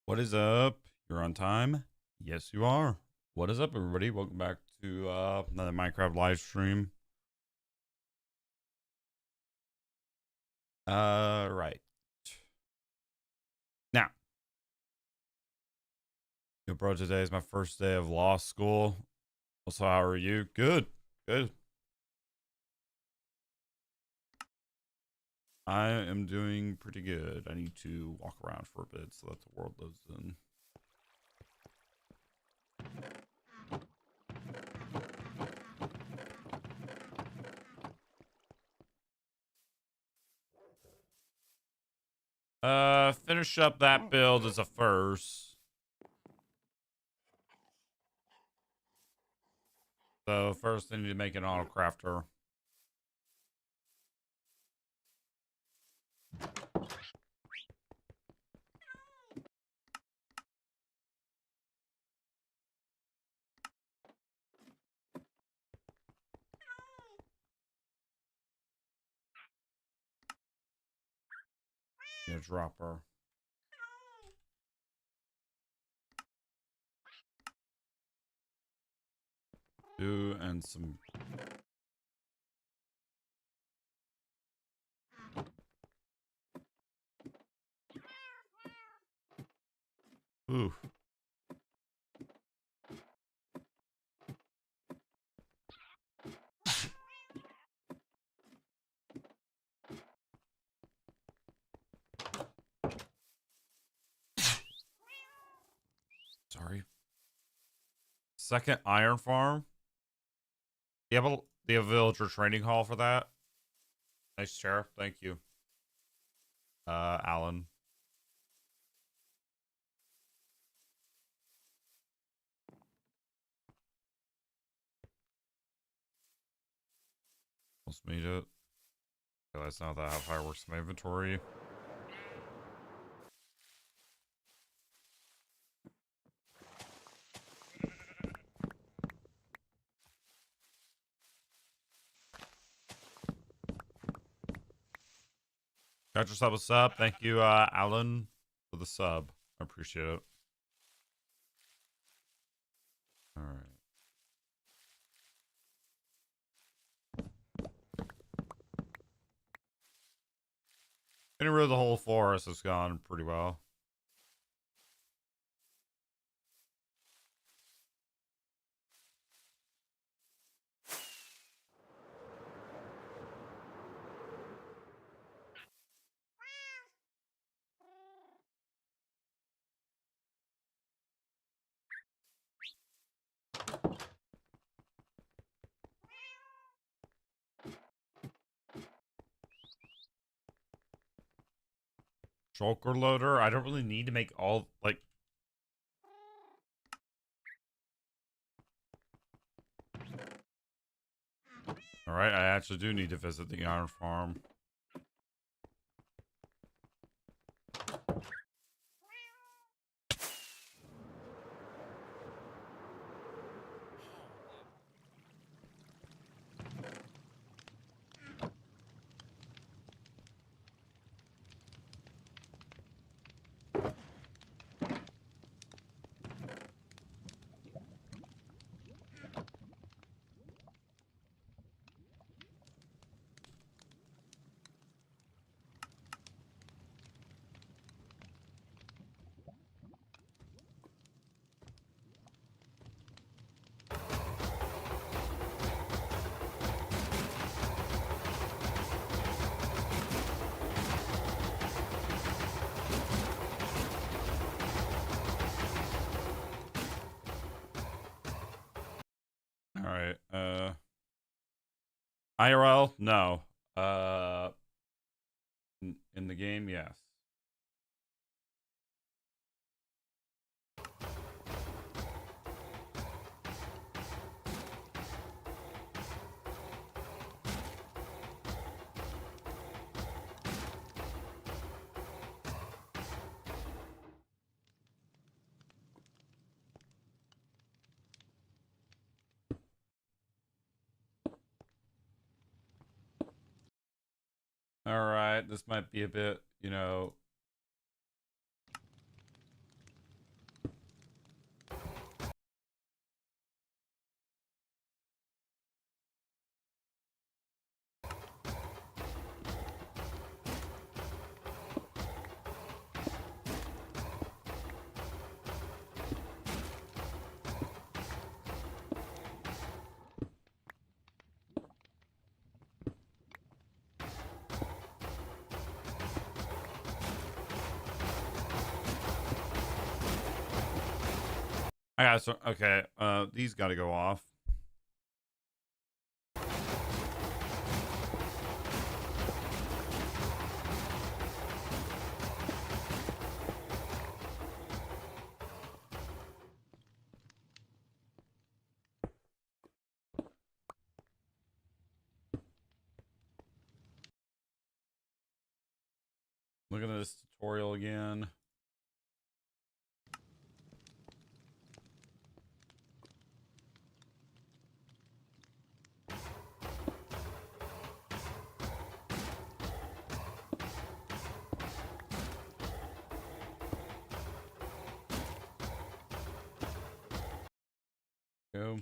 What is up? You're on time? Yes, you are. What is up, everybody? Welcome back to another Minecraft live stream. Right. Now, bro, today is my first day of law school. So, how are you? Good. Good. I am doing pretty good. I need to walk around for a bit so that the world lives in. Finish up that build as a first. So first I need to make an auto crafter. Yeah, dropper. Do and some. Ooh. Sorry. Second iron farm. Do you have a villager training hall for that? Nice chair. Thank you. Alan. Let's meet it. Realize now that I have fireworks in my inventory. Got yourself a sub. Thank you, Alan, for the sub. I appreciate it. All right. Getting rid of the whole forest has gone pretty well. Shulker loader. I don't really need to make all like. All right, I actually do need to visit the iron farm. All right. IRL? No. In the game, yes. All right, this might be a bit, I got so okay. These got to go off. Look at this tutorial again. Go.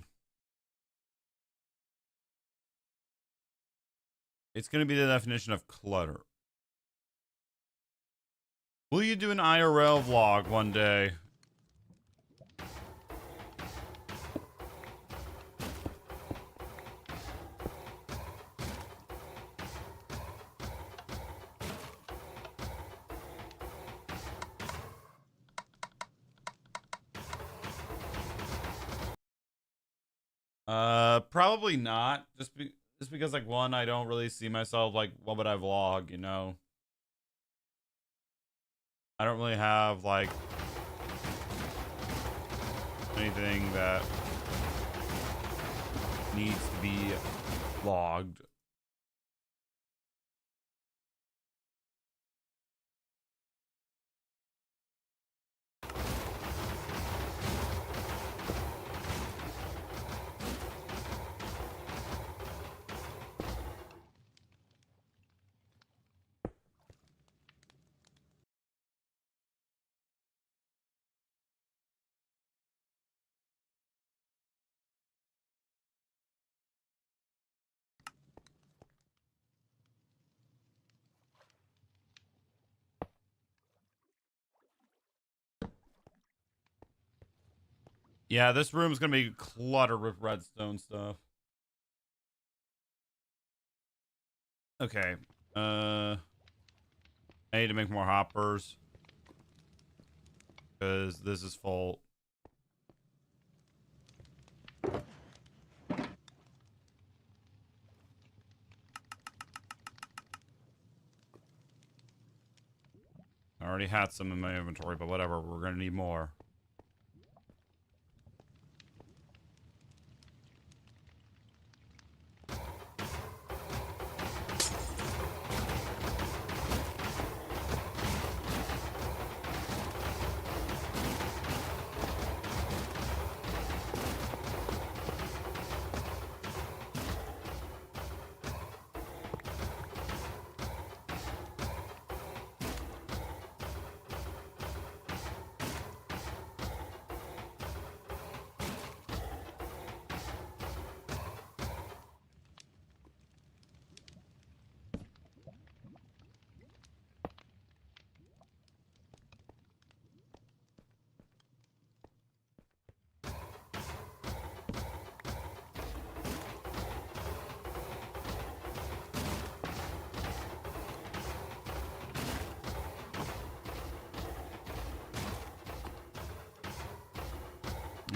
It's going to be the definition of clutter. Will you do an IRL vlog one day? Probably not. Just because, like, one, I don't really see myself, like, what would I vlog, you know? I don't really have, like, anything that needs to be vlogged. Yeah, this room's gonna be cluttered with redstone stuff. Okay. I need to make more hoppers. Because this is full. I already had some in my inventory, but whatever. We're gonna need more.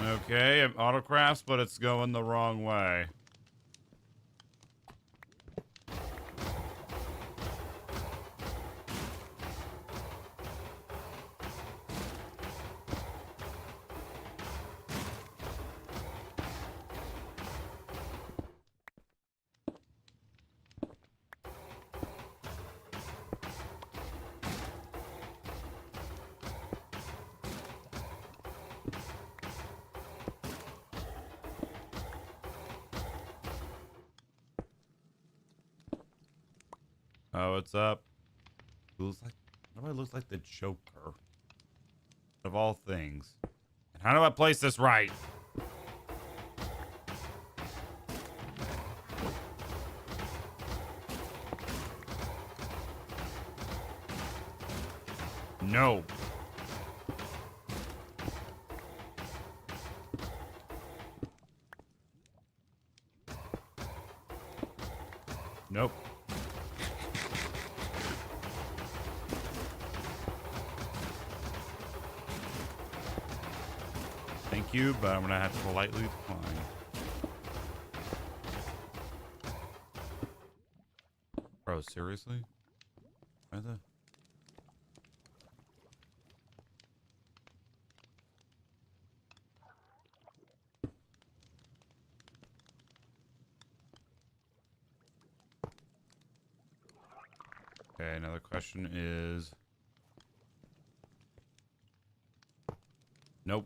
Okay, it autocrafts, but it's going the wrong way. Oh, what's up? Looks like, nobody looks like the Joker. Of all things. And how do I place this right? No. Nope. Thank you, but I'm gonna have to politely decline. Bro, seriously? Why the? Okay, another question is... Nope.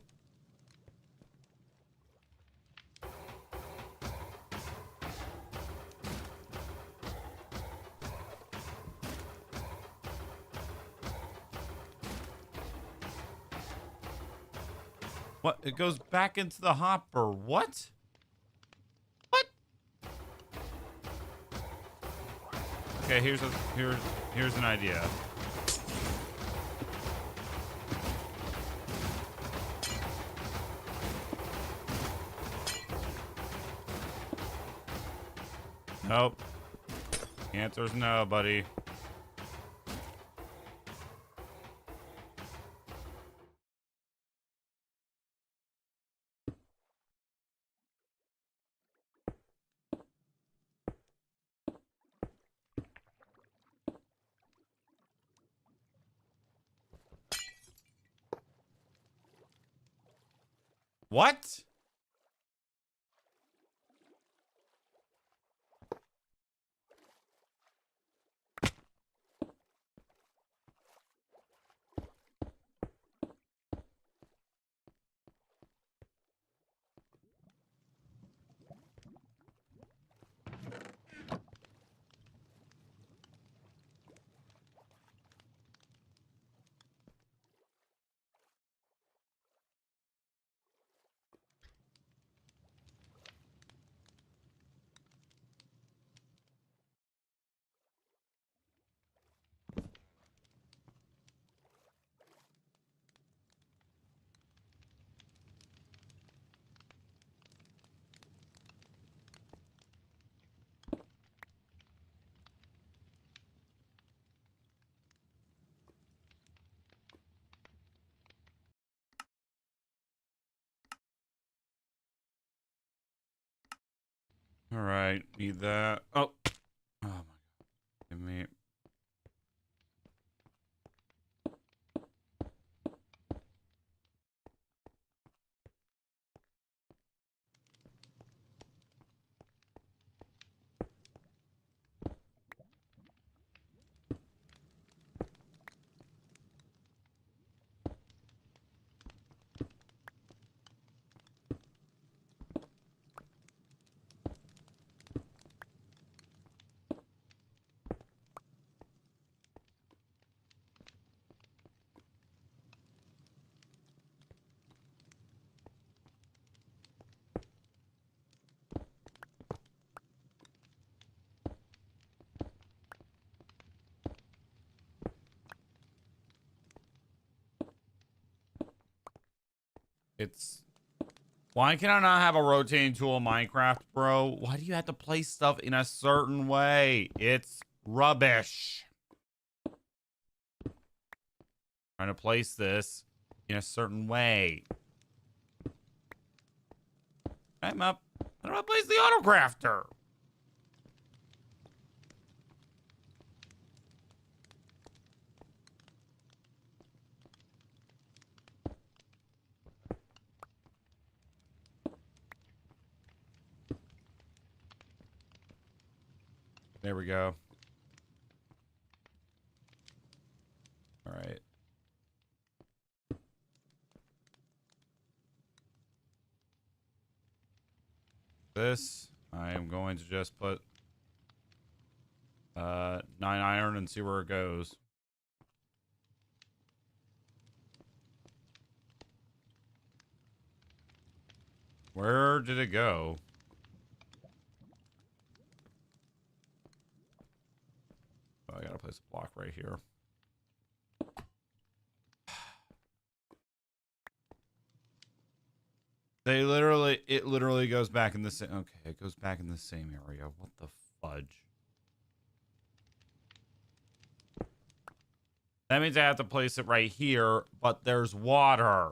What? It goes back into the hopper. What? What? Okay, here's an idea. Nope. The answer's no, buddy. What? All right, need that. Oh, oh my God! Give me. It's. Why can I not have a rotating tool in Minecraft, bro? Why do you have to place stuff in a certain way? It's rubbish. Trying to place this in a certain way. I'm up. How do I place the autocrafter? There we go. All right. This, I am going to just put 9 iron and see where it goes. Where did it go? Oh, I gotta place a block right here. It literally goes back in the same, okay, it goes back in the same area. What the fudge? That means I have to place it right here, but there's water.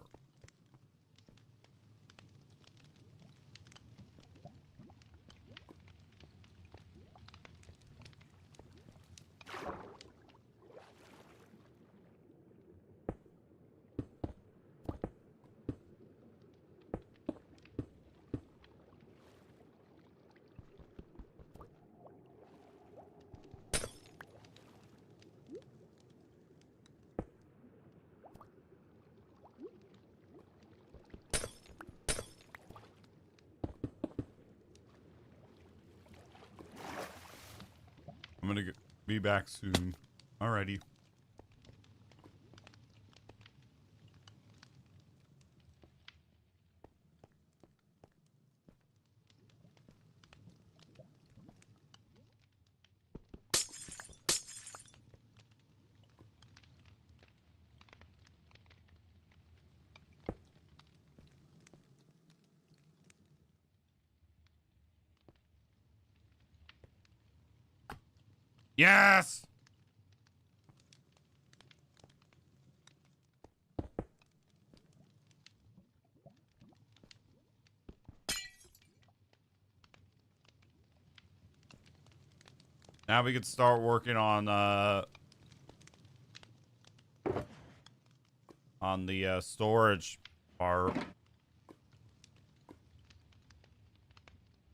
gonna be back soon. Alrighty. Yes! Now we can start working on the storage part.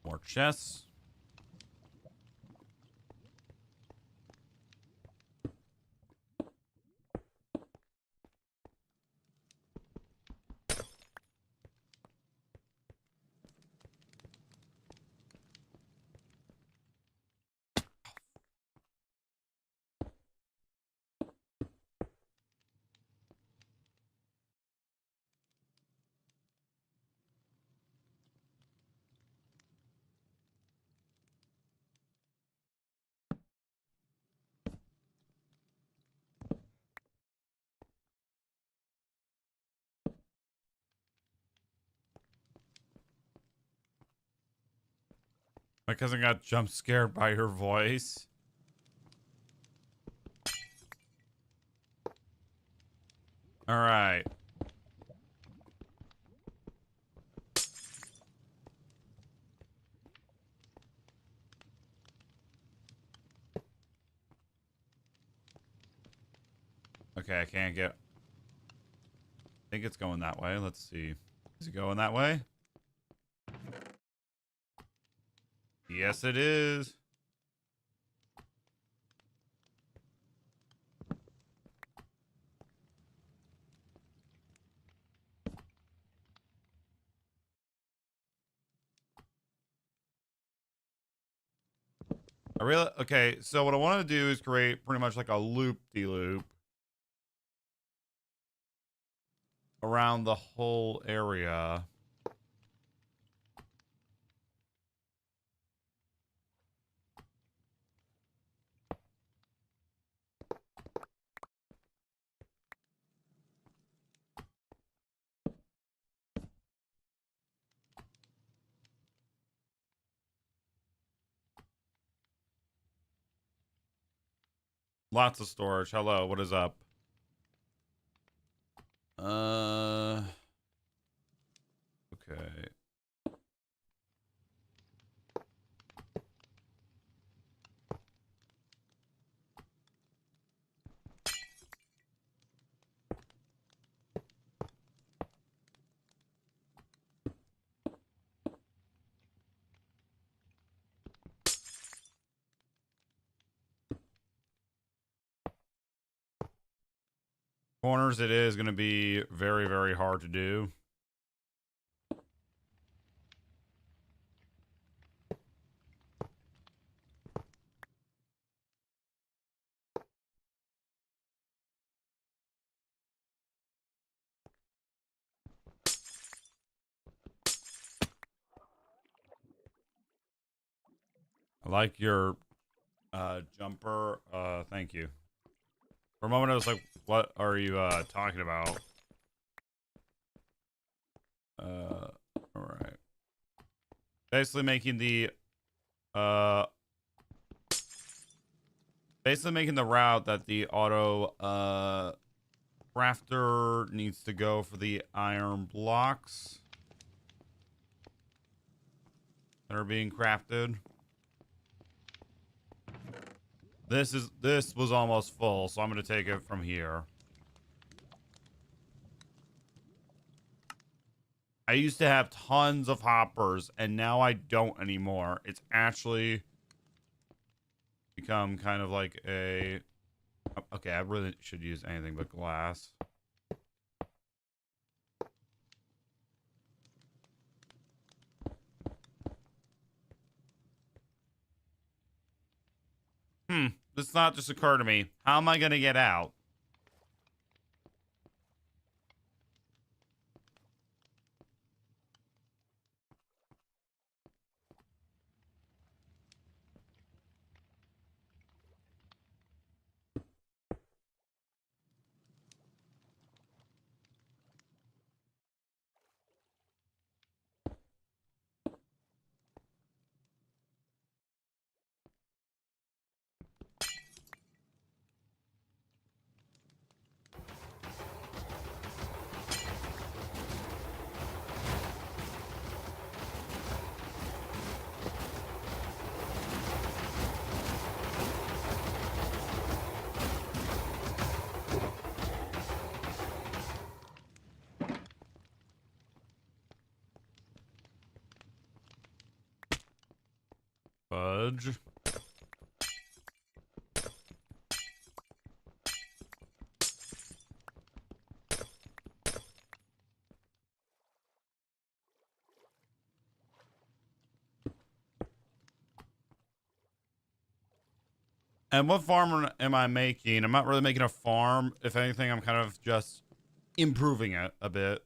More chests. My cousin got jump scared by her voice. All right. Okay, I can't get... I think it's going that way. Let's see. Is it going that way? Yes, it is. Okay, so what I want to do is create pretty much like a loop-de-loop around the whole area. Lots of storage. Hello, what is up? Okay. Corners, it is going to be very, very hard to do. I like your jumper. Thank you. For a moment, I was like, what are you talking about? All right. Basically making the route that the auto crafter needs to go for the iron blocks that are being crafted. This was almost full, so I'm going to take it from here. I used to have tons of hoppers, and now I don't anymore. It's actually become kind of like a... Okay, I really should use anything but glass. Hmm. This thought just occurred to me. How am I going to get out? Fudge. And what farm am I making? I'm not really making a farm. If anything, I'm kind of just improving it a bit.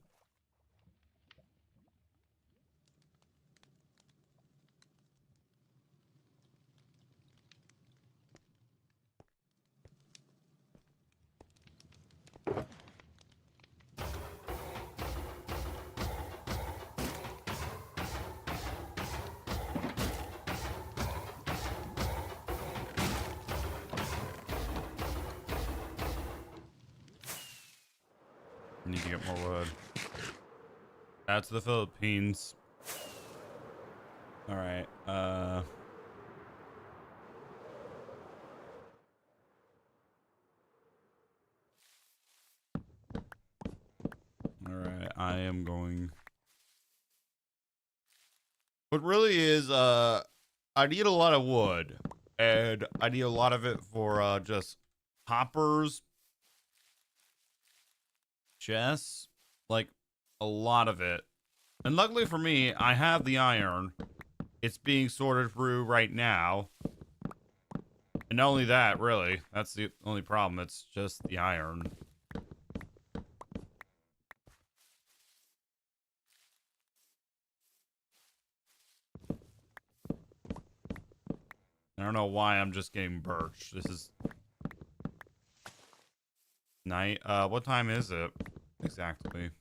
Need to get more wood. Out to the Philippines. All right. All right. I am going. What really is, I need a lot of wood, and I need a lot of it for just hoppers, chests, like a lot of it. And luckily for me, I have the iron. It's being sorted through right now. And not only that, really, that's the only problem. It's just the iron. I don't know why I'm just getting birch. This is night. What time is it exactly?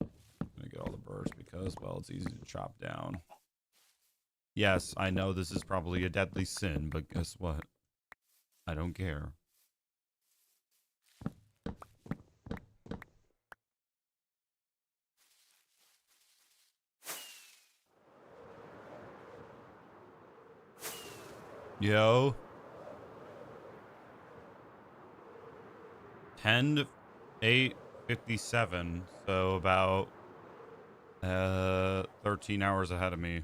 I'm gonna get all the birch because, well, it's easy to chop down. Yes, I know this is probably a deadly sin, but guess what? I don't care. Yo. 10 to 8:57, so about 13 hours ahead of me.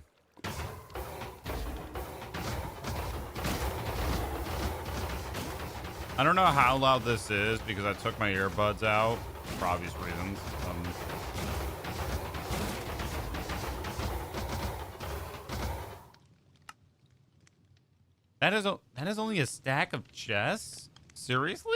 I don't know how loud this is because I took my earbuds out for obvious reasons. That is only a stack of chests? Seriously?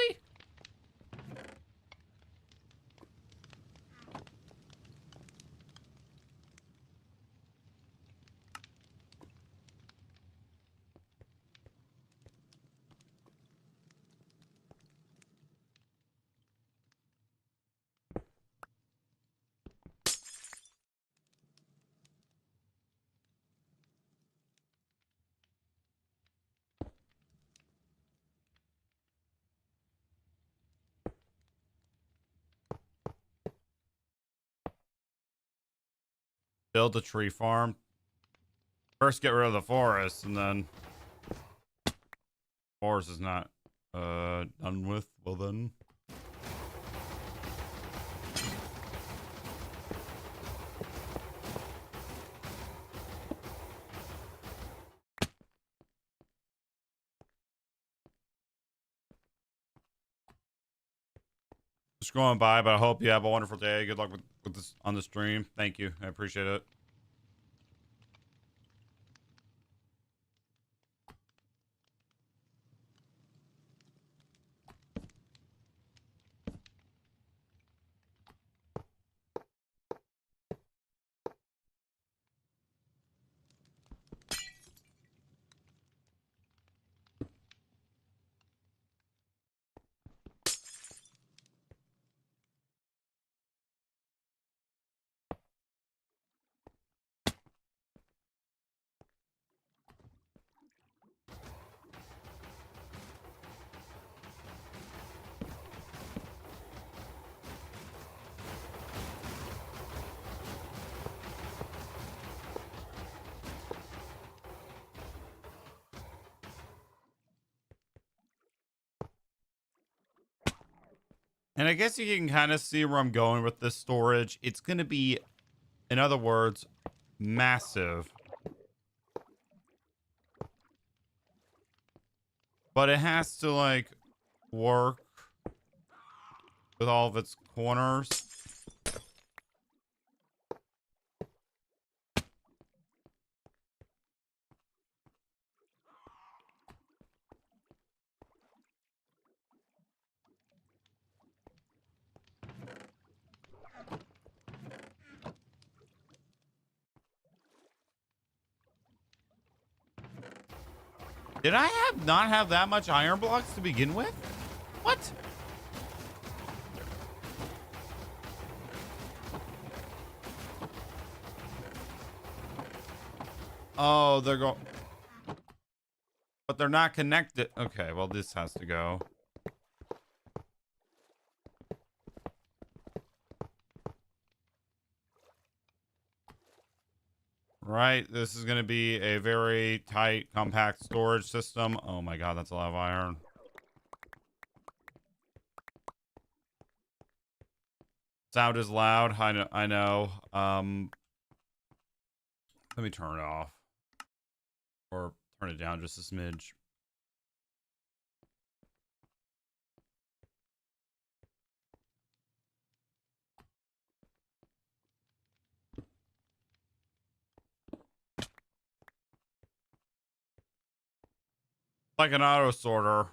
Build a tree farm. First get rid of the forest, and then forest is not done with. Well then. Just going by, but I hope you have a wonderful day. Good luck with this on the stream. Thank you. I appreciate it. And I guess you can kind of see where I'm going with this storage. It's going to be, in other words, massive. But it has to, like, work with all of its corners. Did I not have that much iron blocks to begin with? What? Oh, they're going... But they're not connected. Okay, well, this has to go. Right, this is going to be a very tight, compact storage system. Oh my god, that's a lot of iron. Sound is loud. I know. Let me turn it off. Or turn it down just a smidge. Like an auto sorter.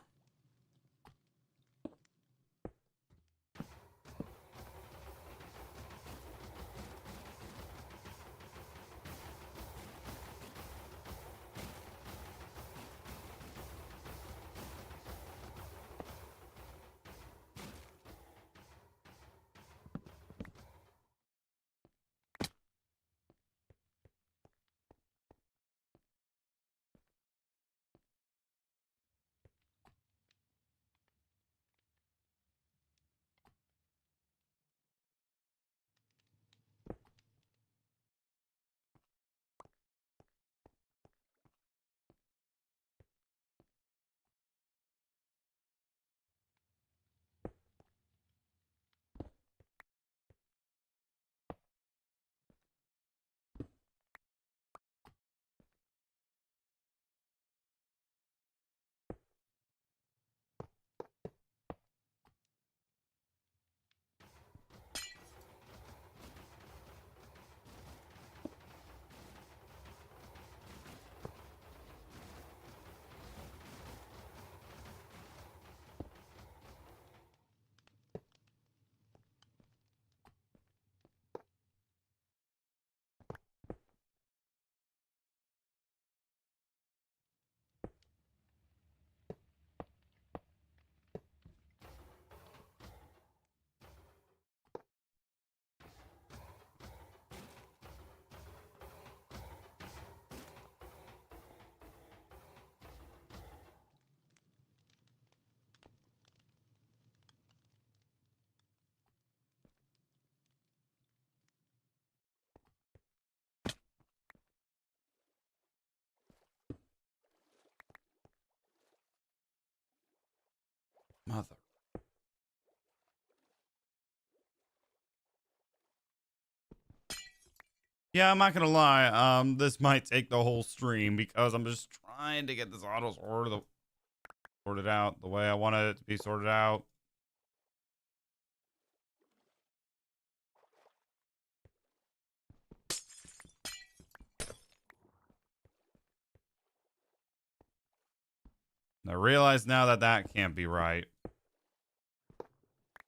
Mother. Yeah, I'm not gonna lie. This might take the whole stream because I'm just trying to get this auto sorted out the way I want it to be sorted out. I realize now that that can't be right.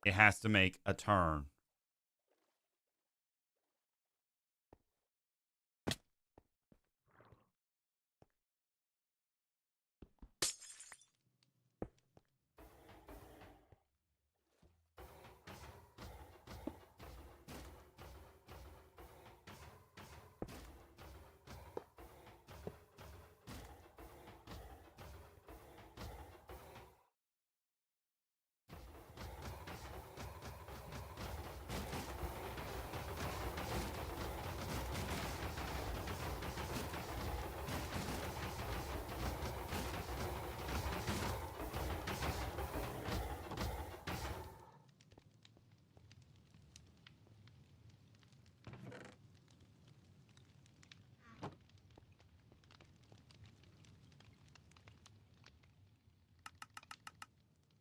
It has to make a turn.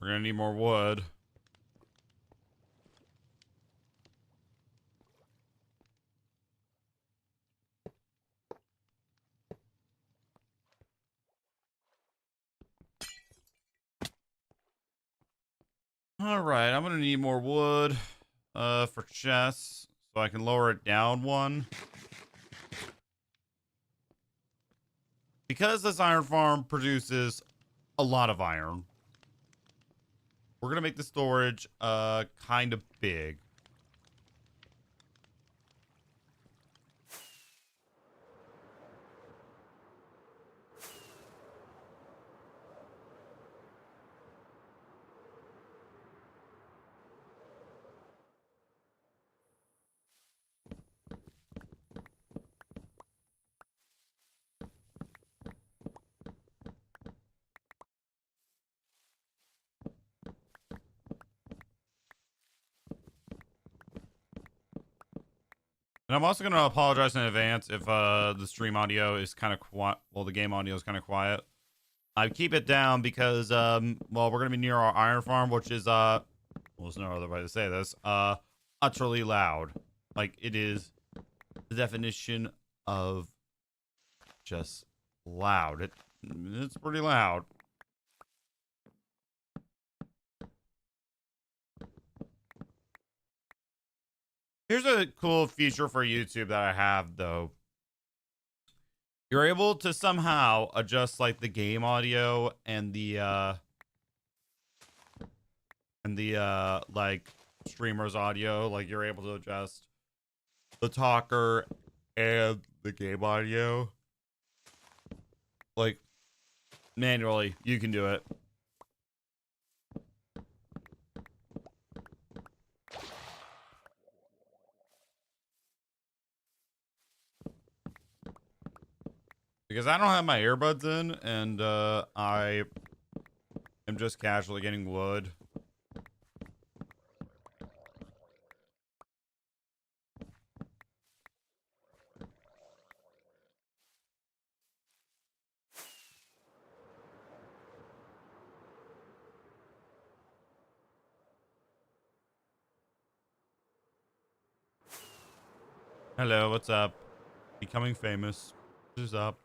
We're gonna need more wood. All right, I'm gonna need more wood for chests so I can lower it down one. Because this iron farm produces a lot of iron, we're gonna make the storage kind of big. And I'm also going to apologize in advance if the stream audio is kind of quiet. Well, the game audio is kind of quiet. I keep it down because, well, we're going to be near our iron farm, which is, well, there's no other way to say this, utterly loud. Like, it is the definition of just loud. It's pretty loud. Here's a cool feature for YouTube that I have, though. You're able to somehow adjust like the game audio and the like streamer's audio. Like you're able to adjust the talker and the game audio. Like manually, you can do it. Because I don't have my earbuds in, and I am just casually getting wood. Hello, what's up? Becoming famous. What is up?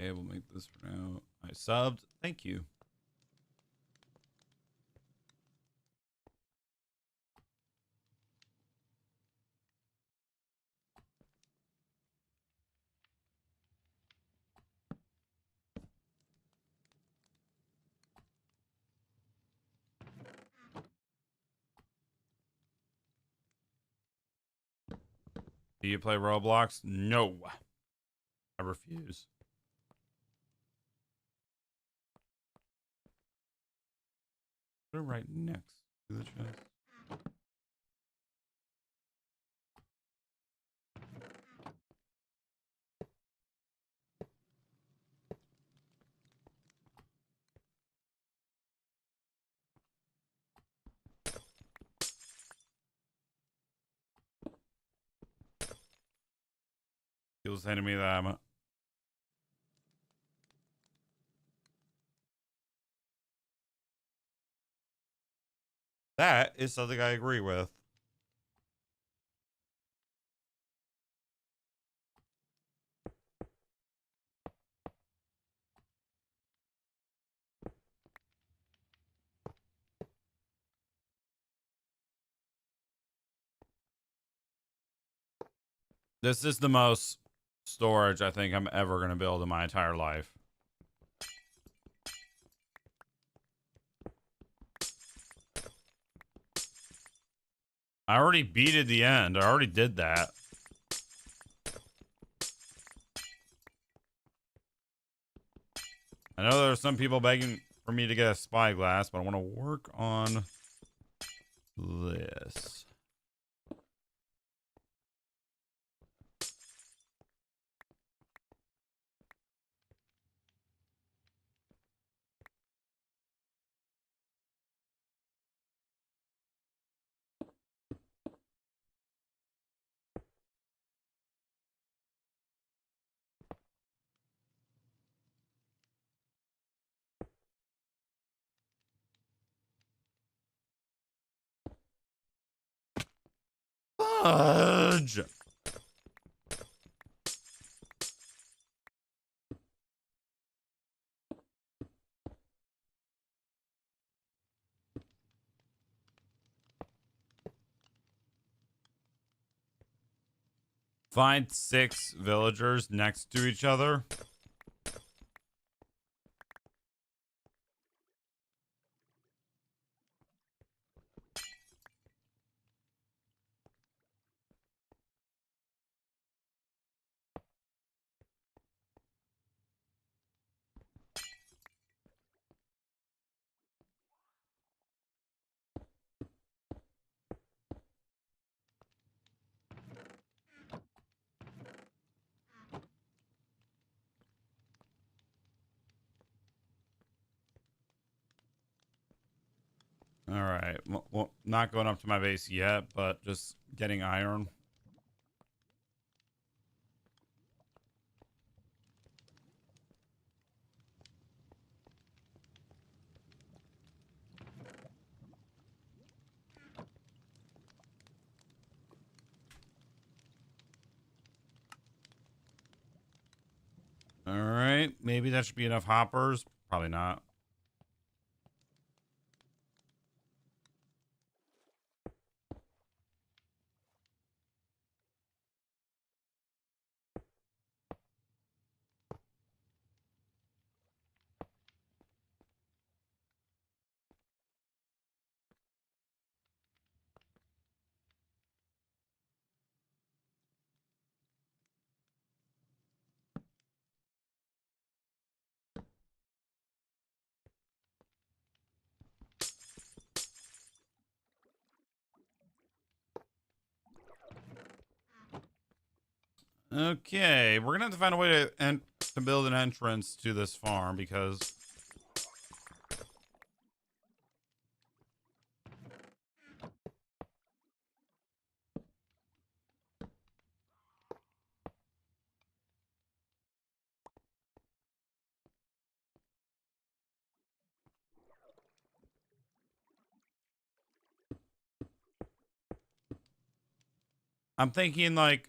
Okay, we'll make this for now. I subbed. Thank you. Do you play Roblox? No. I refuse. Put it right next to the chest. He was saying to me that I'm that is something I agree with. This is the most storage I think I'm ever going to build in my entire life. I already beated the end. I already did that. I know there are some people begging for me to get a spyglass, but I want to work on this. Fudge! Find 6 villagers next to each other. All right. Well, not going up to my base yet, but just getting iron. All right. Maybe that should be enough hoppers. Probably not. Okay, we're gonna have to find a way to build an entrance to this farm because I'm thinking like,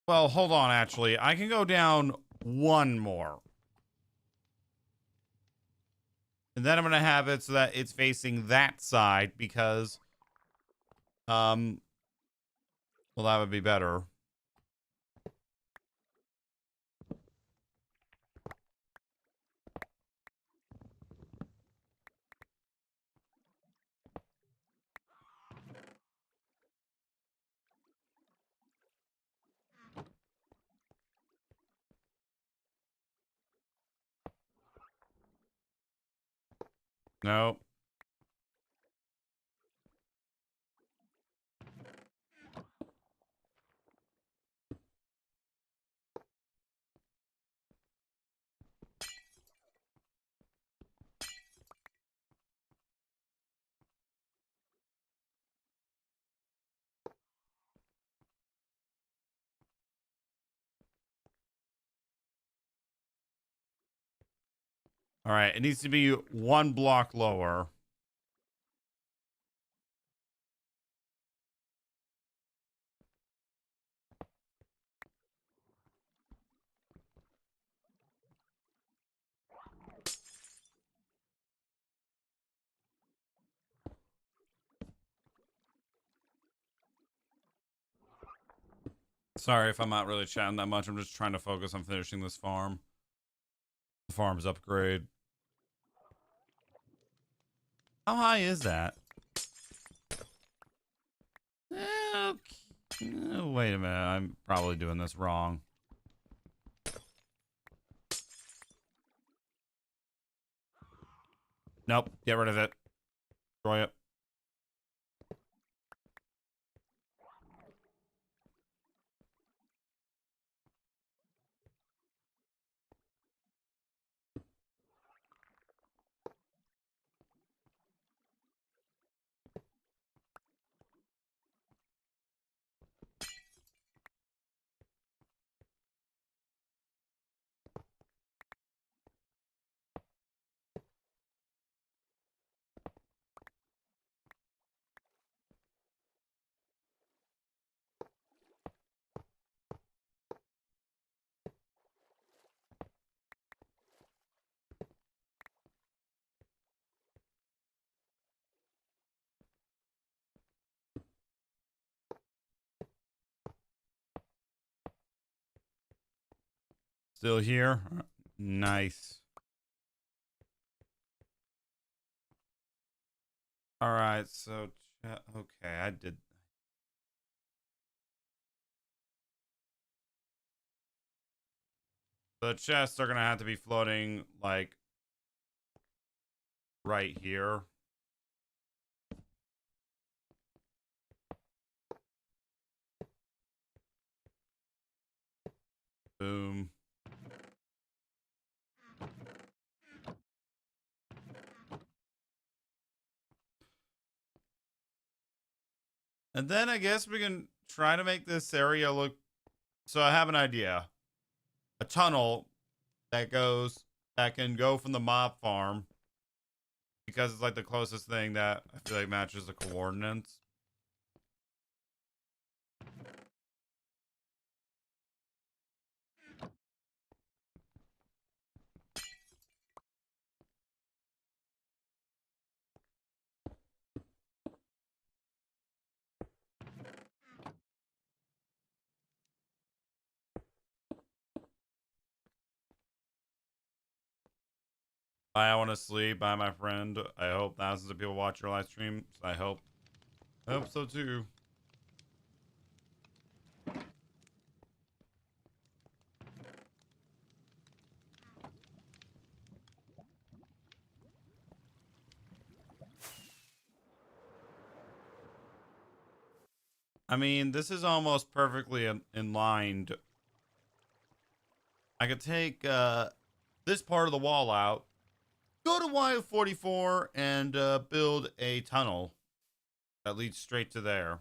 well, hold on. Actually, I can go down one more, and then I'm gonna have it so that it's facing that side because, well, that would be better. No. All right, it needs to be 1 block lower. Sorry if I'm not really chatting that much. I'm just trying to focus on finishing this farm. The farm's upgrade. How high is that? Okay. Wait a minute. I'm probably doing this wrong. Nope. Get rid of it. Destroy it. Still here? Nice. All right, so okay, I did. The chests are gonna have to be floating like right here. Boom. And then I guess we can try to make this area look. So I have an idea. A tunnel that can go from the mob farm because it's like the closest thing that I feel like matches the coordinates. I want to sleep. Bye, my friend. I hope thousands of people watch your live stream. I hope so too. I mean, this is almost perfectly in line. I could take this part of the wall out, go to Y44, and build a tunnel that leads straight to there.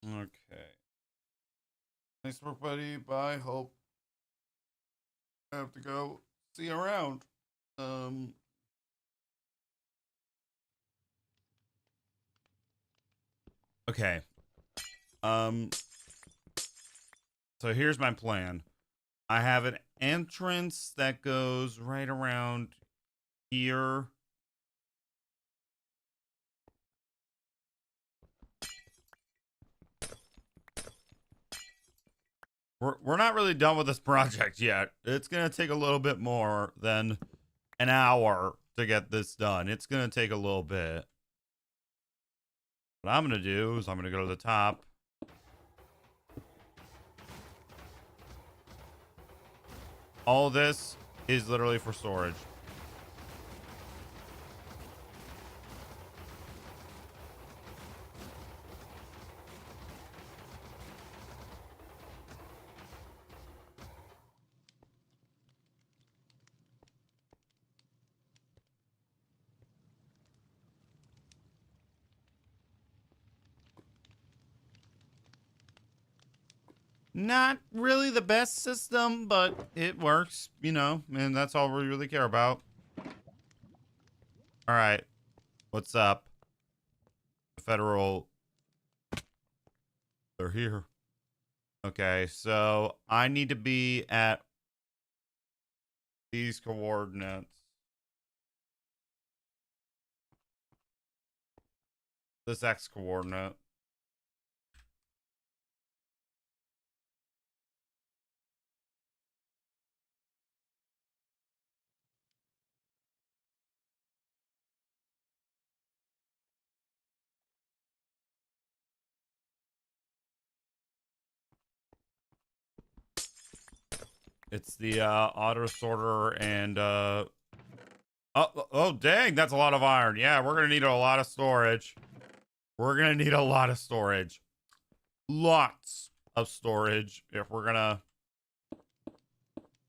Okay. Thanks, work, buddy. Bye. Hope I have to go. See you around. Um. Okay. Um. So here's my plan. I have an entrance that goes right around here. We're not really done with this project yet. It's gonna take a little bit more than an hour to get this done. It's gonna take a little bit. What I'm gonna do is I'm gonna go to the top. All this is literally for storage. Not really the best system, but it works, you know, and that's all we really care about. All right. What's up? The federal. They're here. Okay, so I need to be at these coordinates. This X coordinate. It's the auto sorter and oh dang, that's a lot of iron. Yeah, we're gonna need a lot of storage. We're gonna need a lot of storage. Lots of storage if we're gonna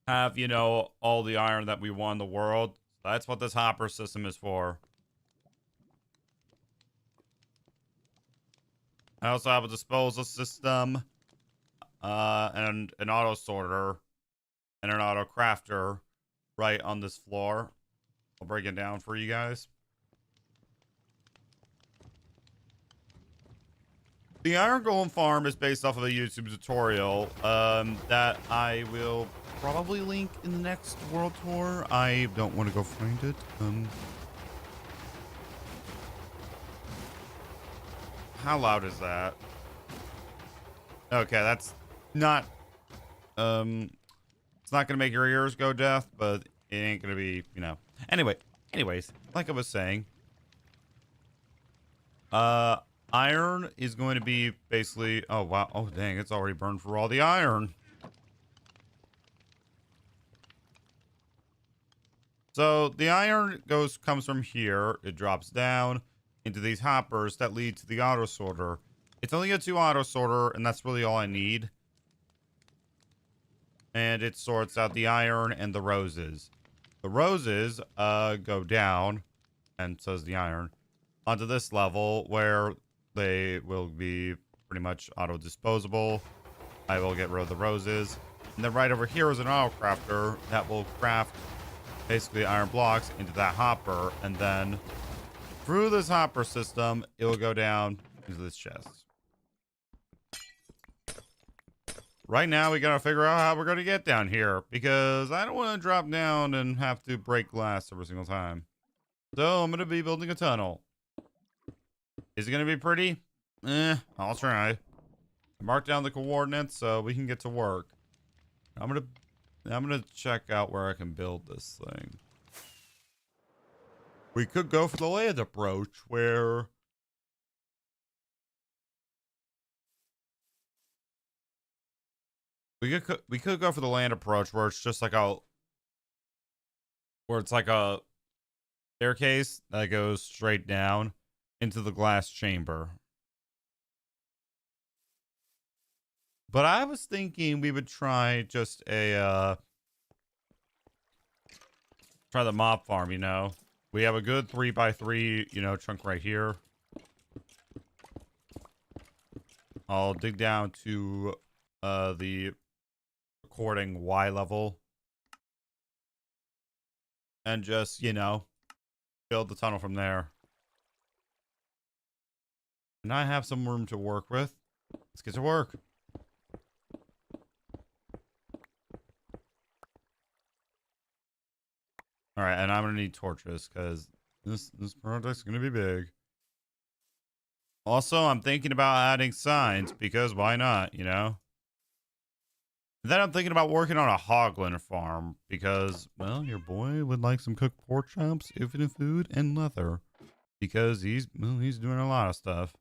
have, you know, all the iron that we want in the world. That's what this hopper system is for. I also have a disposal system, and an auto sorter and an auto crafter right on this floor. I'll break it down for you guys. The Iron Golem farm is based off of a YouTube tutorial that I will probably link in the next world tour. I don't want to go find it. How loud is that? Okay, that's not it's not gonna make your ears go deaf, but it ain't gonna be, you know. Anyways, like I was saying, iron is going to be basically, oh wow, oh dang, it's already burned for all the iron. So the iron comes from here, it drops down into these hoppers that lead to the auto sorter. It's only a 2 auto sorter, and that's really all I need. And it sorts out the iron and the roses. The roses go down, and so does the iron, onto this level where they will be pretty much auto disposable. I will get rid of the roses. And then right over here is an auto crafter that will craft basically iron blocks into that hopper, and then through this hopper system it will go down into this chest. Right now we gotta figure out how we're gonna get down here, because I don't want to drop down and have to break glass every single time. So I'm gonna be building a tunnel. Is it gonna be pretty? I'll try. Mark down the coordinates so we can get to work. I'm gonna check out where I can build this thing. We could go for the land approach where we could go for the land approach where it's just like a staircase that goes straight down into the glass chamber. But I was thinking we would try just a try the mob farm, you know. We have a good 3x3, you know, chunk right here. I'll dig down to the recording Y level and just, you know, build the tunnel from there. And I have some room to work with. Let's get to work. All right, and I'm gonna need torches because this project's gonna be big. Also, I'm thinking about adding signs because why not, you know? And then I'm thinking about working on a hoglin farm because, well, your boy would like some cooked pork chops, infinite food, and leather because he's doing a lot of stuff.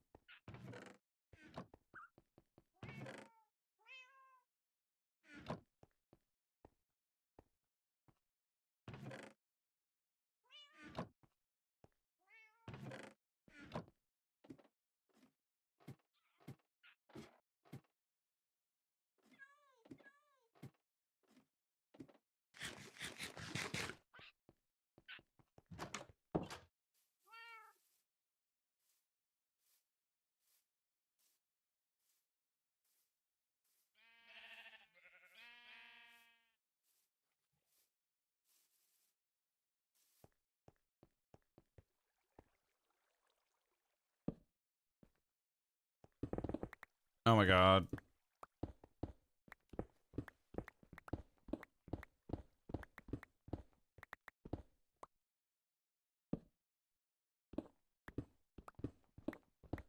Oh my god.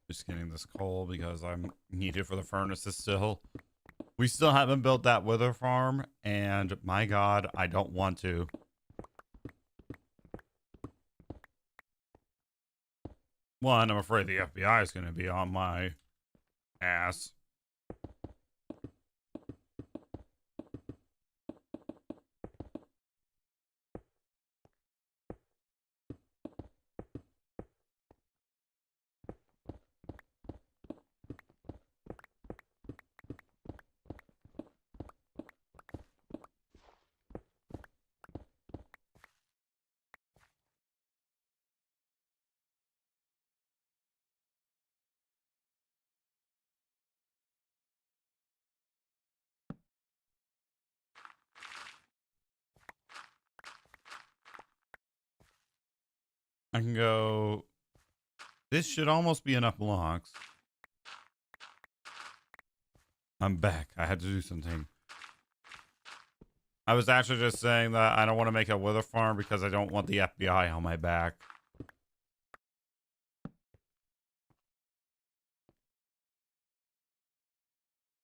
Just getting this coal because I'm needed for the furnaces still. We still haven't built that wither farm, and my god, I don't want to. One, I'm afraid the FBI is going to be on my ass. I can go. This should almost be enough blocks. I'm back. I had to do something. I was actually just saying that I don't want to make a wither farm because I don't want the FBI on my back.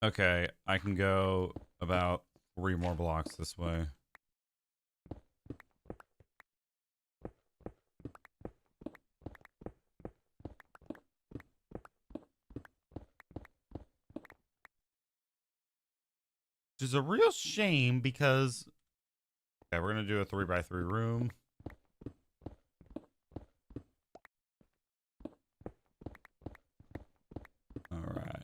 Okay, I can go about 3 more blocks this way. Which is a real shame because... Okay, we're going to do a 3x3 room. All right.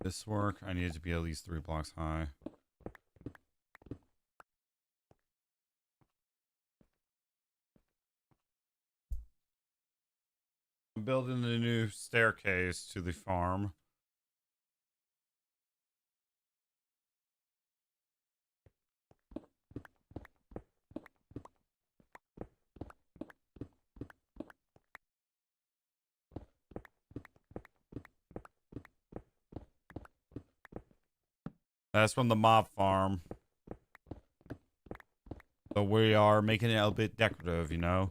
This work, I need it to be at least 3 blocks high. I'm building a new staircase to the farm. That's from the mob farm. So we are making it a bit decorative, you know?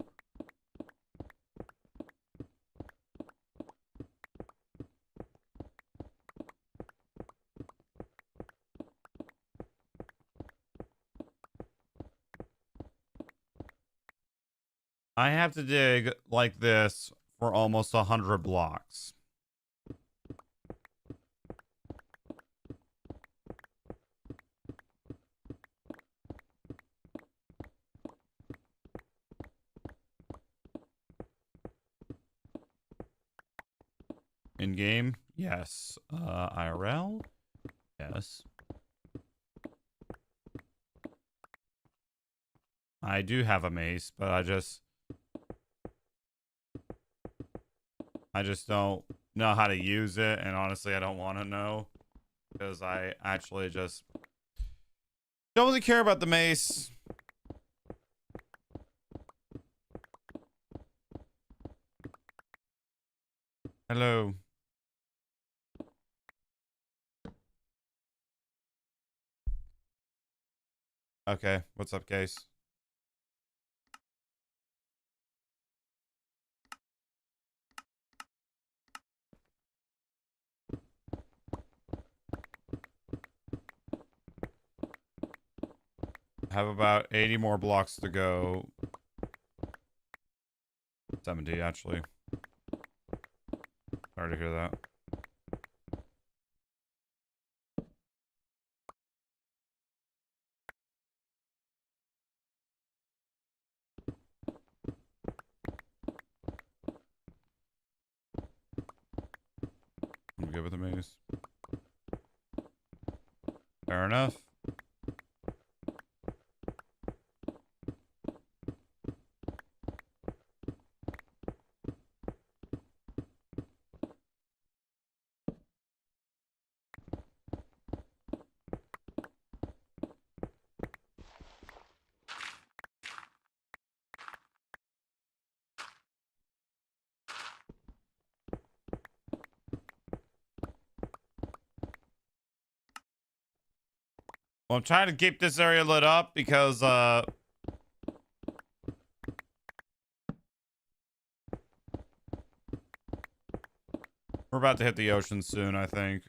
I have to dig like this for almost 100 blocks. In game, yes. IRL, yes. I do have a mace, but I just don't know how to use it, and honestly, I don't want to know because I actually just don't really care about the mace. Hello. Okay, what's up, Case? I have about 80 more blocks to go. 70, actually. Sorry to hear that. I'm good with the maze. Fair enough. Well, I'm trying to keep this area lit up because, we're about to hit the ocean soon, I think.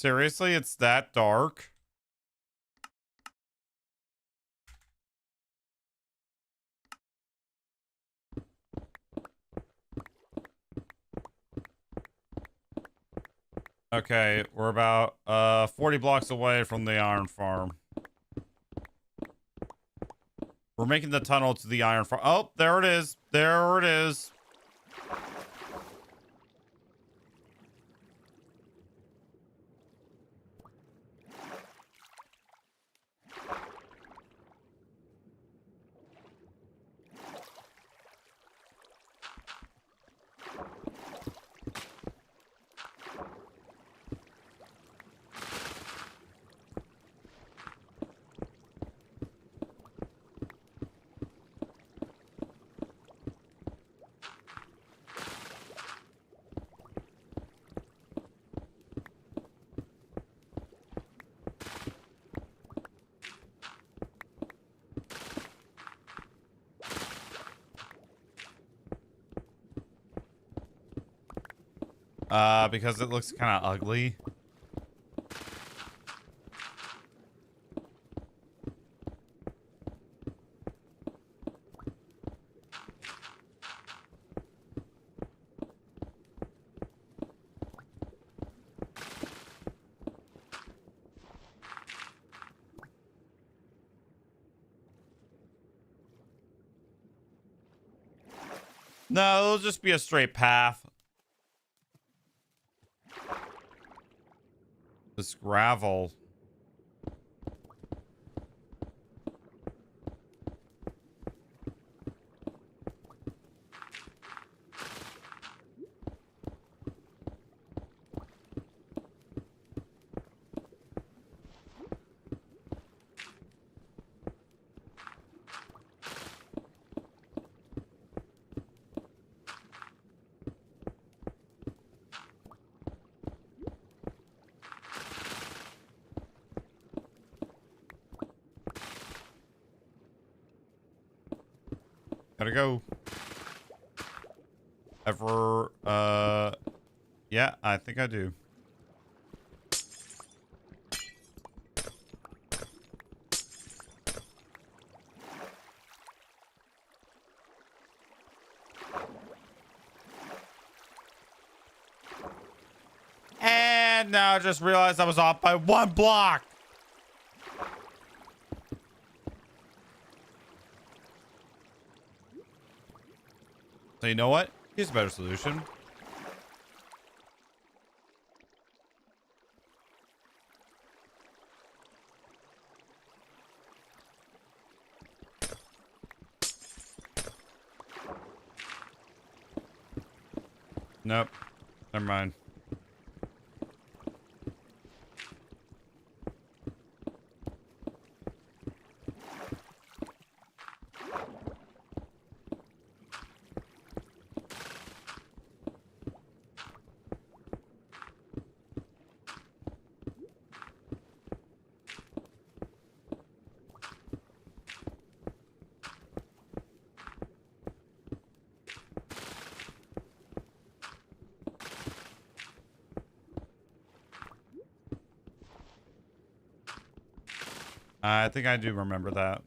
Seriously, it's that dark? Okay, we're about 40 blocks away from the iron farm. We're making the tunnel to the iron farm. Oh, there it is. There it is. Because it looks kind of ugly. No, it'll just be a straight path. This gravel. Gotta go. Yeah, I think I do. And now I just realized I was off by 1 block. So you know what? Here's a better solution. Nope. Never mind. I think I do remember that.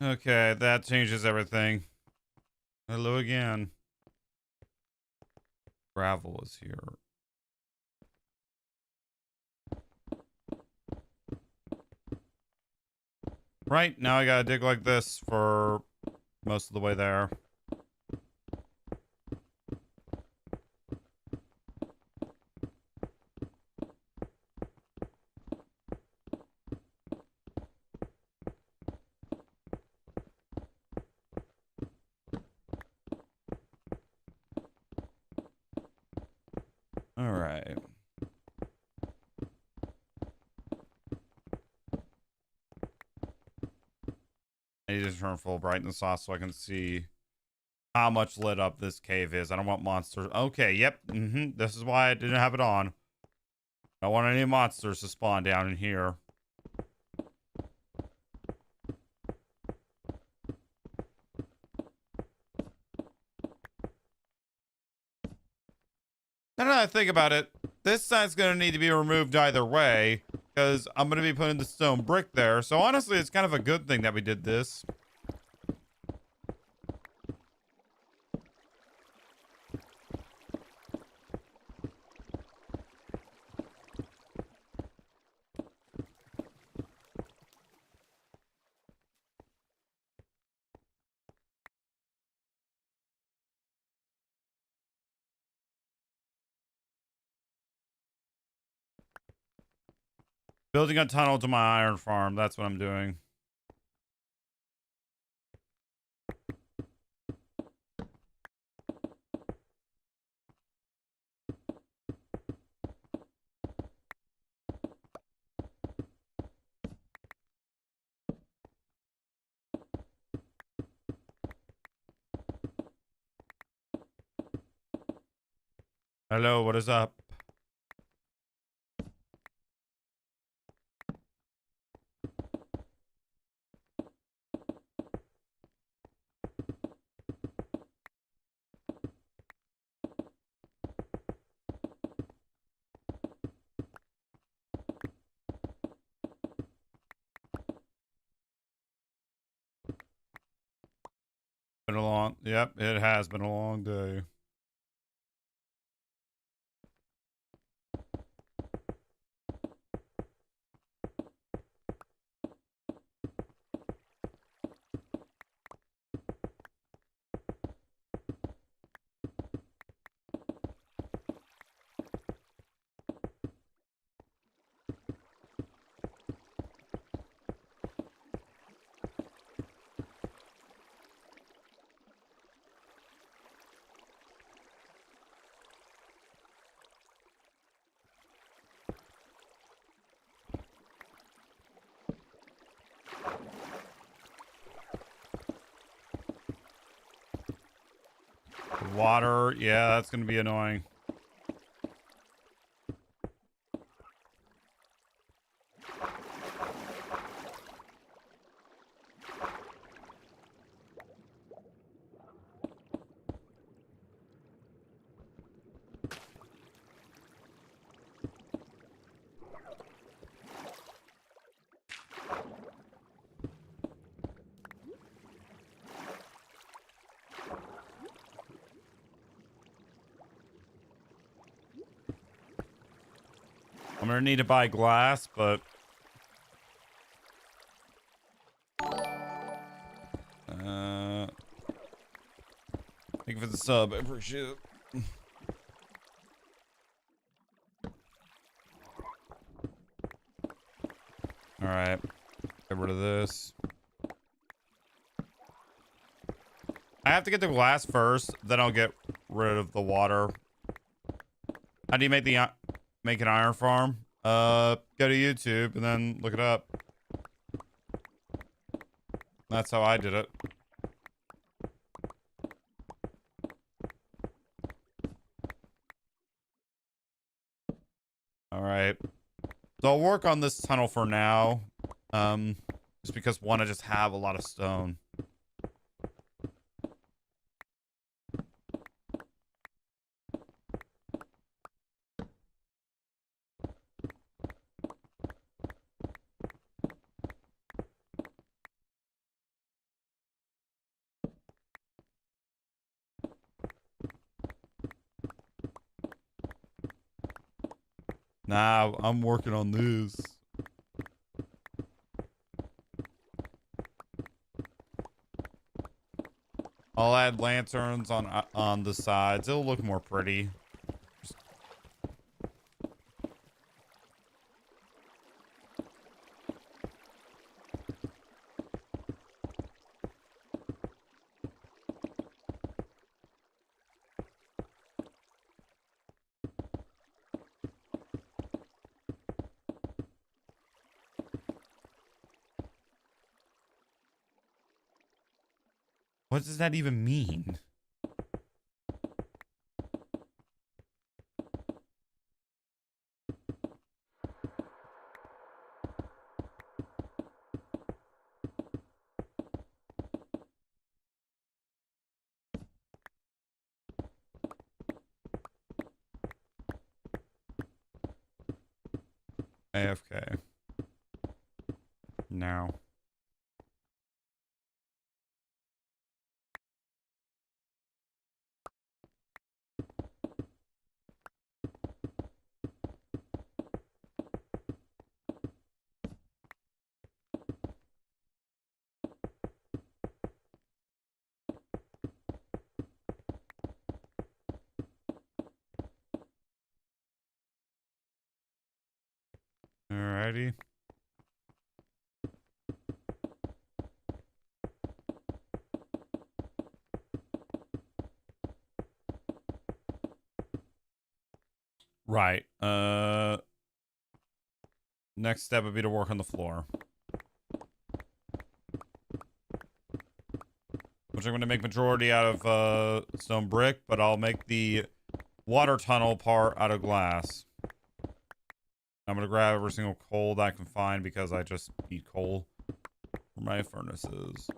Okay, that changes everything. Hello again. Gravel is here. Right, now I gotta dig like this for most of the way there. All right. need to turn full brightness off so I can see how much lit up this cave is. I don't want monsters. Okay, yep. This is why I didn't have it on. I don't want any monsters to spawn down in here. Now that I think about it, this side's going to need to be removed either way, because I'm going to be putting the stone brick there. So honestly, it's kind of a good thing that we did this. Building a tunnel to my iron farm. That's what I'm doing. Hello, what is up? Been a long, yep, it has been a long day. Water, yeah, that's gonna be annoying. I'm gonna need to buy glass, but thank you for the sub. I appreciate it. All right, get rid of this. I have to get the glass first, then I'll get rid of the water. How do you make the make an iron farm? Go to YouTube and then look it up. That's how I did it. All right. So I'll work on this tunnel for now. Just because one, I just have a lot of stone. Nah, I'm working on this. I'll add lanterns on the sides. It'll look more pretty. What does that even mean? AFK. Now. Alrighty. Right. Next step would be to work on the floor. Which I'm going to make majority out of stone brick, but I'll make the water tunnel part out of glass. I'm going to grab every single coal that I can find because I just need coal for my furnaces.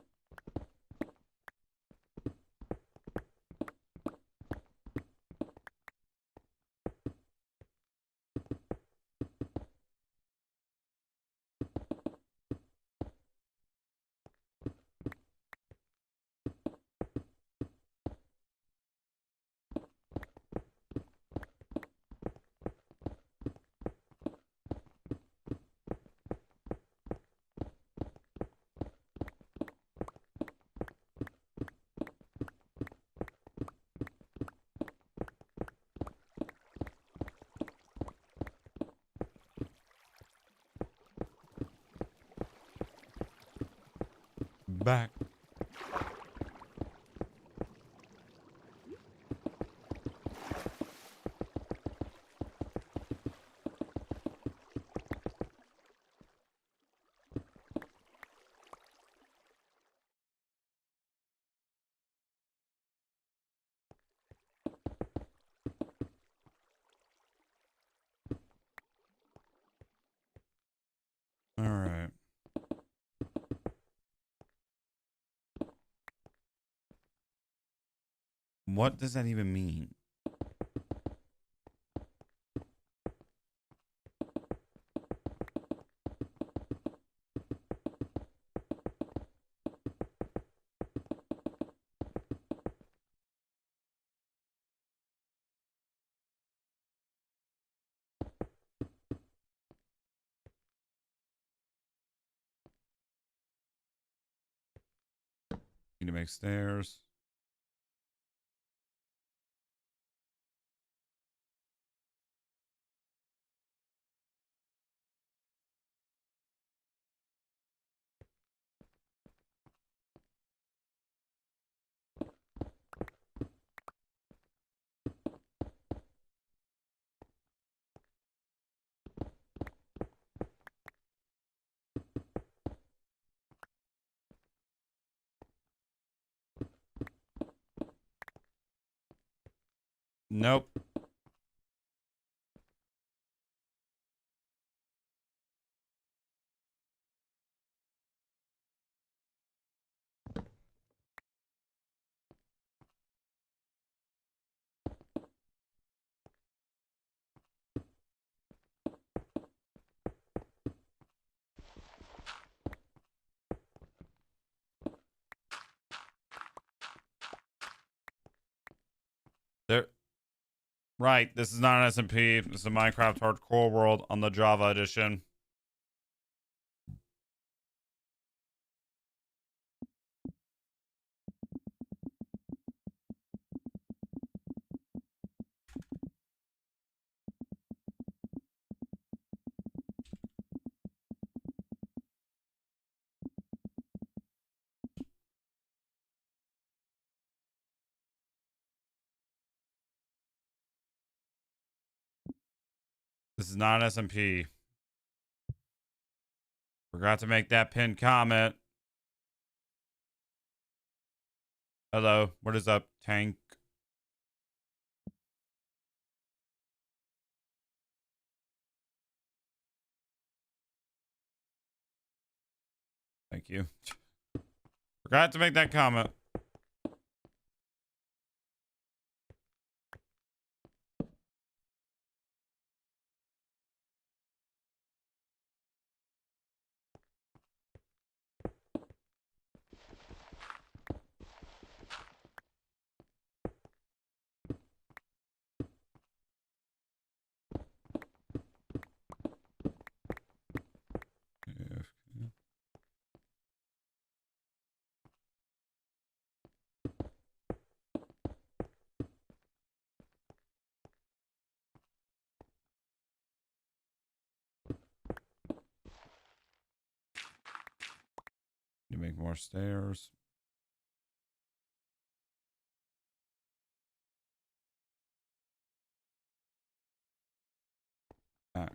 Back. All right. What does that even mean? Need to make stairs. Nope. There. Right. This is not an SMP. This is a Minecraft Hardcore World on the Java edition. This is not an SMP. Forgot to make that pinned comment. Hello, what is up, tank? Thank you. Forgot to make that comment. You make more stairs. Back.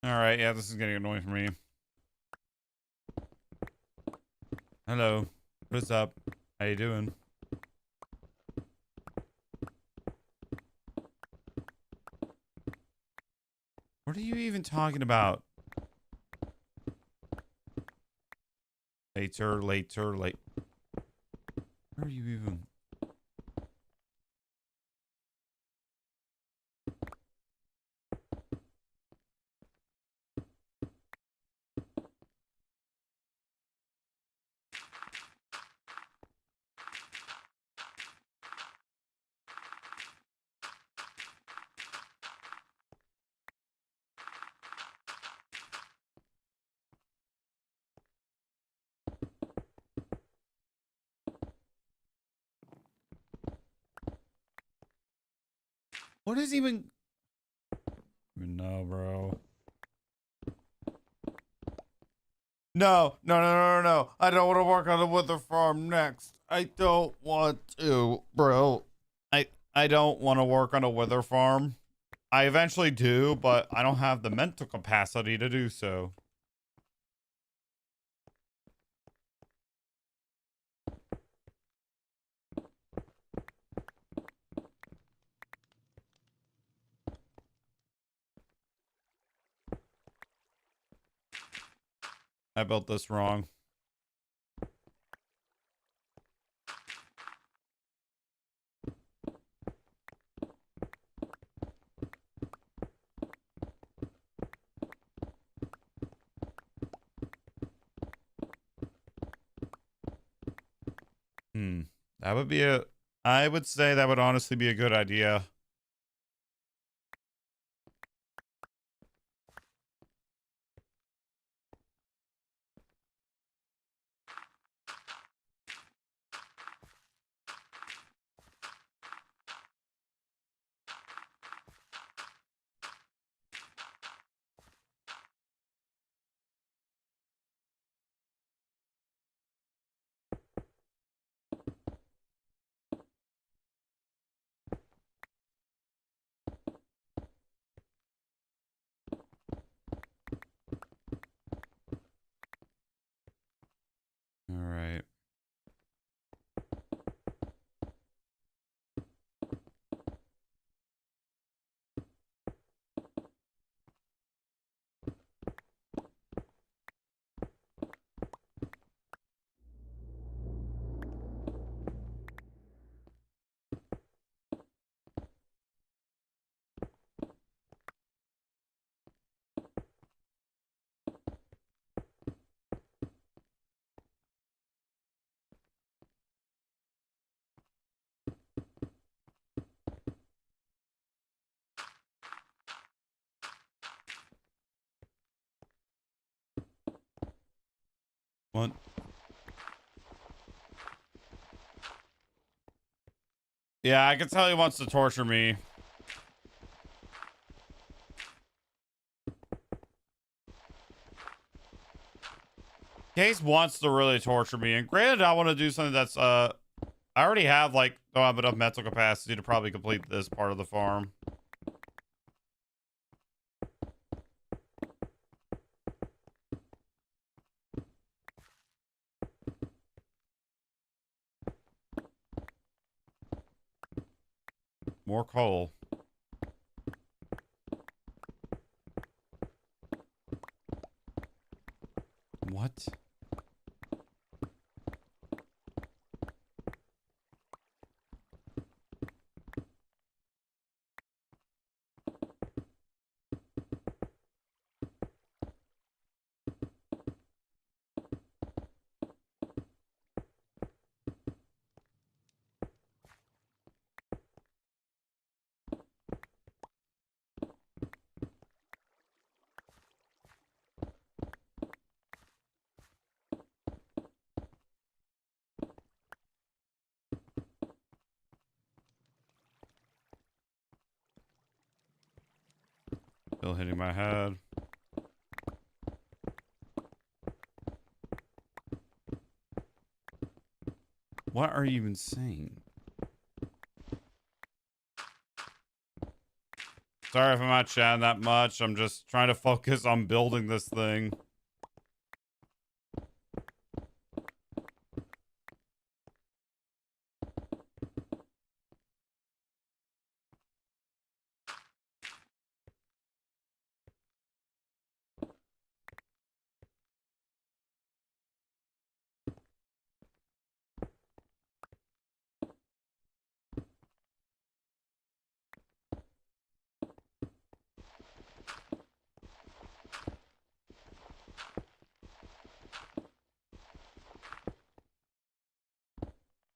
All right, yeah, this is getting annoying for me. Hello, what's up? How you doing? What are you even talking about? Later. Where are you even? What is even? No, bro. No. I don't want to work on the wither farm next. I don't want to, bro. I don't want to work on a wither farm. I eventually do, but I don't have the mental capacity to do so. I built this wrong. That would be I would say that would honestly be a good idea. All right. What? Yeah, I can tell he wants to torture me. Case wants to really torture me, and granted, I want to do something that's I already have like don't have enough mental capacity to probably complete this part of the farm. More coal. What? Still hitting my head. What are you even saying? Sorry if I'm not chatting that much. I'm just trying to focus on building this thing.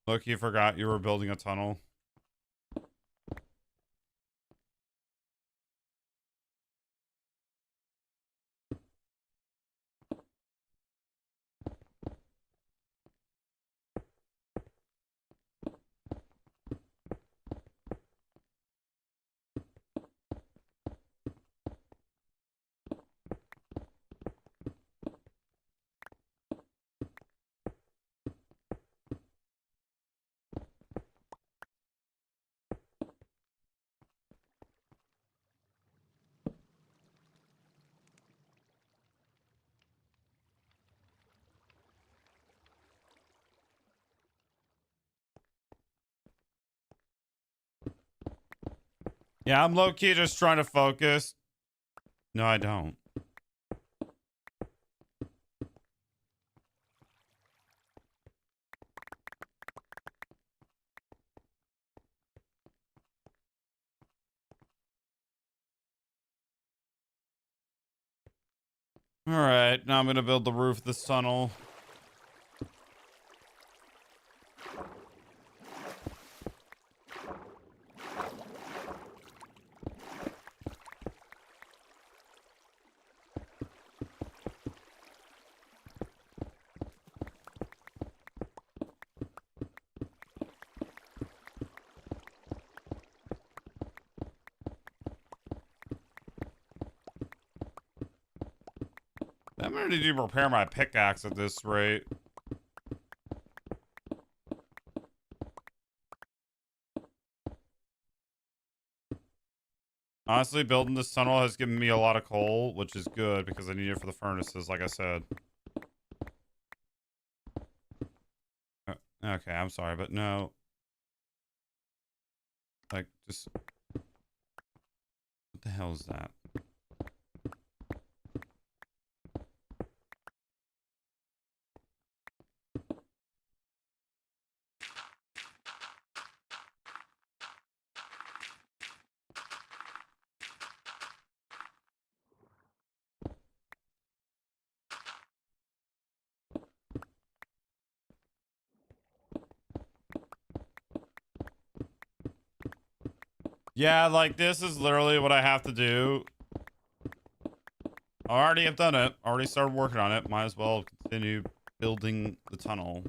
Look, you forgot you were building a tunnel. Yeah, I'm low-key just trying to focus. No, I don't. All right, now I'm gonna build the roof of this tunnel. I'm gonna need to repair my pickaxe at this rate. Honestly, building this tunnel has given me a lot of coal, which is good because I need it for the furnaces, like I said. Okay, I'm sorry, but no. Like, just... What the hell is that? Yeah, like, this is literally what I have to do. I already have done it. Already started working on it. Might as well continue building the tunnel.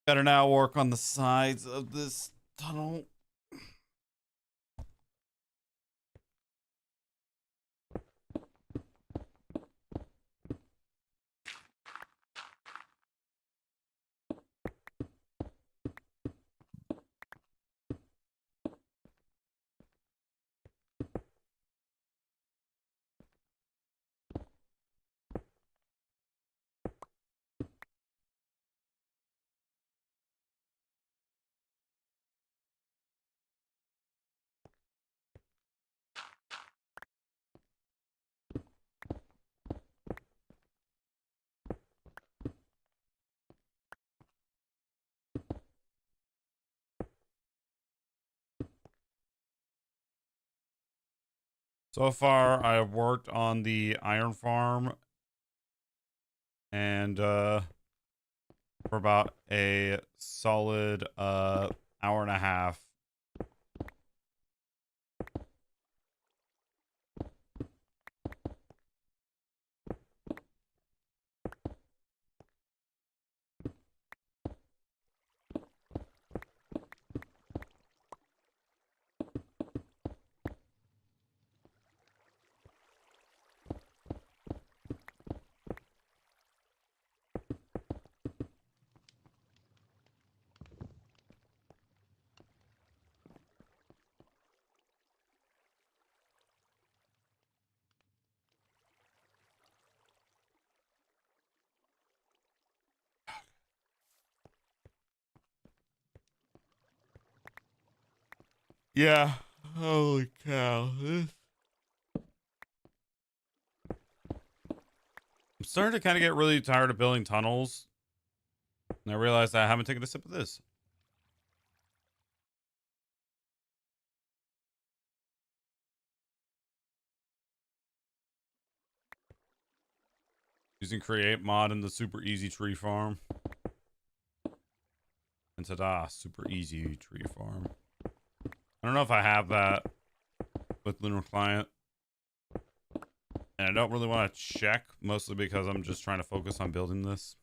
Gotta now work on the sides of this tunnel. So far, I have worked on the iron farm and for about a solid hour and a half. Yeah. Holy cow. I'm starting to kind of get really tired of building tunnels. And I realized I haven't taken a sip of this. Using create mod in the super easy tree farm. And ta-da, super easy tree farm. I don't know if I have that with Lunar Client. And I don't really want to check, mostly because I'm just trying to focus on building this.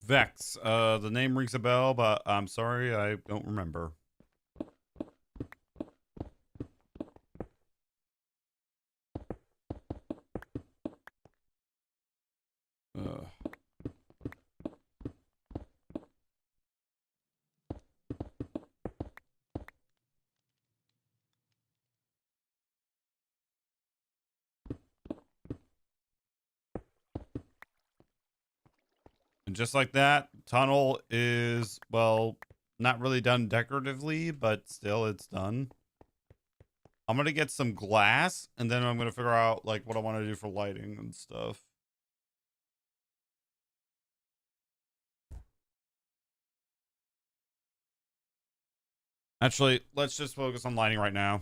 Vex. The name rings a bell, but I'm sorry, I don't remember. And just like that, tunnel is, well, not really done decoratively, but still it's done. I'm going to get some glass, and then I'm going to figure out, like, what I want to do for lighting and stuff. Actually, let's just focus on lighting right now.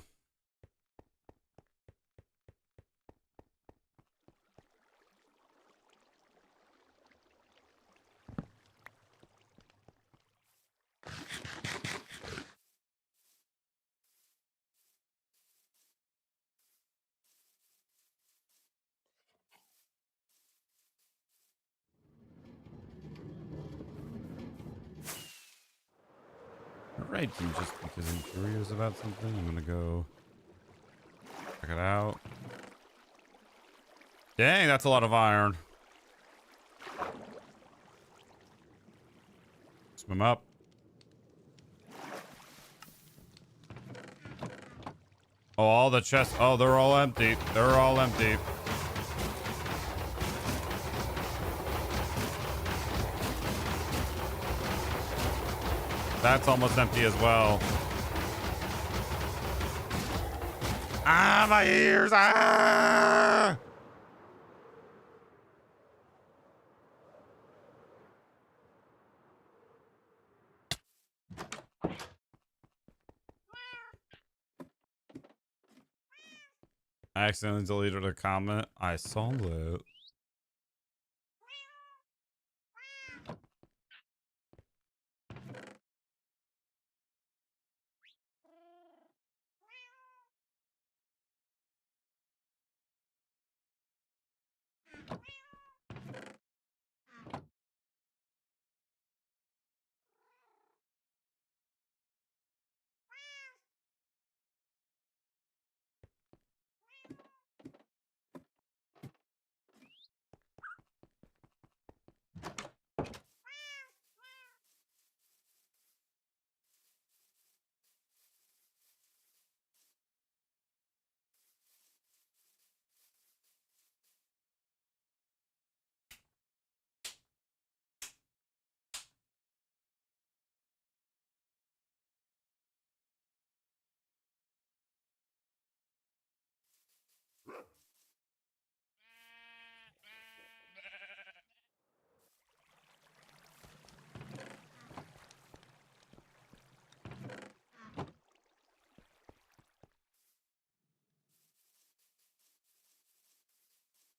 Right, and just because I'm curious about something, I'm gonna go check it out. Dang, that's a lot of iron. Swim up. Oh, all the chests. Oh, they're all empty. They're all empty. That's almost empty as well. Ah, my ears. Ah! I accidentally deleted a comment. I saw that.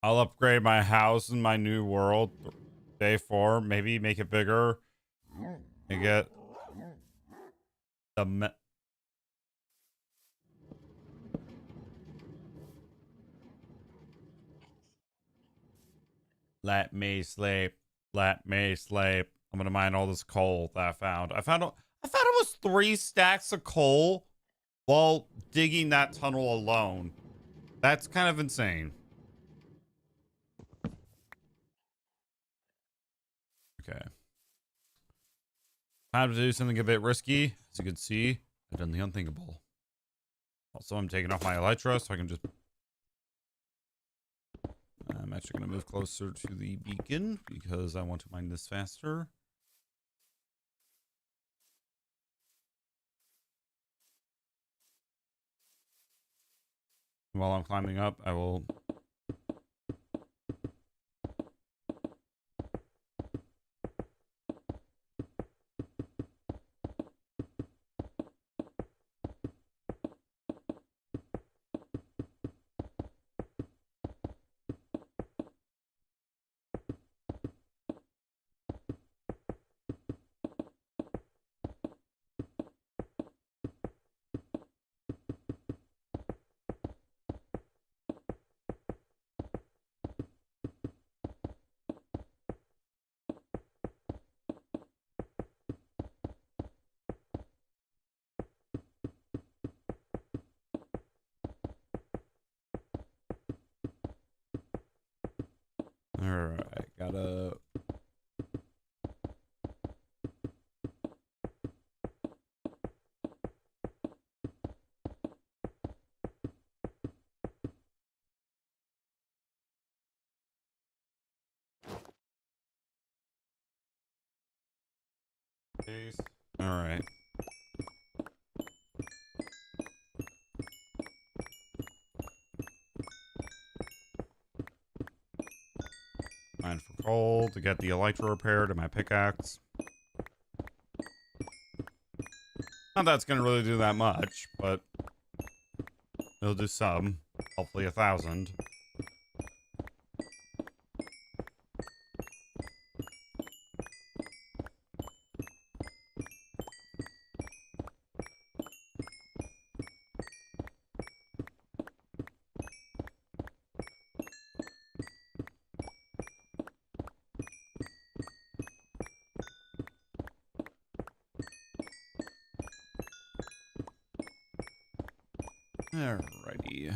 I'll upgrade my house in my new world. Day 4. Maybe make it bigger. And get the... Let me sleep. Let me sleep. I'm gonna mine all this coal that I found. I found it was 3 stacks of coal while digging that tunnel alone. That's kind of insane. Okay. Time to do something a bit risky. As you can see, I've done the unthinkable. Also, I'm taking off my elytra so I can just... I'm actually going to move closer to the beacon because I want to mine this faster. While I'm climbing up, I will... Alright, gotta... Alright. Mine for coal to get the elytra repaired and my pickaxe. Not that's gonna really do that much, but it'll do some. Hopefully 1,000. Alrighty.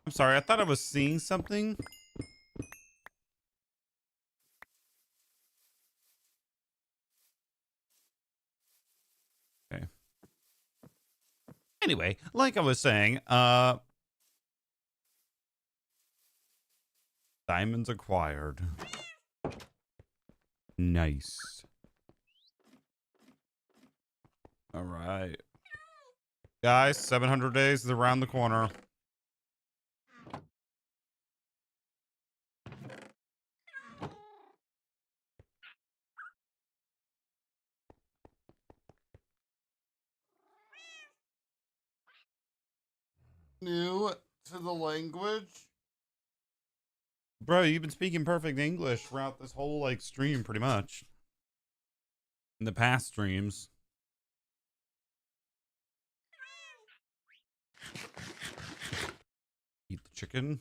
I'm sorry, I thought I was seeing something. Okay. Anyway, like I was saying, diamonds acquired. Nice. All right. Guys, 700 days is around the corner. New to the language? Bro, you've been speaking perfect English throughout this whole like stream pretty much. In the past streams. Eat the chicken.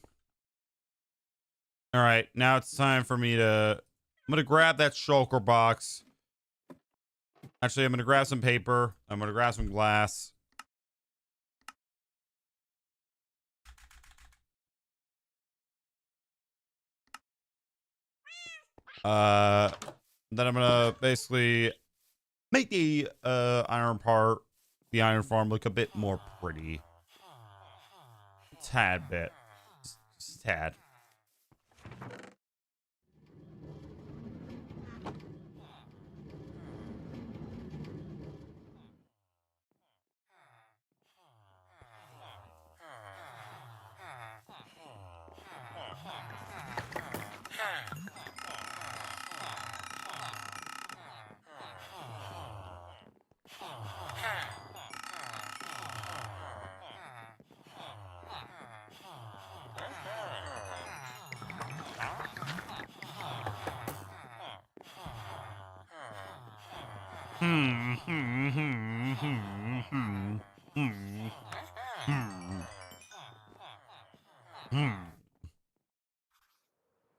All right, now it's time for me to I'm going to grab that shulker box. Actually, I'm going to grab some paper. I'm going to grab some glass. Then I'm gonna basically make the iron part, the iron farm, look a bit more pretty. Tad bit. Just tad.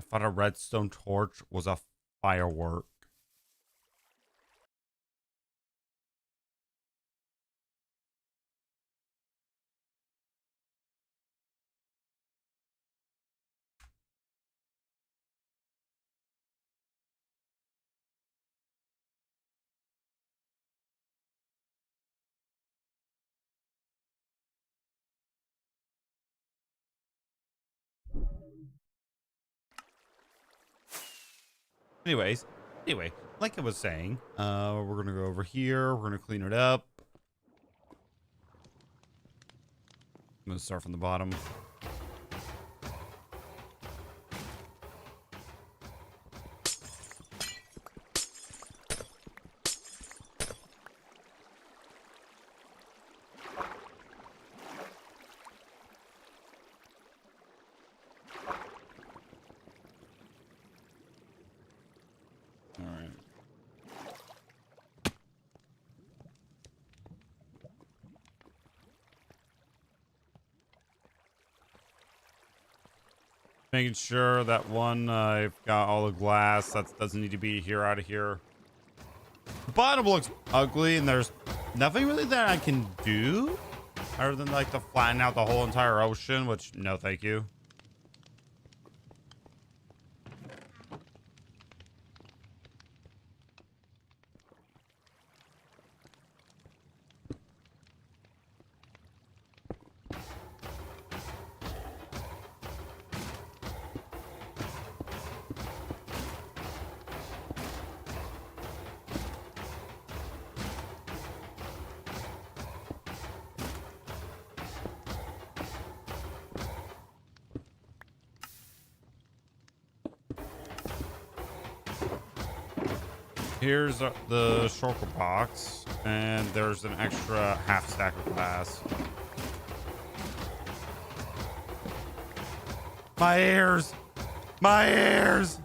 I thought a redstone torch was a firework. Anyway, like I was saying, we're gonna go over here. We're gonna clean it up. I'm gonna start from the bottom. All right. Making sure that one, I've got all the glass that doesn't need to be here out of here. The bottom looks ugly, and there's nothing really that I can do other than like to flatten out the whole entire ocean, which no thank you. Here's the shulker box, and there's an extra half stack of glass. My ears! My ears!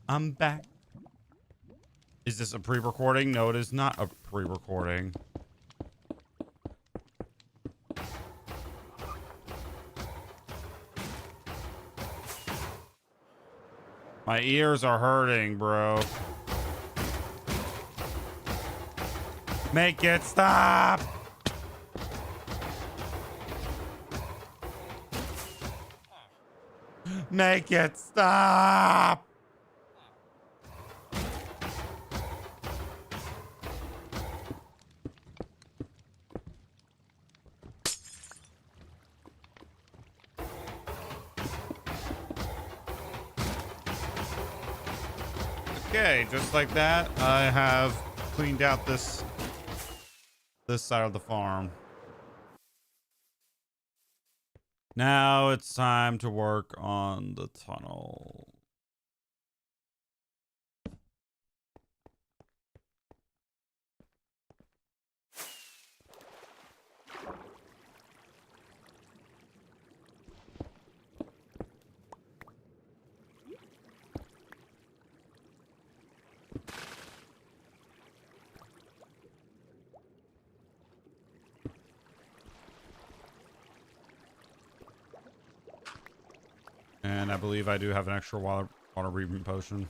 I'm back. Is this a pre-recording? No, it is not a pre-recording. My ears are hurting, bro. Make it stop! Make it stop! Okay, just like that, I have cleaned out this side of the farm. Now it's time to work on the tunnel. And I believe I do have an extra water breathing potion.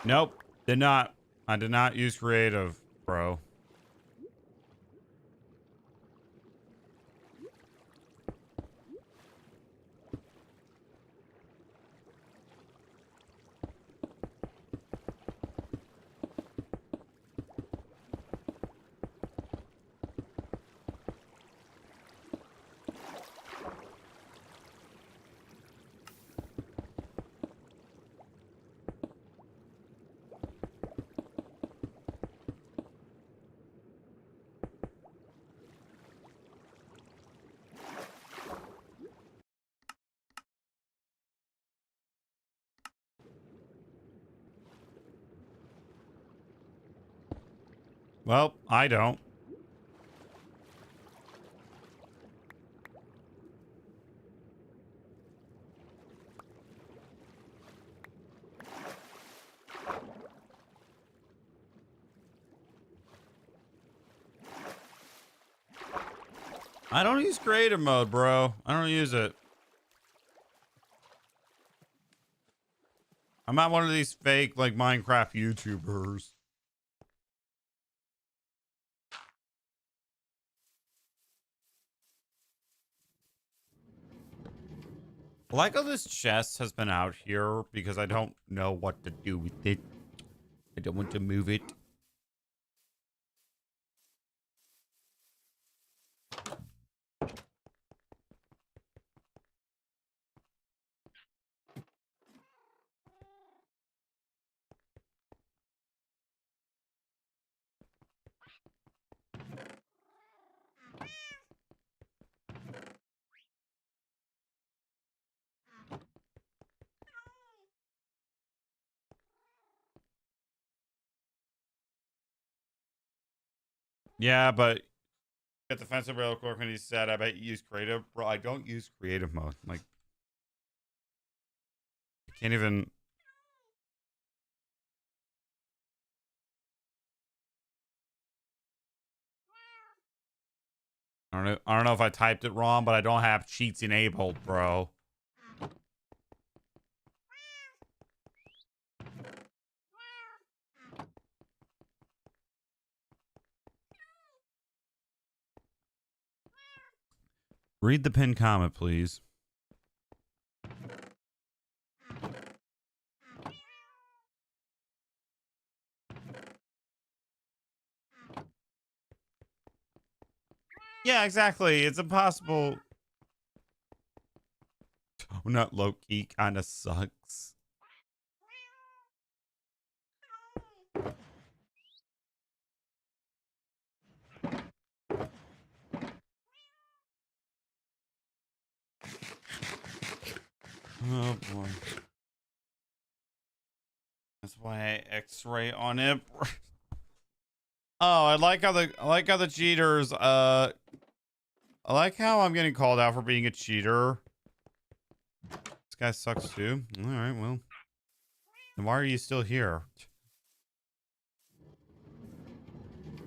Nope, did not. I did not use creative, bro. Well, I don't. I don't use creative mode, bro. I don't use it. I'm not one of these fake, like, Minecraft YouTubers. I like how this chest has been out here because I don't know what to do with it. I don't want to move it. Yeah, but get defensive rail core when he said, I bet you use creative. Bro, I don't use creative mode. Like, I can't even. I don't know if I typed it wrong, but I don't have cheats enabled, bro. Read the pinned comment, please. Yeah, exactly. It's impossible. Not low-key kind of sucks. Oh boy. That's why I X-ray on it. Oh, I like how the cheaters I like how I'm getting called out for being a cheater. This guy sucks too. All right, well. Then why are you still here?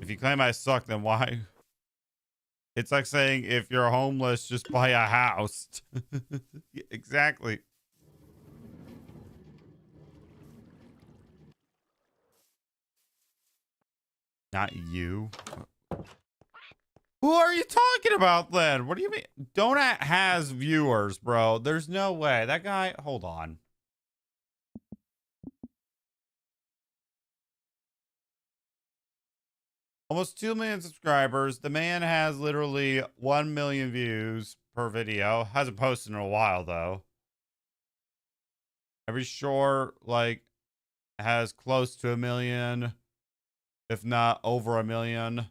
If you claim I suck, then why? It's like saying if you're homeless, just buy a house. Exactly. Not you. Who are you talking about then? What do you mean? Donut has viewers, bro. There's no way. That guy, hold on. Almost 2 million subscribers. The man has literally 1 million views per video. Hasn't posted in a while though. Every short like has close to 1 million, if not over 1 million.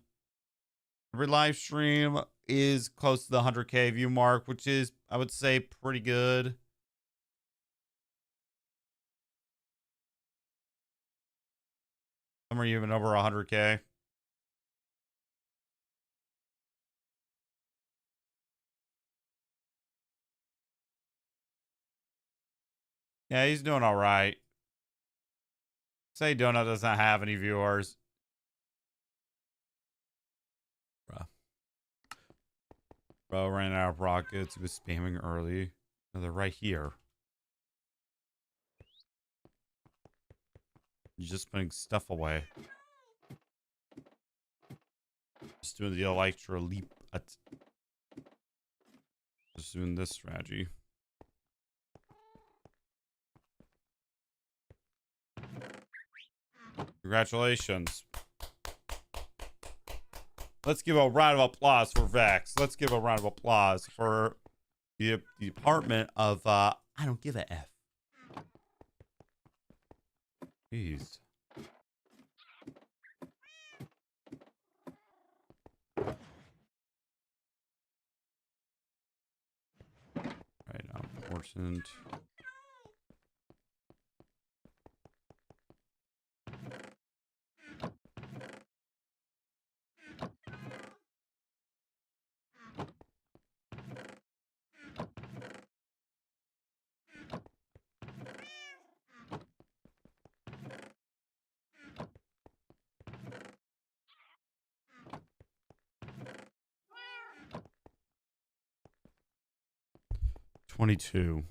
Every live stream is close to the 100K view mark, which is, I would say, pretty good. Some are even over 100K. Yeah, he's doing all right. Say Donut doesn't have any viewers. Bro ran out of rockets. He was spamming early. No, they're right here. You're just putting stuff away. Just doing the Elytra leap. Just doing this strategy. Congratulations. Let's give a round of applause for Vex. Let's give a round of applause for the department of I don't give a F. Jeez. Right, important. $22.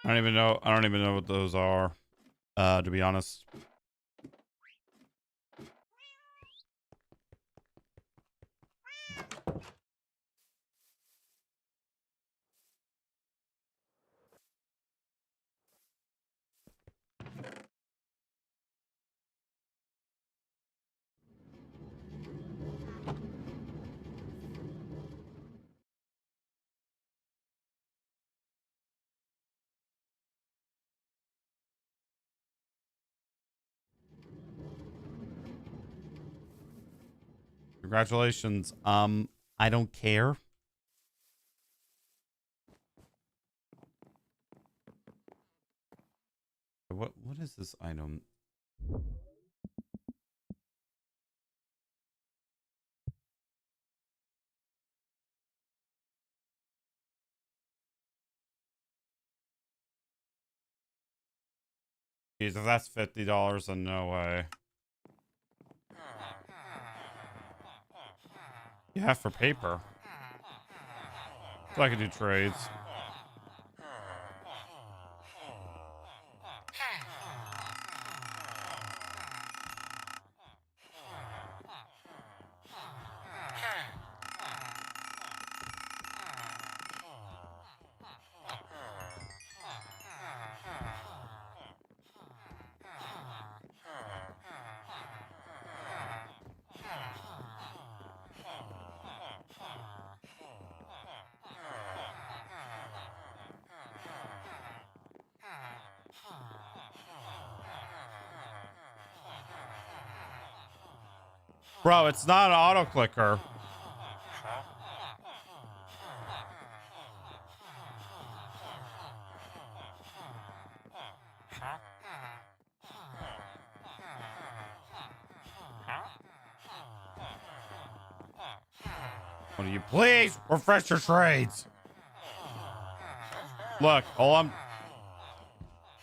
I don't even know what those are. To be honest. Congratulations. I don't care. What is this item? Jesus, that's $50, and no way. Yeah, for paper. So I could do trades. Bro, it's not an auto clicker. Will you please refresh your trades? Look, all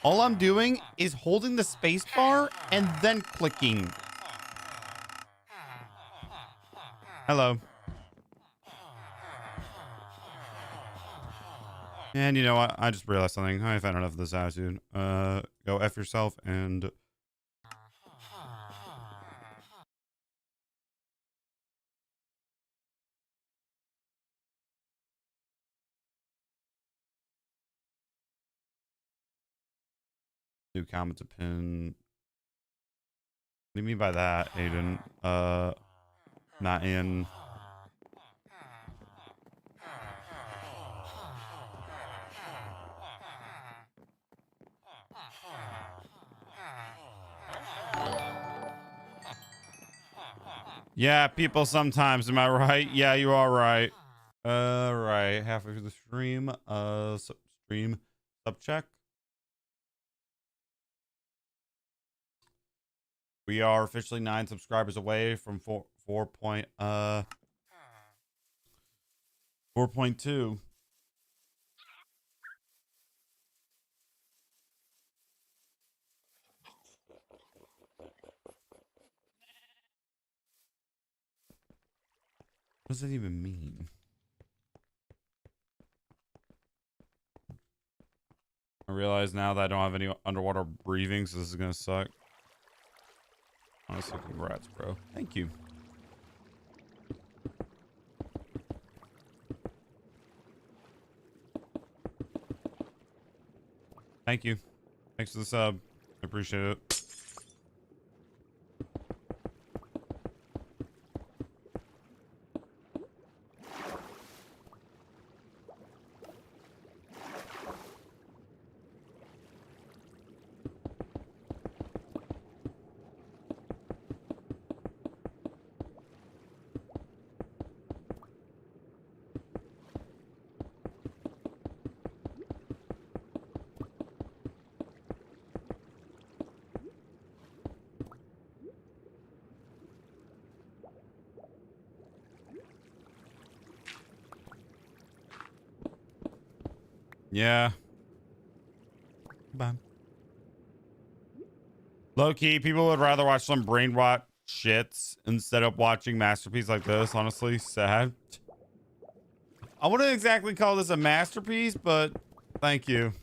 I'm doing is holding the space bar and then clicking. Hello. And you know what? I just realized something. I've had enough of this attitude. Go F yourself and do comment to pin. What do you mean by that, Aiden? Not in. Yeah, people sometimes, am I right? Yeah, you are right. Right. Halfway through the stream. Stream sub check. We are officially 9 subscribers away from 4.2. What does that even mean? I realize now that I don't have any underwater breathing, so this is gonna suck. Honestly, congrats, bro. Thank you. Thank you. Thanks for the sub. I appreciate it. Yeah. Bye. Low key, people would rather watch some brain rot shits instead of watching masterpiece like this. Honestly, sad. I wouldn't exactly call this a masterpiece, but thank you.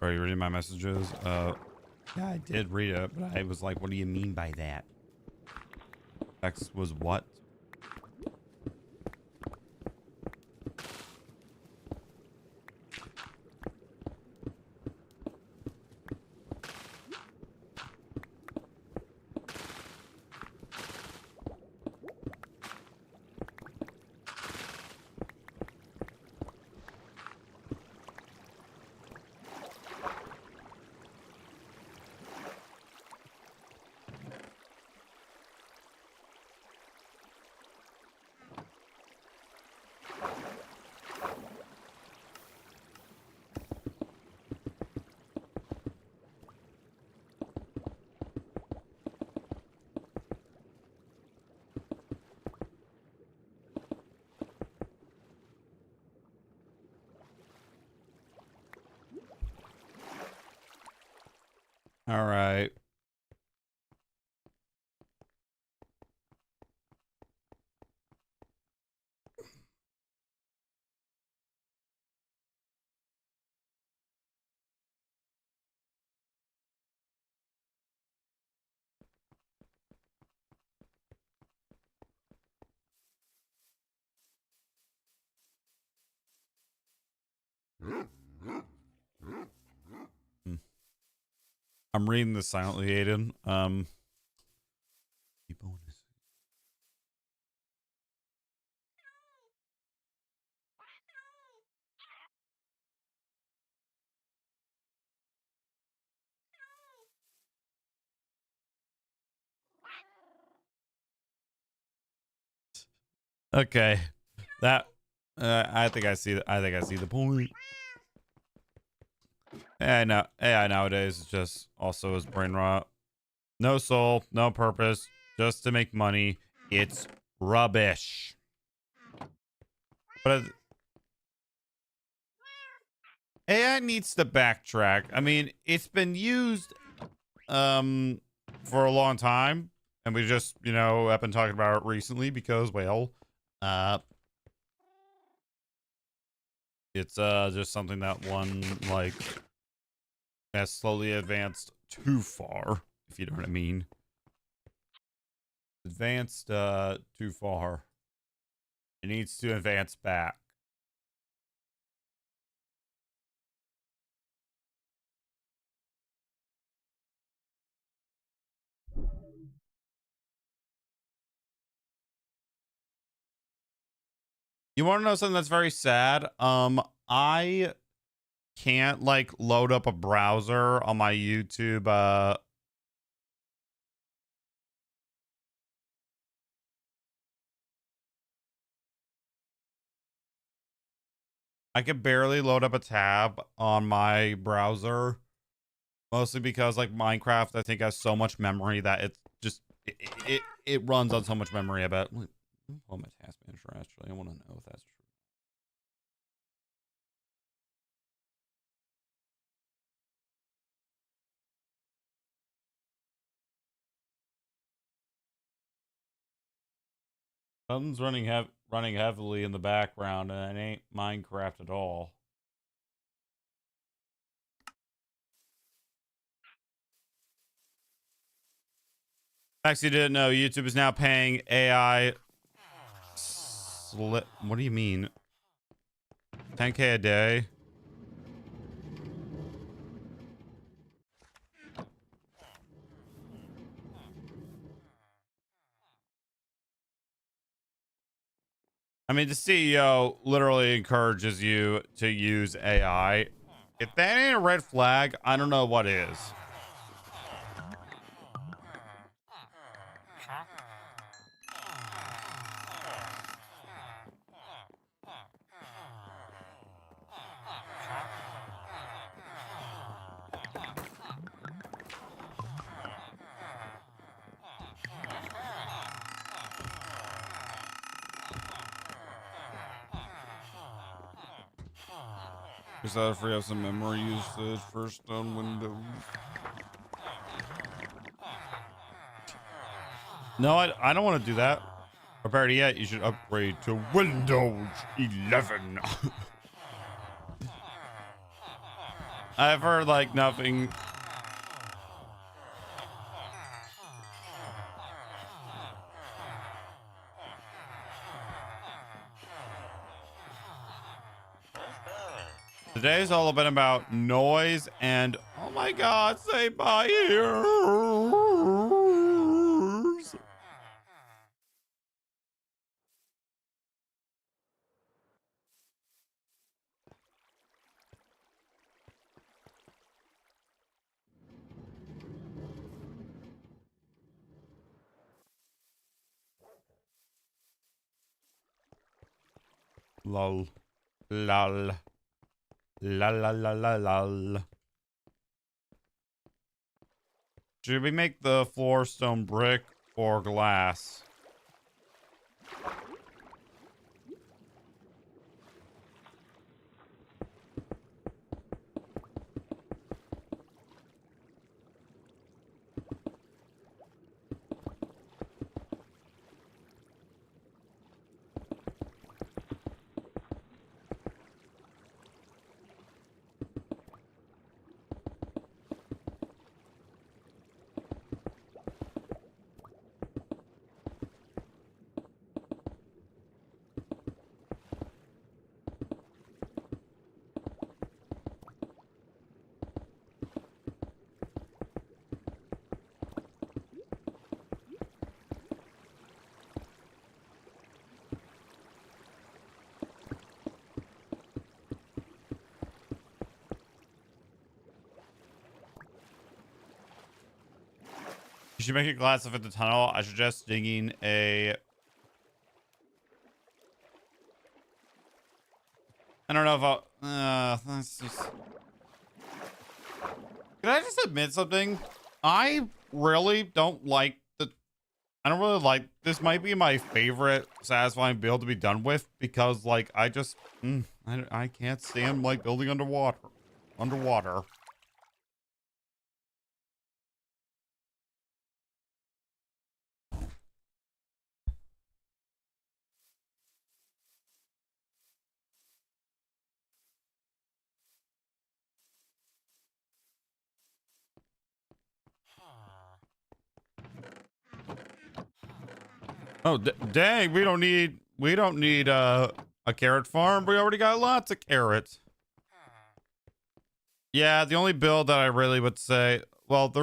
Are you reading my messages? Yeah, I did read it, but I was like, what do you mean by that? X was what? All right. Hmm. I'm reading this silently, Aiden. Bonus. Okay, that I think I see. I think I see the point. AI nowadays is just also is brain rot. No soul, no purpose, just to make money. It's rubbish. But AI needs to backtrack. I mean, it's been used for a long time, and we just, have been talking about it recently because, well, uh it's just something that one like has slowly advanced too far, if you know what I mean. Advanced too far. It needs to advance back. You want to know something that's very sad? I can't like load up a browser on my YouTube. I can barely load up a tab on my browser, mostly because like Minecraft, I think has so much memory that it's just it runs on so much memory. I bet. Oh, my task manager actually. I want to know if that's true. Something's running heavily in the background, and it ain't Minecraft at all. Actually, didn't know YouTube is now paying AI. What do you mean? 10K a day? I mean, the CEO literally encourages you to use AI. If that ain't a red flag, I don't know what is. Just out of free up some memory usage first on Windows. No, I don't want to do that. Or better yet, you should upgrade to Windows 11. I've heard like nothing. Today's all been about noise and oh my god, save my ears. Lol. Lol. La la la la lol. Should we make the floor stone brick or glass? You should make a glass to fit the tunnel. I suggest digging a I don't know if I'll. That's just. Can I just admit something? I really don't like the. I don't really like. This might be my favorite satisfying build to be done with because, like, I just. I can't stand like building underwater. Underwater. Oh, dang, we don't need a carrot farm. We already got lots of carrots. Yeah, the only build that I really would say, well, the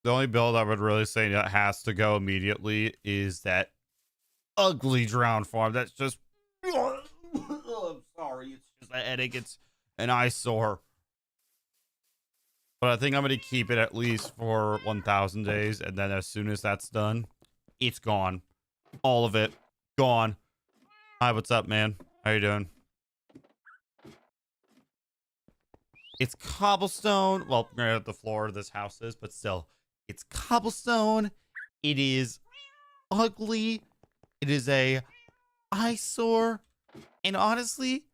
only build I would really say that has to go immediately is that ugly drown farm. That's just I'm sorry, it's just a headache. It's an eyesore. But I think I'm gonna keep it at least for 1,000 days, and then as soon as that's done, it's gone. All of it gone. Hi, what's up, man? How you doing? It's cobblestone. Well, granted, the floor of this house is, but still, it's cobblestone. It is ugly. It is a eyesore. And honestly,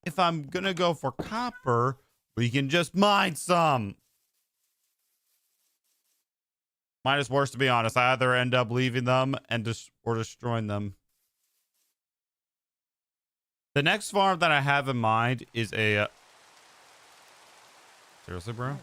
if I'm gonna go for copper, we can just mine some. Mine is worse, to be honest. I either end up leaving them and or destroying them. The next farm that I have in mind is a. Seriously, bro?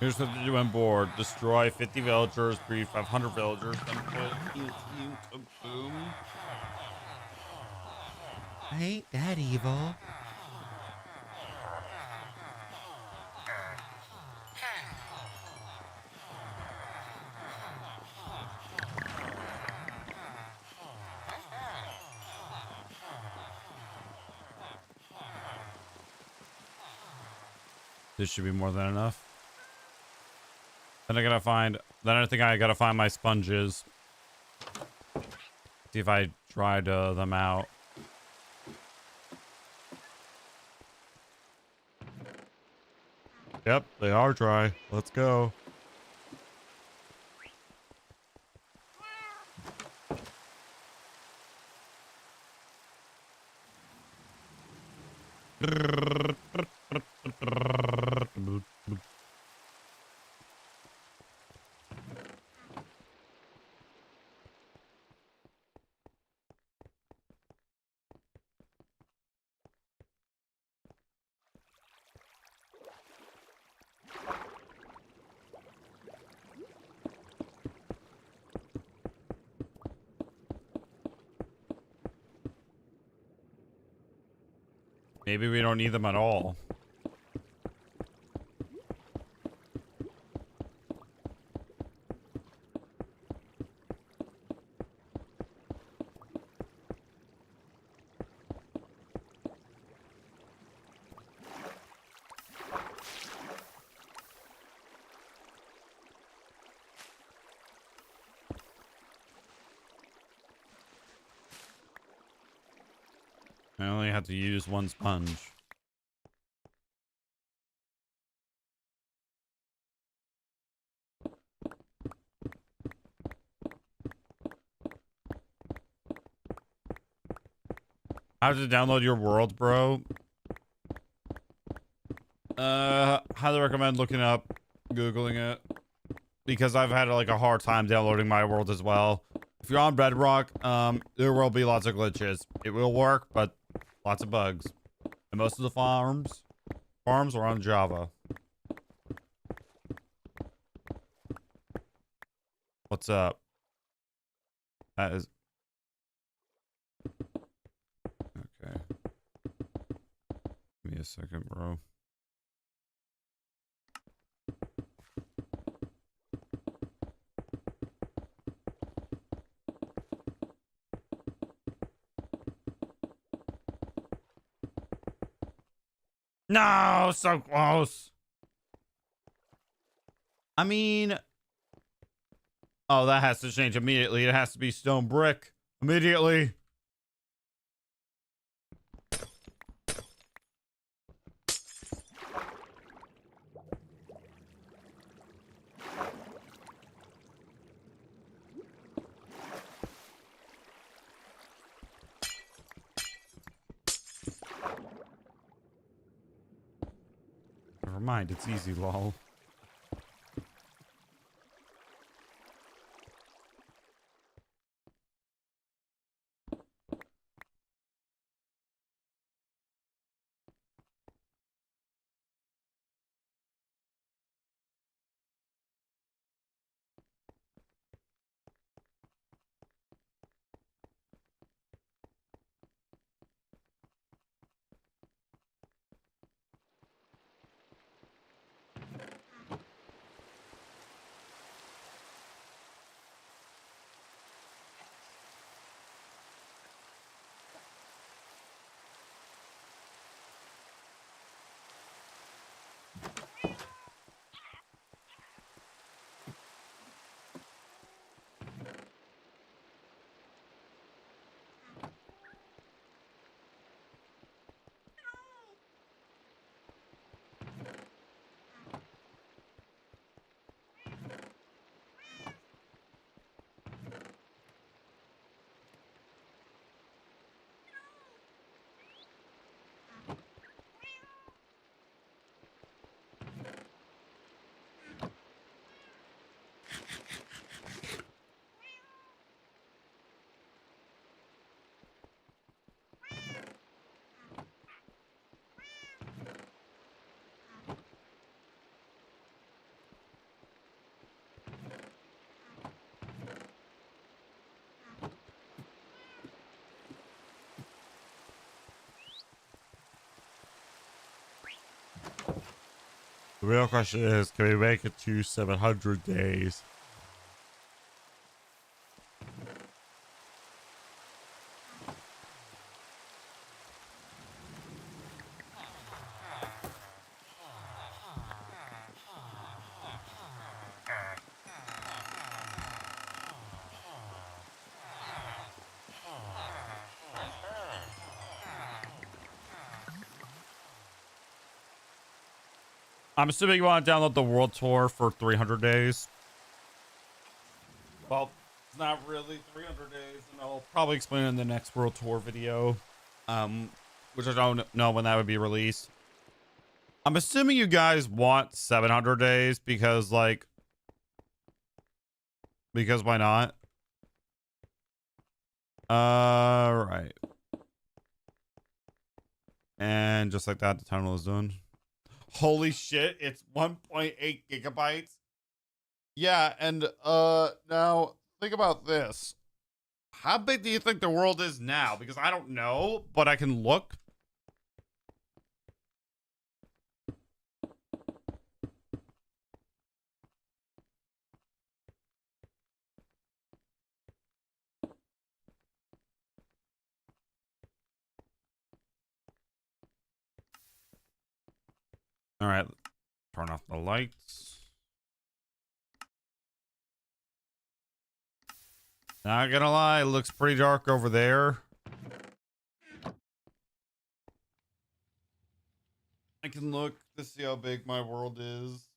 Here's what to do on board. Destroy 50 villagers, breed 500 villagers, then put a boom. I ain't that evil. This should be more than enough. Then I think I gotta find my sponges. See if I dried them out. Yep, they are dry. Let's go. Maybe we don't need them at all. I only had to use one sponge. How to download your world, bro? Highly recommend looking up, Googling it. Because I've had like a hard time downloading my world as well. If you're on Bedrock, there will be lots of glitches. It will work, but lots of bugs. And most of the farms are on Java. What's up? That is okay. Give me a second, bro. No, so close. I mean, oh, that has to change immediately. It has to be stone brick immediately. Never mind, it's easy, lol. The real question is, can we make it to 700 days? I'm assuming you want to download the world tour for 300 days. Well, it's not really 300 days, and I'll probably explain it in the next world tour video, which I don't know when that would be released. I'm assuming you guys want 700 days because, like, because why not? Right. And just like that, the tunnel is done. Holy shit, it's 1.8 gigabytes. Yeah, and now think about this. How big do you think the world is now? Because I don't know, but I can look. All right, turn off the lights. Not gonna lie, it looks pretty dark over there. I can look to see how big my world is.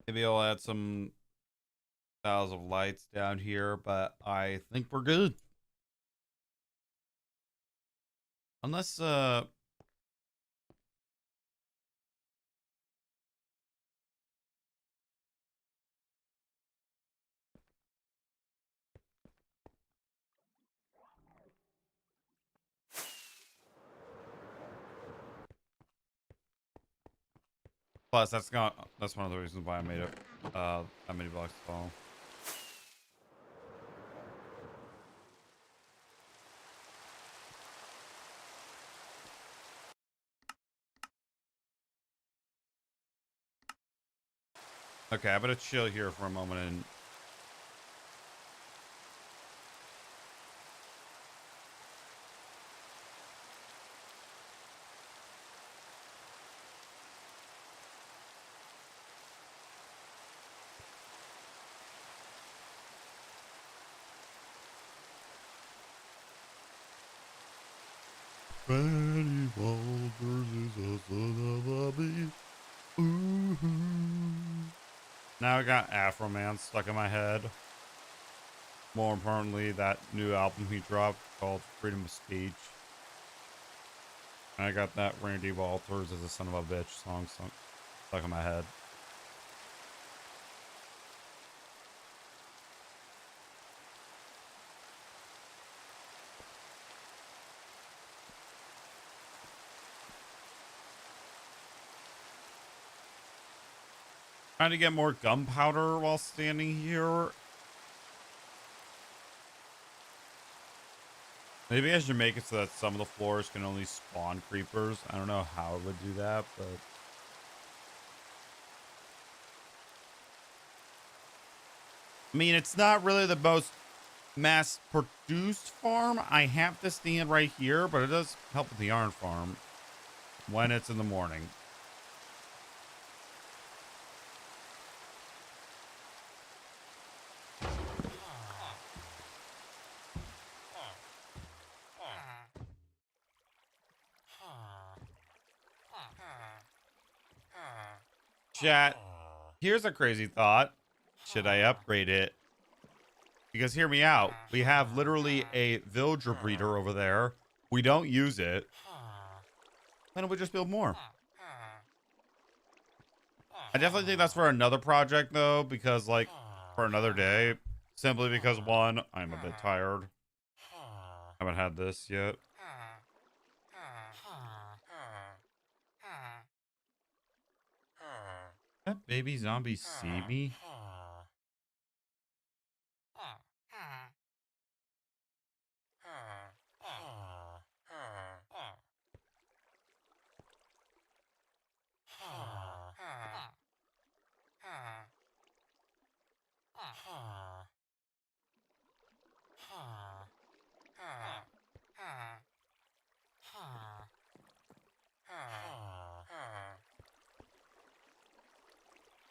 Maybe I'll add some tiles of lights down here, but I think we're good. Unless plus that's one of the reasons why I made it that many blocks tall. Okay, I'm gonna chill here for a moment and Freddy Walters is a son of a bitch. Now I got Afro Man stuck in my head. More importantly, that new album he dropped called Freedom of Speech. And I got that Randy Walters is a son of a bitch song stuck in my head. Trying to get more gunpowder while standing here. Maybe I should make it so that some of the floors can only spawn creepers. I don't know how it would do that, but I mean, it's not really the most mass produced farm. I have to stand right here, but it does help with the yarn farm when it's in the morning. Chat, here's a crazy thought. Should I upgrade it? Because hear me out. We have literally a villager breeder over there. We don't use it. Why don't we just build more? I definitely think that's for another project though, because like for another day, simply because one, I'm a bit tired. Haven't had this yet. That baby zombie see me?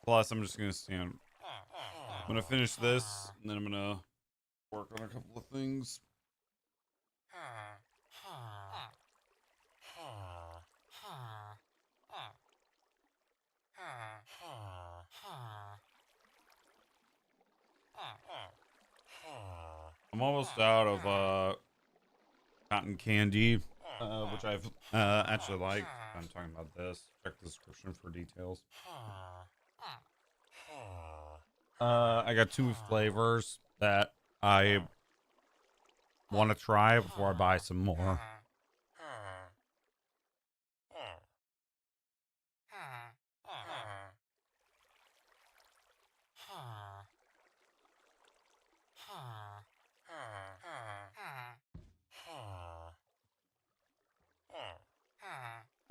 Plus, I'm just gonna stand. I'm gonna finish this, and then I'm gonna work on a couple of things. I'm almost out of cotton candy, which I've actually liked. I'm talking about this. Check the description for details. I got 2 flavors that I want to try before I buy some more.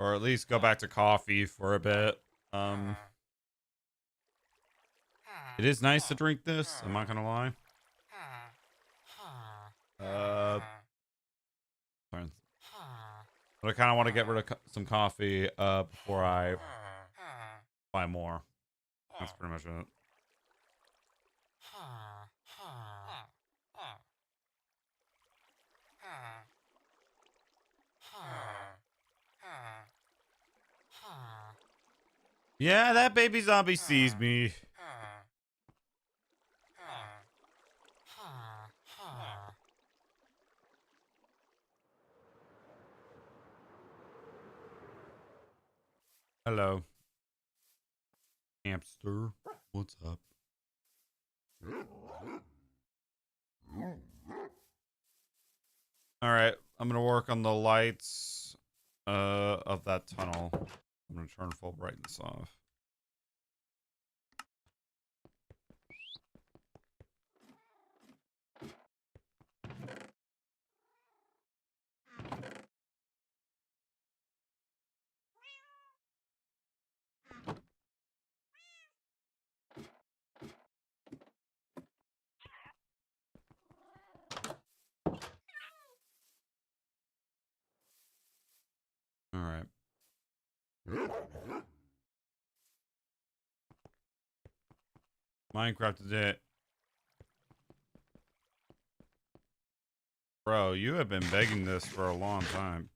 Or at least go back to coffee for a bit. It is nice to drink this, I'm not gonna lie. But I kind of want to get rid of some coffee before I buy more. That's pretty much it. Yeah, that baby zombie sees me. Hello. Hamster. What's up? Alright, I'm gonna work on the lights of that tunnel. I'm gonna turn full brightness off. Alright. Minecraft is it. Bro, you have been begging this for a long time.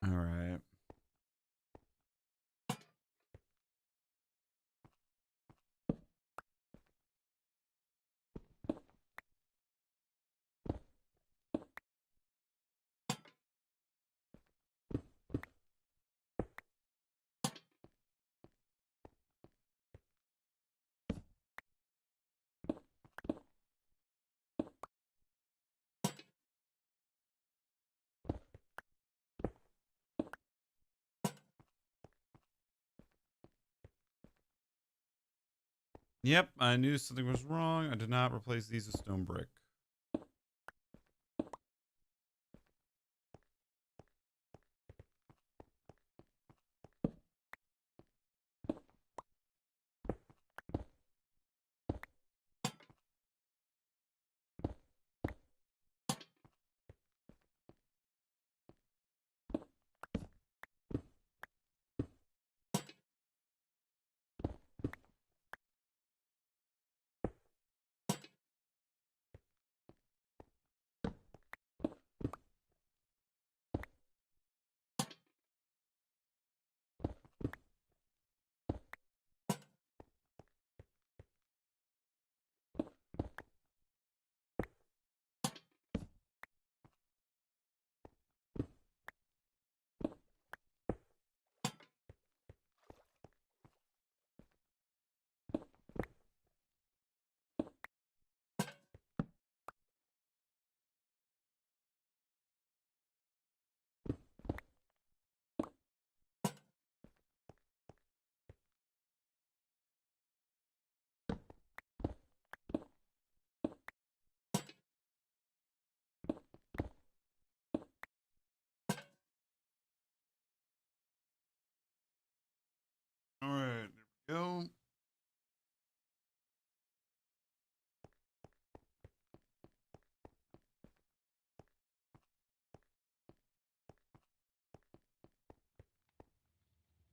Alright. Yep, I knew something was wrong. I did not replace these with stone brick.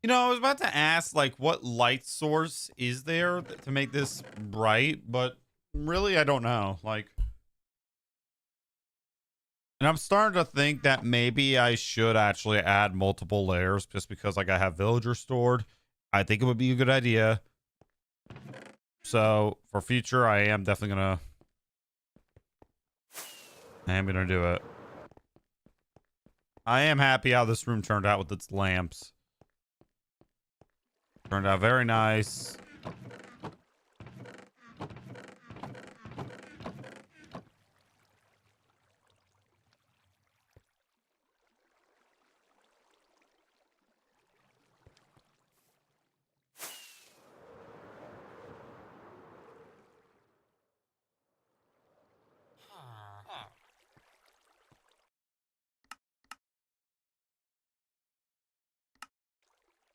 You know, I was about to ask, like, what light source is there to make this bright, but really, I don't know. Like, and I'm starting to think that maybe I should actually add multiple layers just because, like, I have villagers stored. I think it would be a good idea. So for future, I am definitely gonna do it. I am happy how this room turned out with its lamps. Turned out very nice.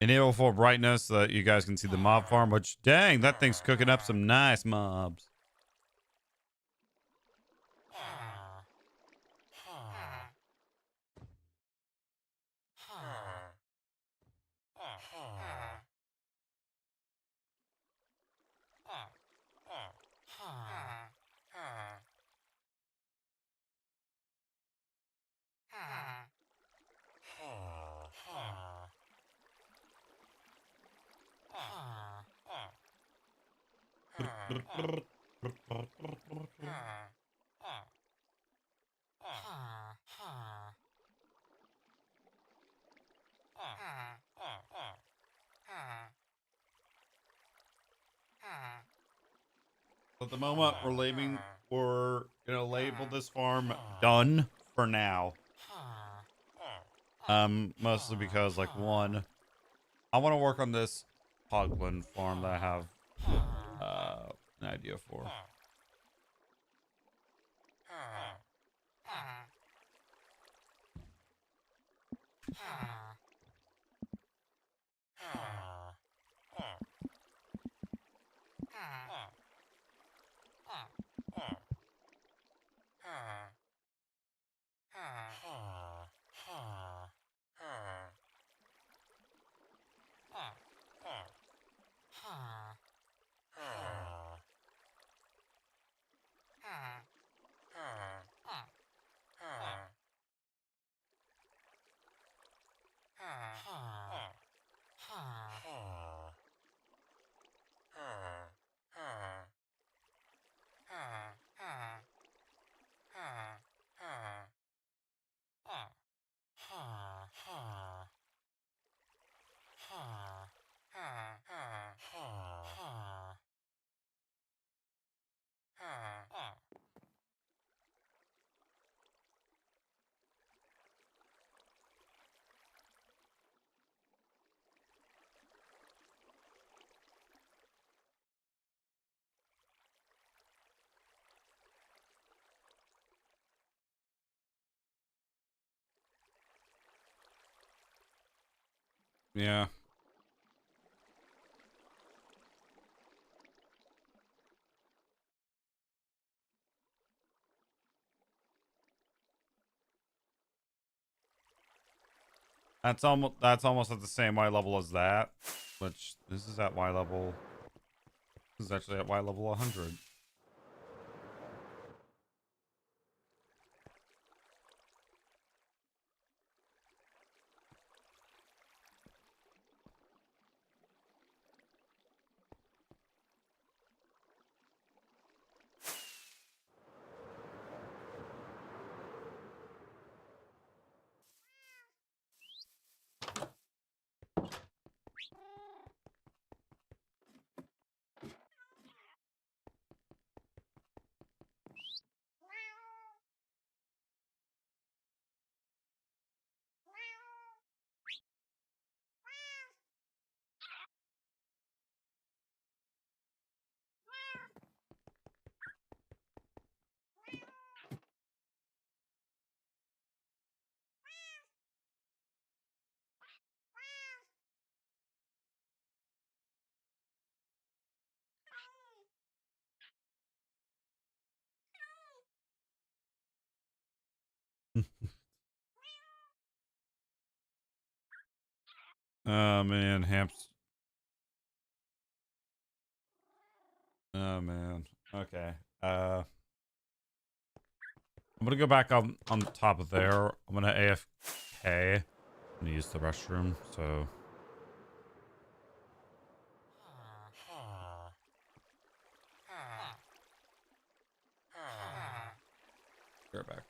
Enable full brightness so that you guys can see the mob farm, which, dang, that thing's cooking up some nice mobs. At the moment, we're gonna label this farm done for now. Mostly because, like, one, I want to work on this Hoglin farm that I have an idea for. Yeah. That's almost at the same Y level as that, which this is at Y level. This is actually at Y level 100. Oh man, Hamps. Oh man. Okay. I'm gonna go back on the top of there. I'm gonna AFK. I'm gonna use the restroom. So be right back.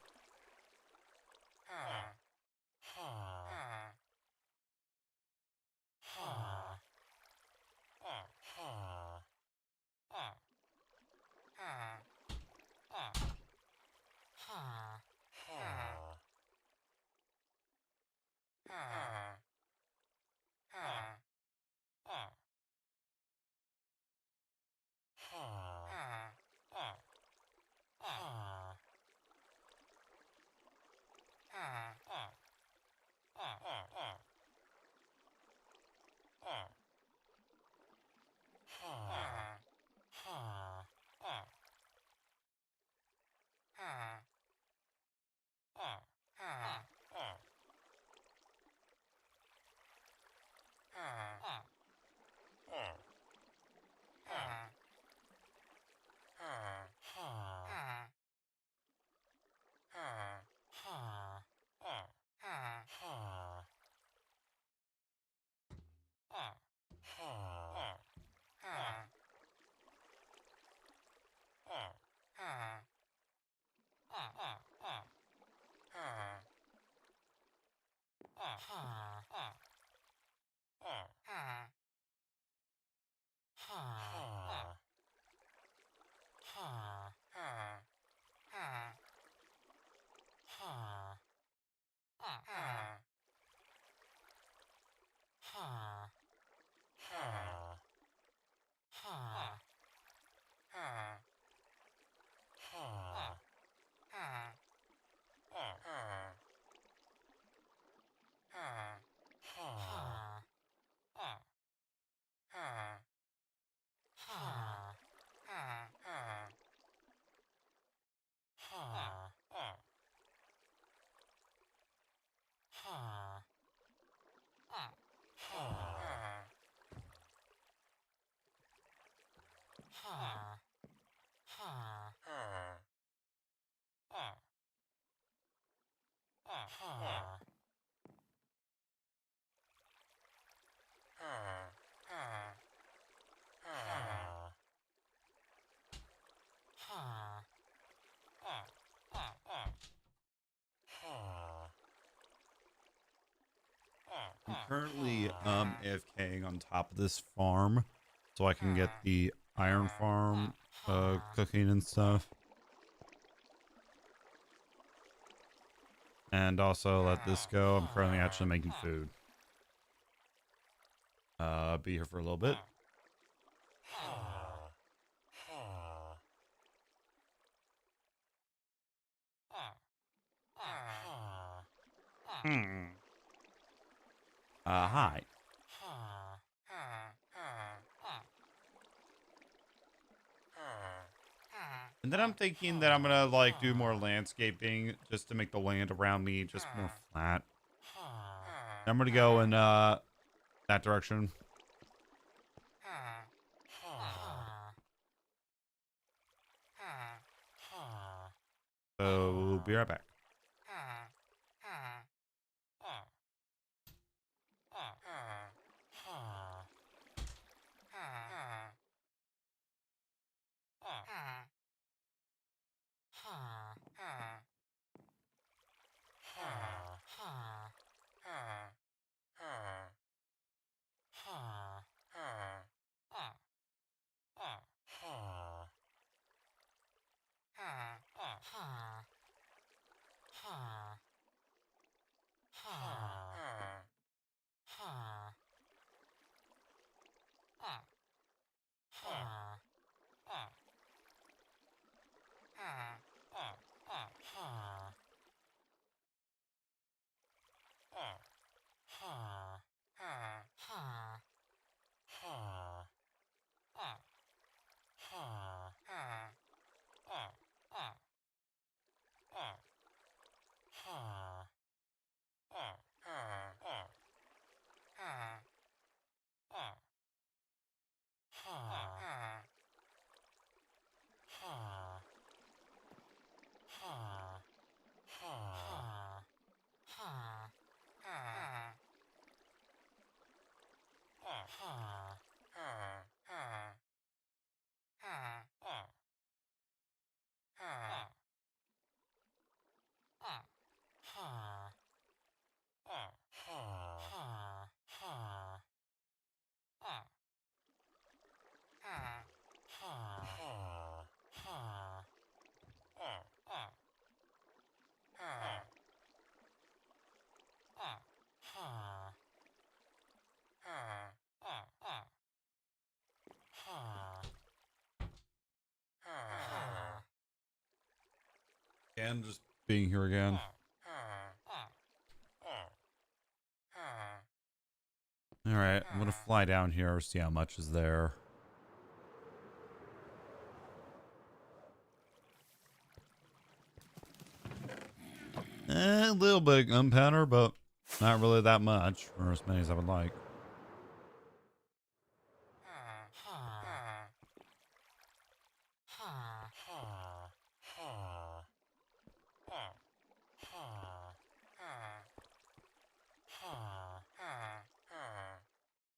I'm currently AFKing on top of this farm so I can get the iron farm cooking and stuff. And also let this go. I'm currently actually making food. Be here for a little bit. Hi. And then I'm thinking that I'm gonna like do more landscaping just to make the land around me just more flat. I'm gonna go in that direction. So we'll be right back. And just being here again. Alright, I'm gonna fly down here, see how much is there. A little bit of gunpowder, but not really that much, or as many as I would like.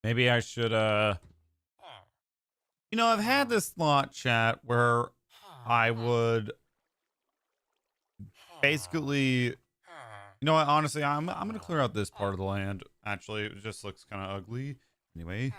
Maybe I should, you know, I've had this thought, chat, where I would basically, you know what, honestly, I'm gonna clear out this part of the land. Actually, it just looks kind of ugly. Anyway.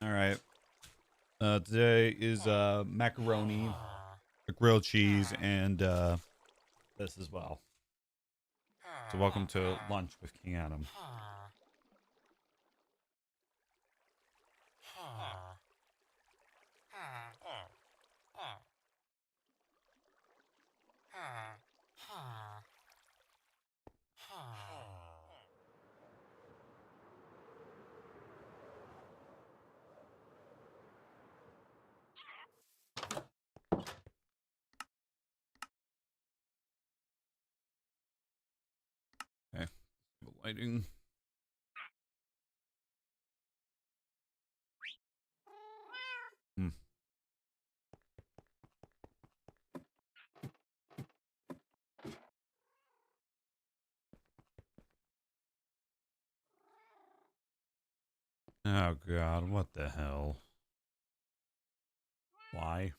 All right. Today is macaroni, grilled cheese, and this as well. So welcome to lunch with King Adam. Okay, lighting. Hmm. Oh God, what the hell? Why?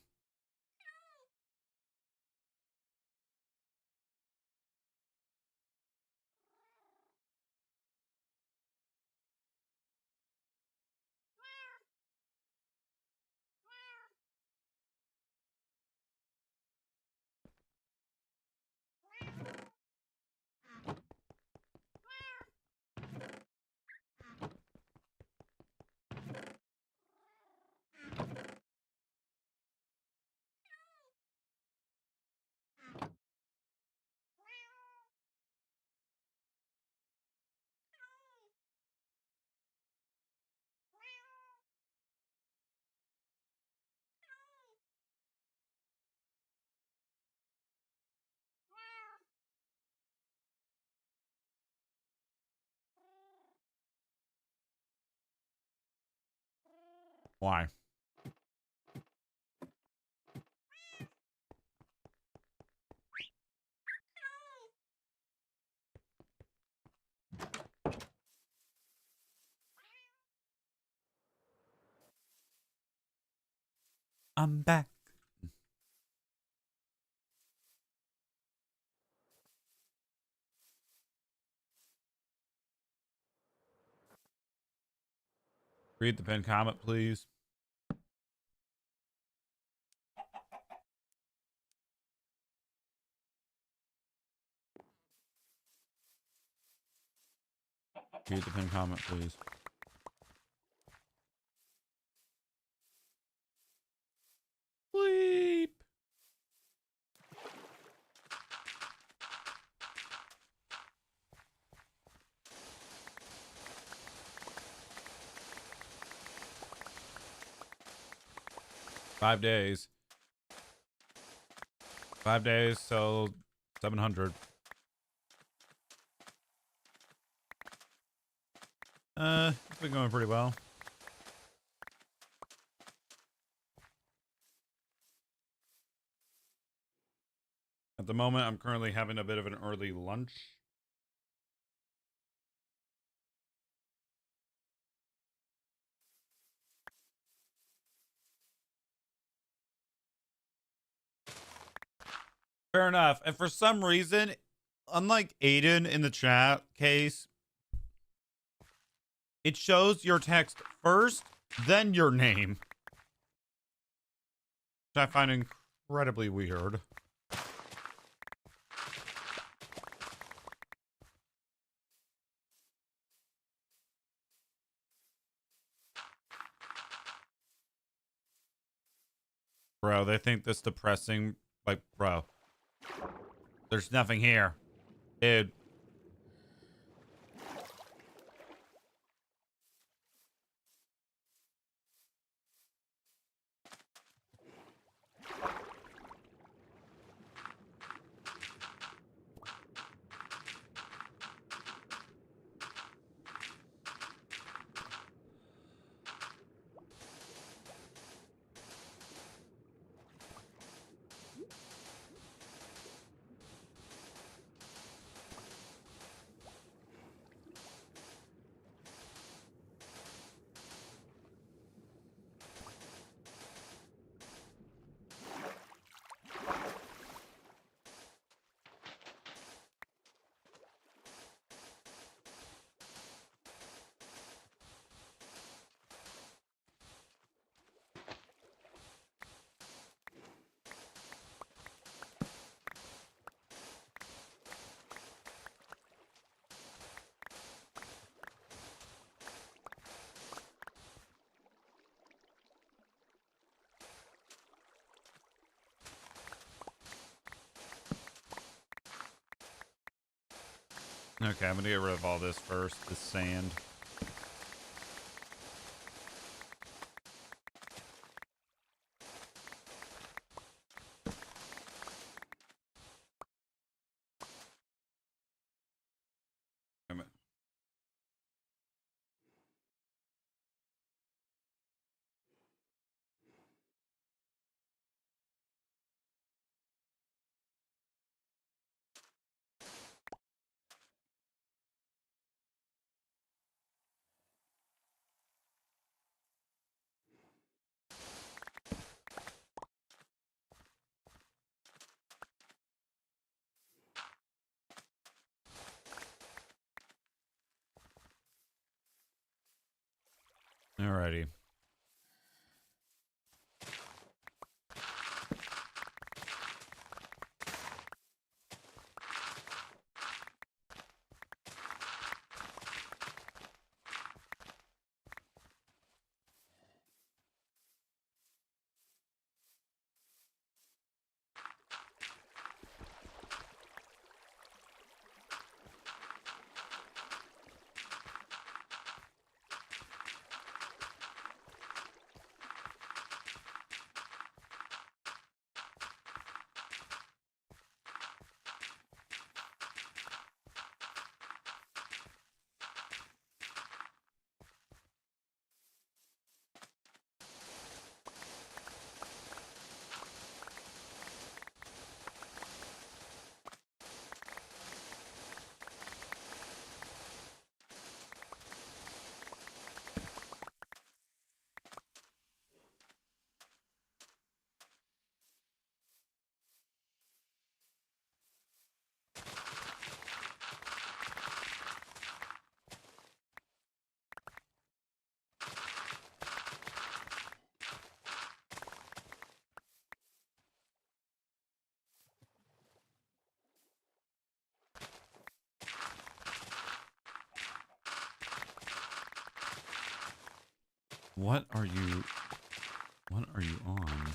Why? I'm back. Read the pinned comment, please. Read the pinned comment, please. Sleep. Five days. 5 days, so 700. It's been going pretty well. At the moment, I'm currently having a bit of an early lunch. Fair enough. And for some reason, unlike Aiden in the chat case, it shows your text first, then your name. Which I find incredibly weird. Bro, they think this depressing. Like, bro, there's nothing here. Dude. Okay, I'm gonna get rid of all this first. The sand. Damn it. Alrighty. What are you? What are you on?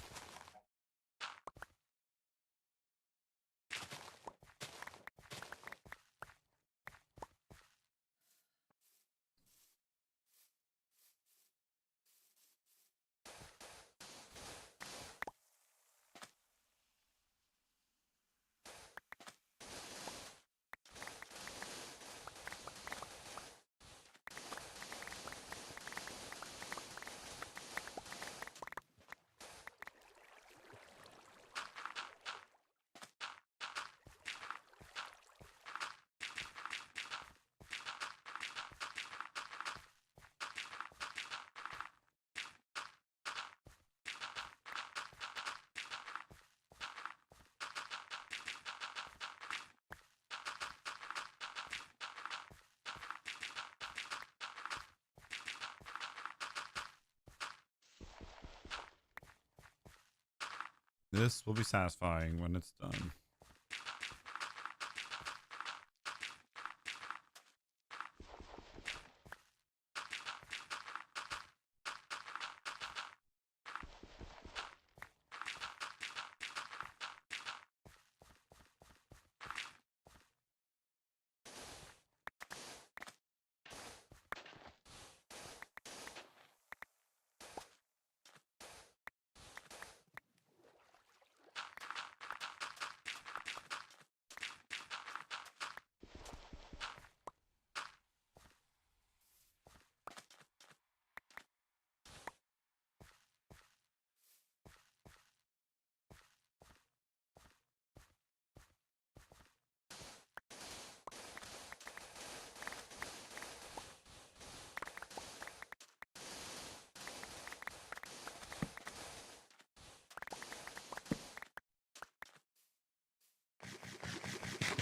This will be satisfying when it's done.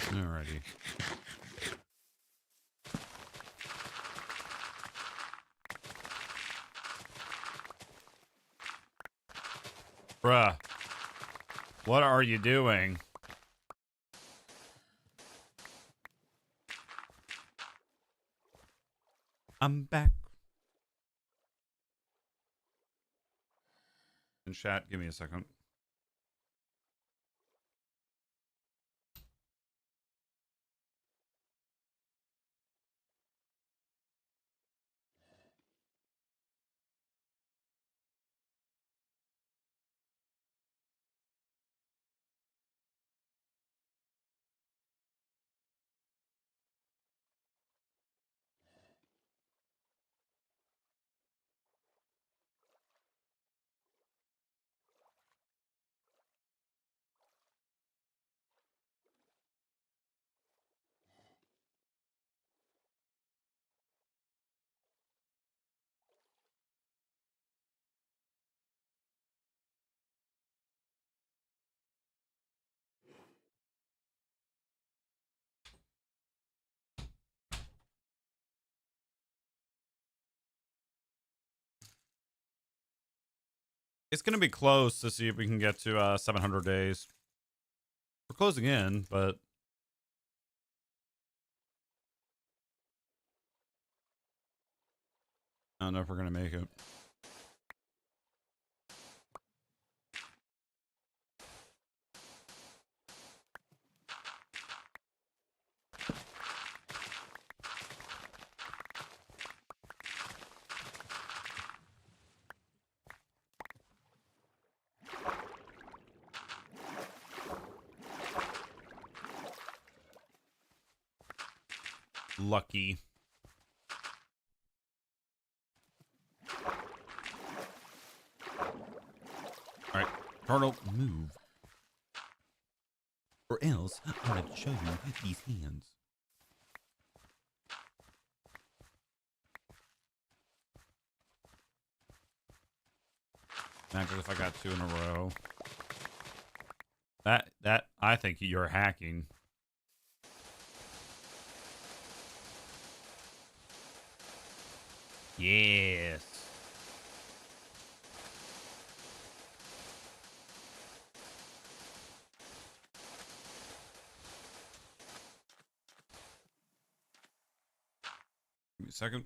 Alrighty. Bruh. What are you doing? I'm back. In chat, give me a second. It's going to be close to see if we can get to 700 days. We're closing in, but I don't know if we're going to make it. Lucky. All right, Turtle, move. Or else I'm going to show you these hands. Imagine if I got 2 in a row. That I think you're hacking. Yes. Give me a second.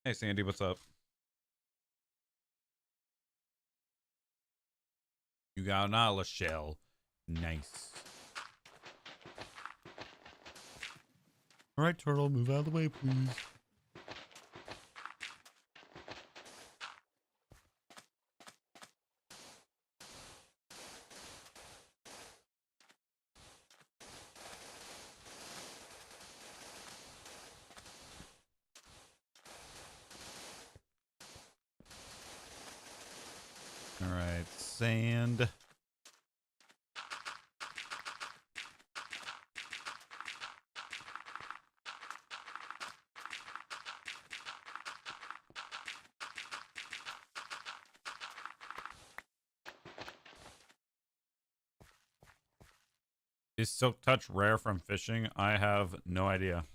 Hey, Sandy, what's up? You got an Isla shell. Nice. All right, turtle, move out of the way, please. All right, sand. Is Silk Touch rare from fishing? I have no idea.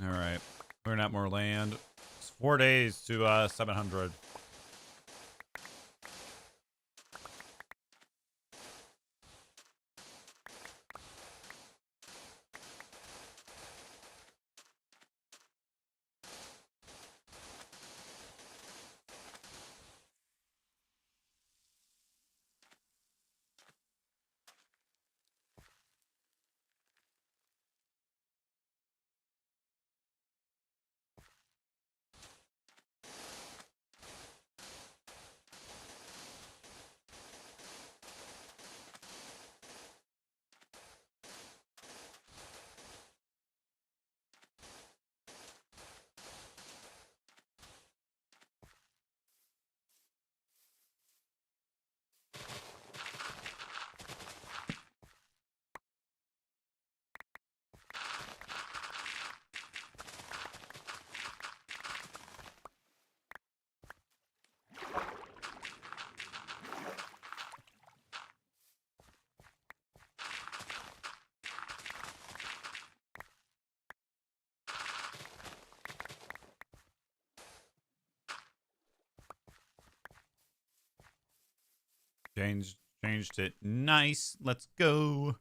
All right, clearing out more land. It's 4 days to 700. Changed it. Nice. Let's go.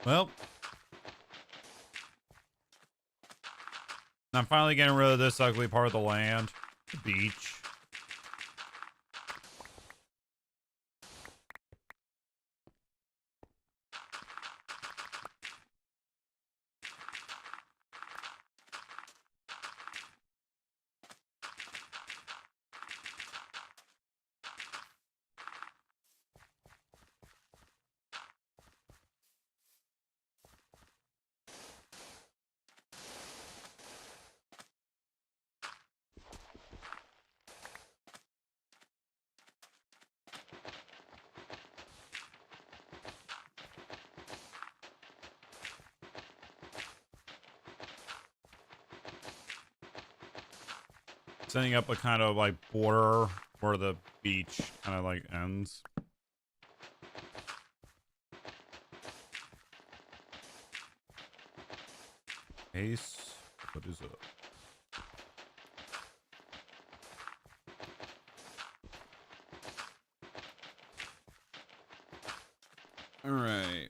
Well, I'm finally getting rid of this ugly part of the land. The beach. Setting up a kind of like border where the beach kind of like ends. Ace. What is up? All right.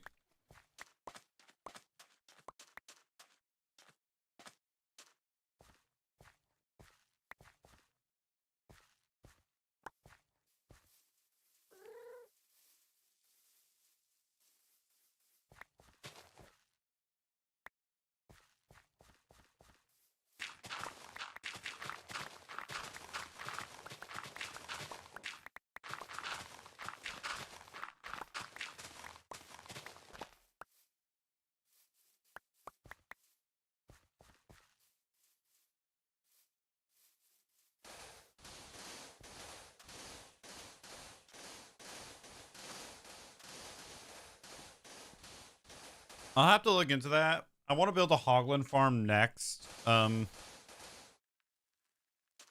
I'll have to look into that. I want to build a Hogland farm next. I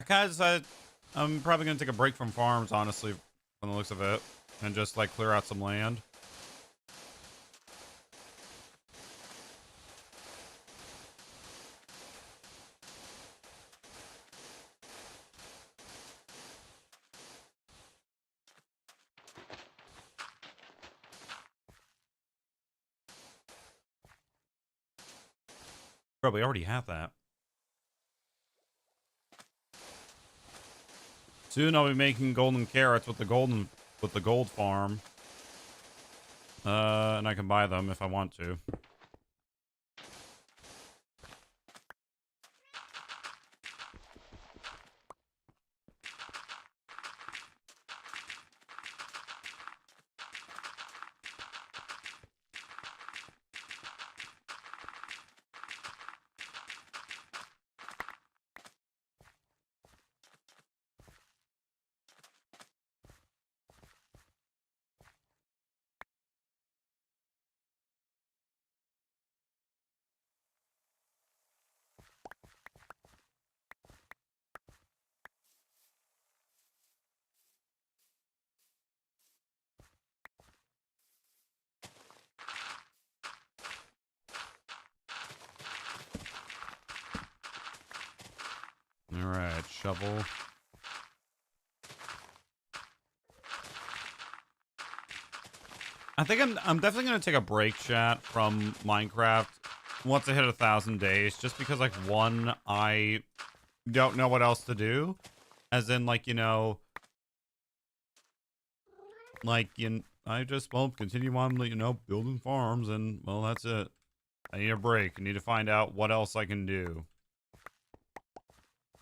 kind of decided I'm probably gonna take a break from farms, honestly, from the looks of it, and just like clear out some land. Bro, we already have that. Soon I'll be making golden carrots with the gold farm. And I can buy them if I want to. All right, shovel. I think I'm definitely gonna take a break, chat, from Minecraft once I hit 1,000 days, just because like one, I don't know what else to do, as in like I just won't continue on building farms, and well, that's it. I need a break. I need to find out what else I can do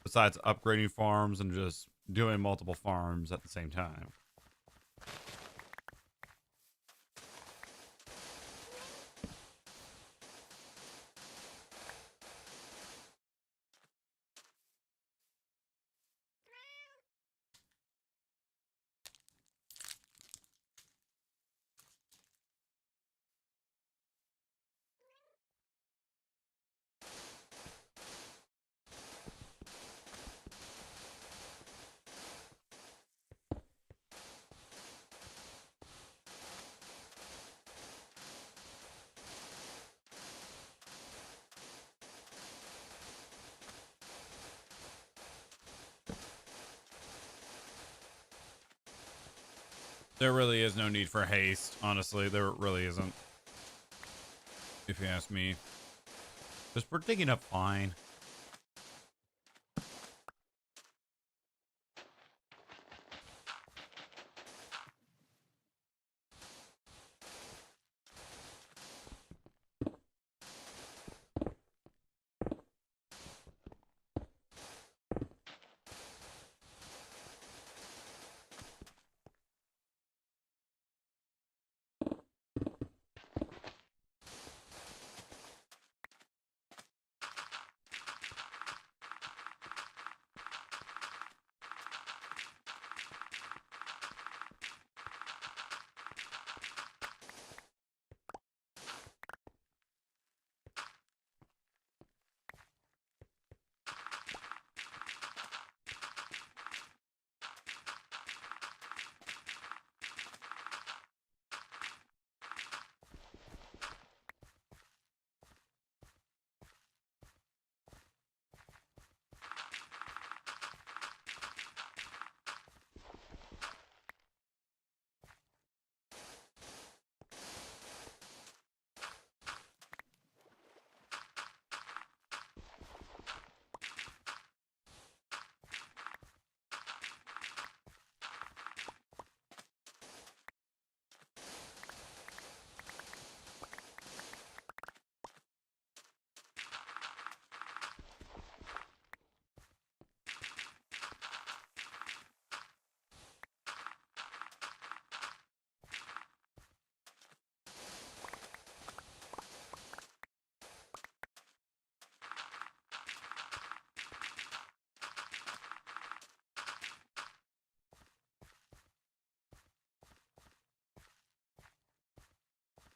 besides upgrading farms and just doing multiple farms at the same time. There really is no need for haste, honestly. There really isn't. If you ask me. Because we're digging up fine.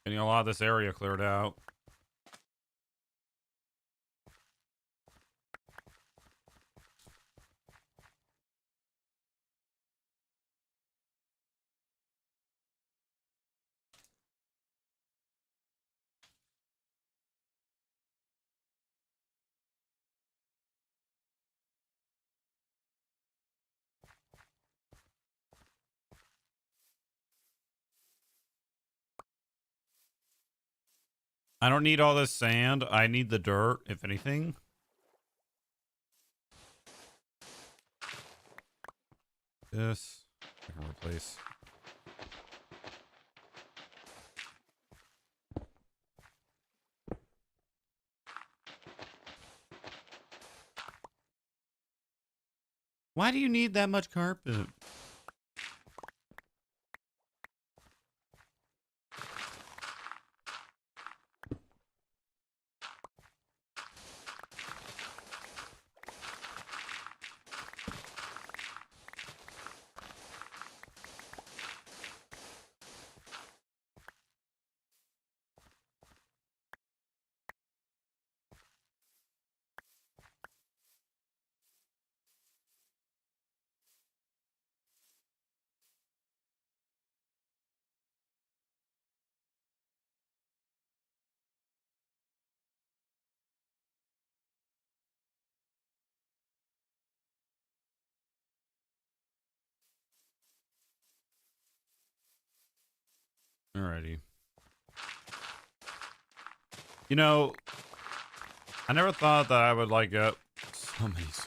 Getting a lot of this area cleared out. I don't need all this sand. I need the dirt, if anything. This I can replace. Why do you need that much carpet? Alrighty. You know, I never thought that I would like get so many songs.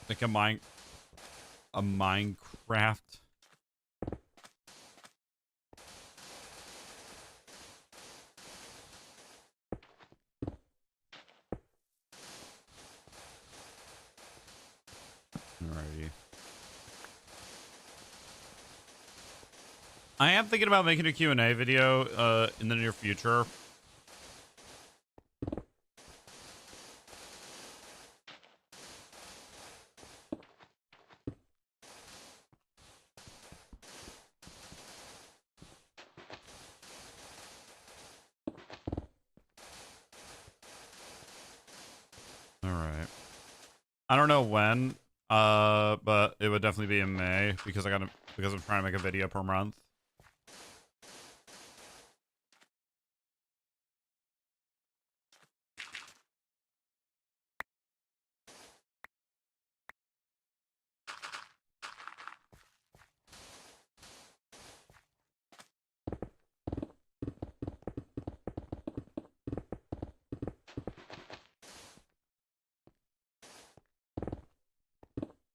Like a Minecraft. Alrighty. I am thinking about making a Q&A video in the near future. Alright. I don't know when, but it would definitely be in May because I'm trying to make a video per month.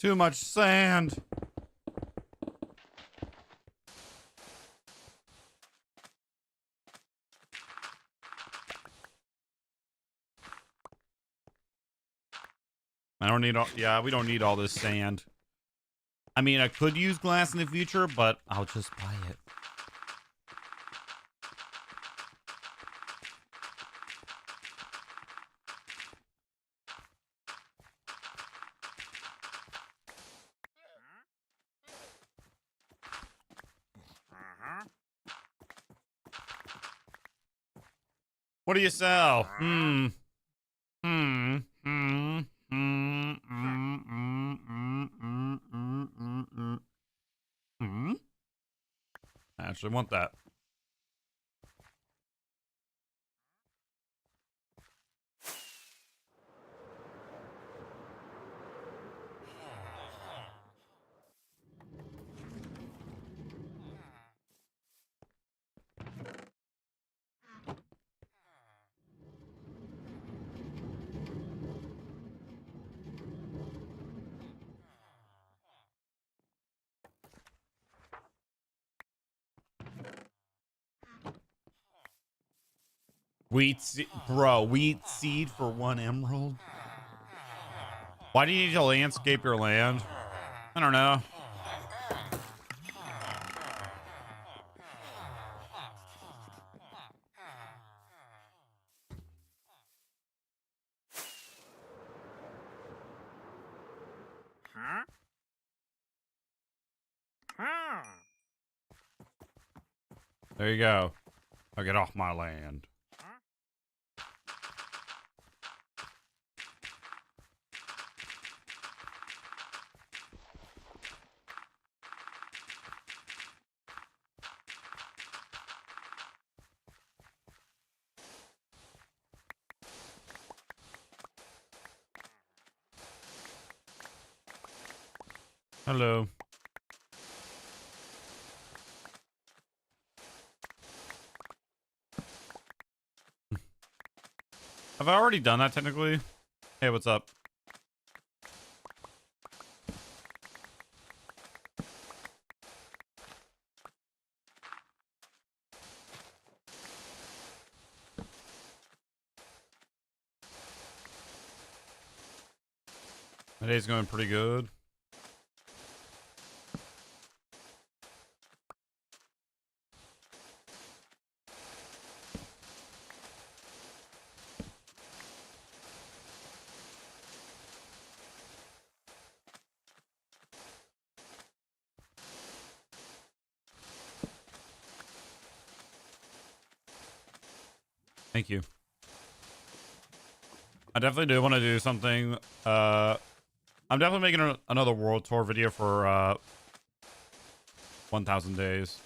Too much sand. I don't need all, yeah, we don't need all this sand. I mean, I could use glass in the future, but I'll just buy it. What do you sell? Hmm. I actually want that. Bro, wheat seed for 1 emerald? Why do you need to landscape your land? I don't know. There you go. Now get off my land. Hello. Have I already done that technically? Hey, what's up? My day's going pretty good. Thank you. I definitely do want to do something. I'm definitely making another world tour video for 1,000 days.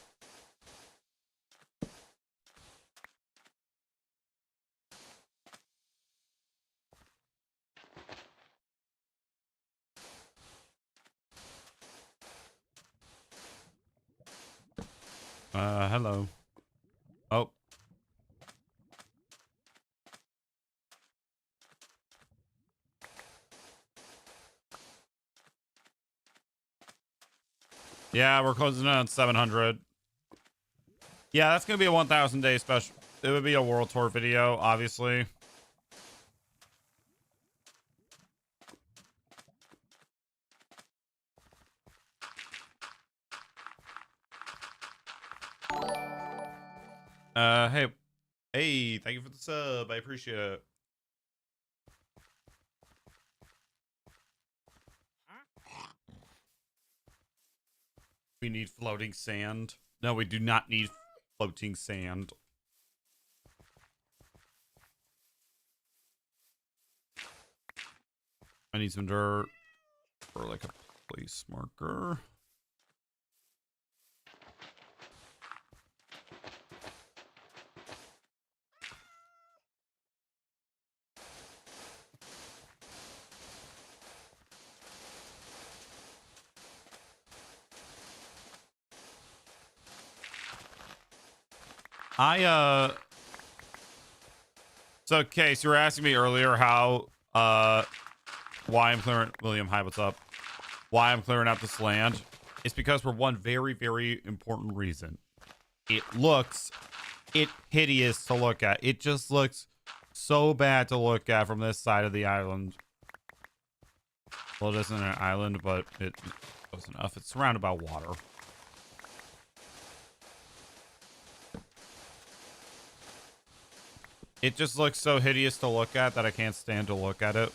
Hello. Oh. Yeah, we're closing in on 700. Yeah, that's gonna be a 1,000 day special. It would be a world tour video, obviously. Hey, thank you for the sub. I appreciate it. We need floating sand. No, we do not need floating sand. I need some dirt for like a place marker. So Case, you were asking me earlier how why I'm clearing William, hi, what's up? Why I'm clearing out this land. It's because for one very, very important reason. It's hideous to look at. It just looks so bad to look at from this side of the island. Well, it isn't an island, but it close enough. It's surrounded by water. It just looks so hideous to look at that I can't stand to look at it.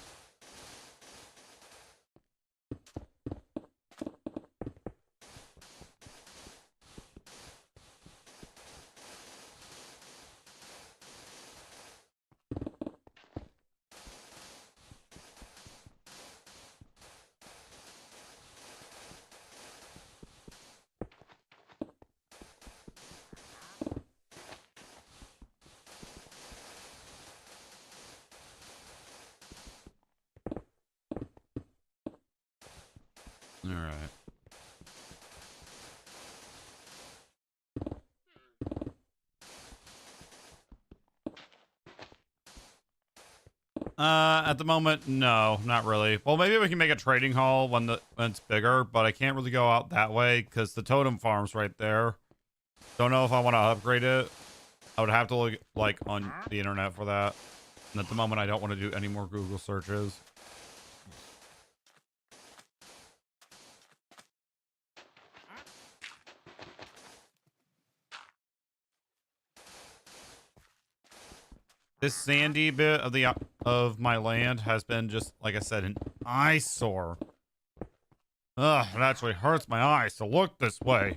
All right. At the moment, no, not really. Well, maybe we can make a trading hall when it's bigger, but I can't really go out that way because the totem farm's right there. Don't know if I want to upgrade it. I would have to look like on the internet for that. And at the moment, I don't want to do any more Google searches. This sandy bit of my land has been just, like I said, an eyesore. Ugh, it actually hurts my eyes to look this way.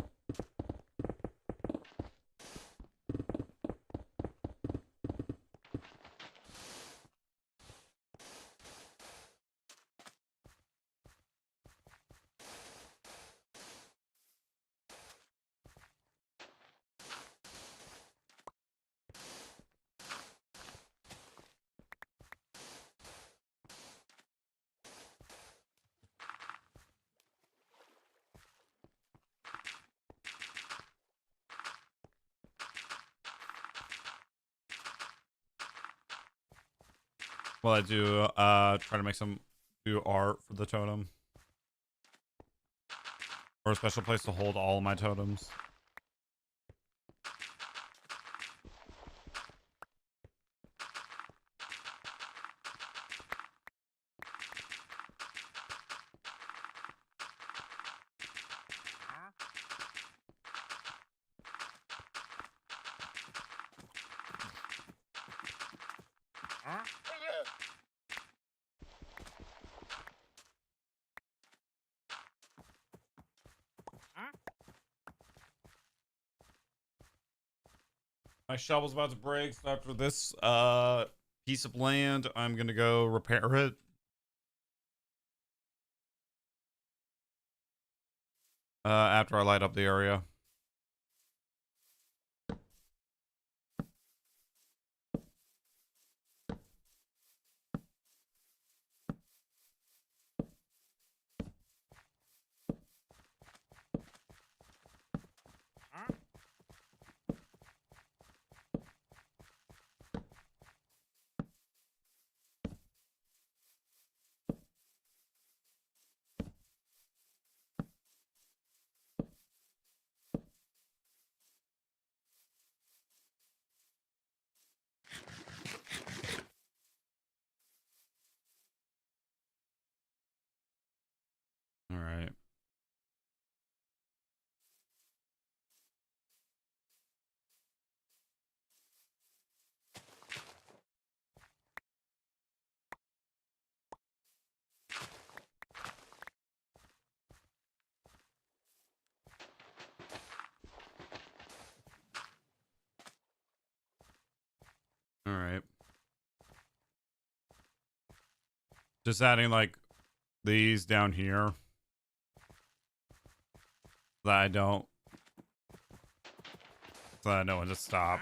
Well, I do try to make do art for the totem. Or a special place to hold all of my totems. My shovel's about to break, so after this piece of land, I'm gonna go repair it. After I light up the area. All right. All right. Just adding like these down here. That I don't. So I know when to stop.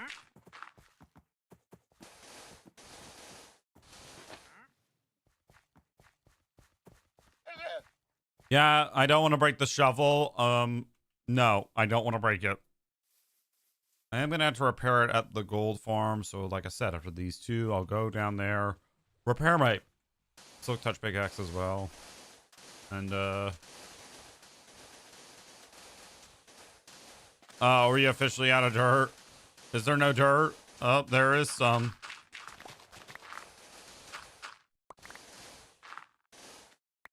Yeah, I don't want to break the shovel. No, I don't want to break it. I am gonna have to repair it at the gold farm. So, like I said, after these two, I'll go down there, repair my silk touch pickaxe as well, and are we officially out of dirt? Is there no dirt? Oh, there is some.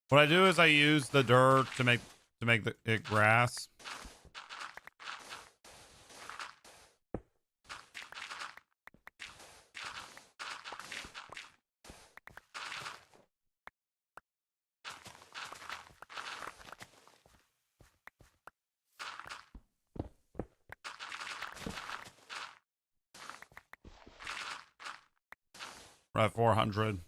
What I do is I use the dirt to make it grass. We're at 400.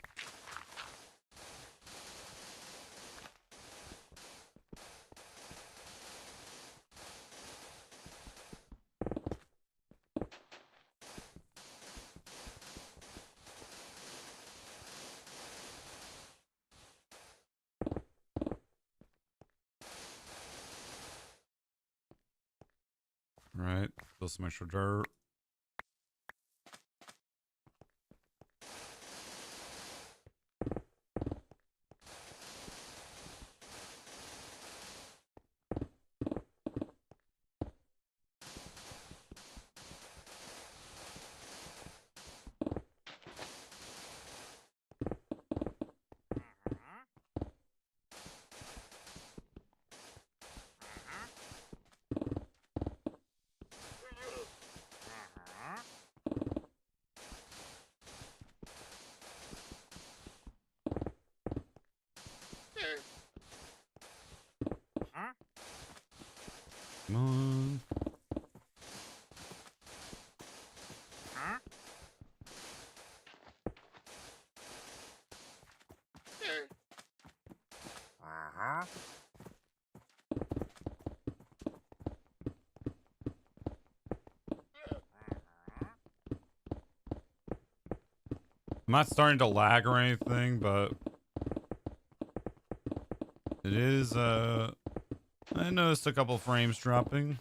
All right, still some extra dirt. Come on. I'm not starting to lag or anything, but it is, I noticed a couple frames dropping.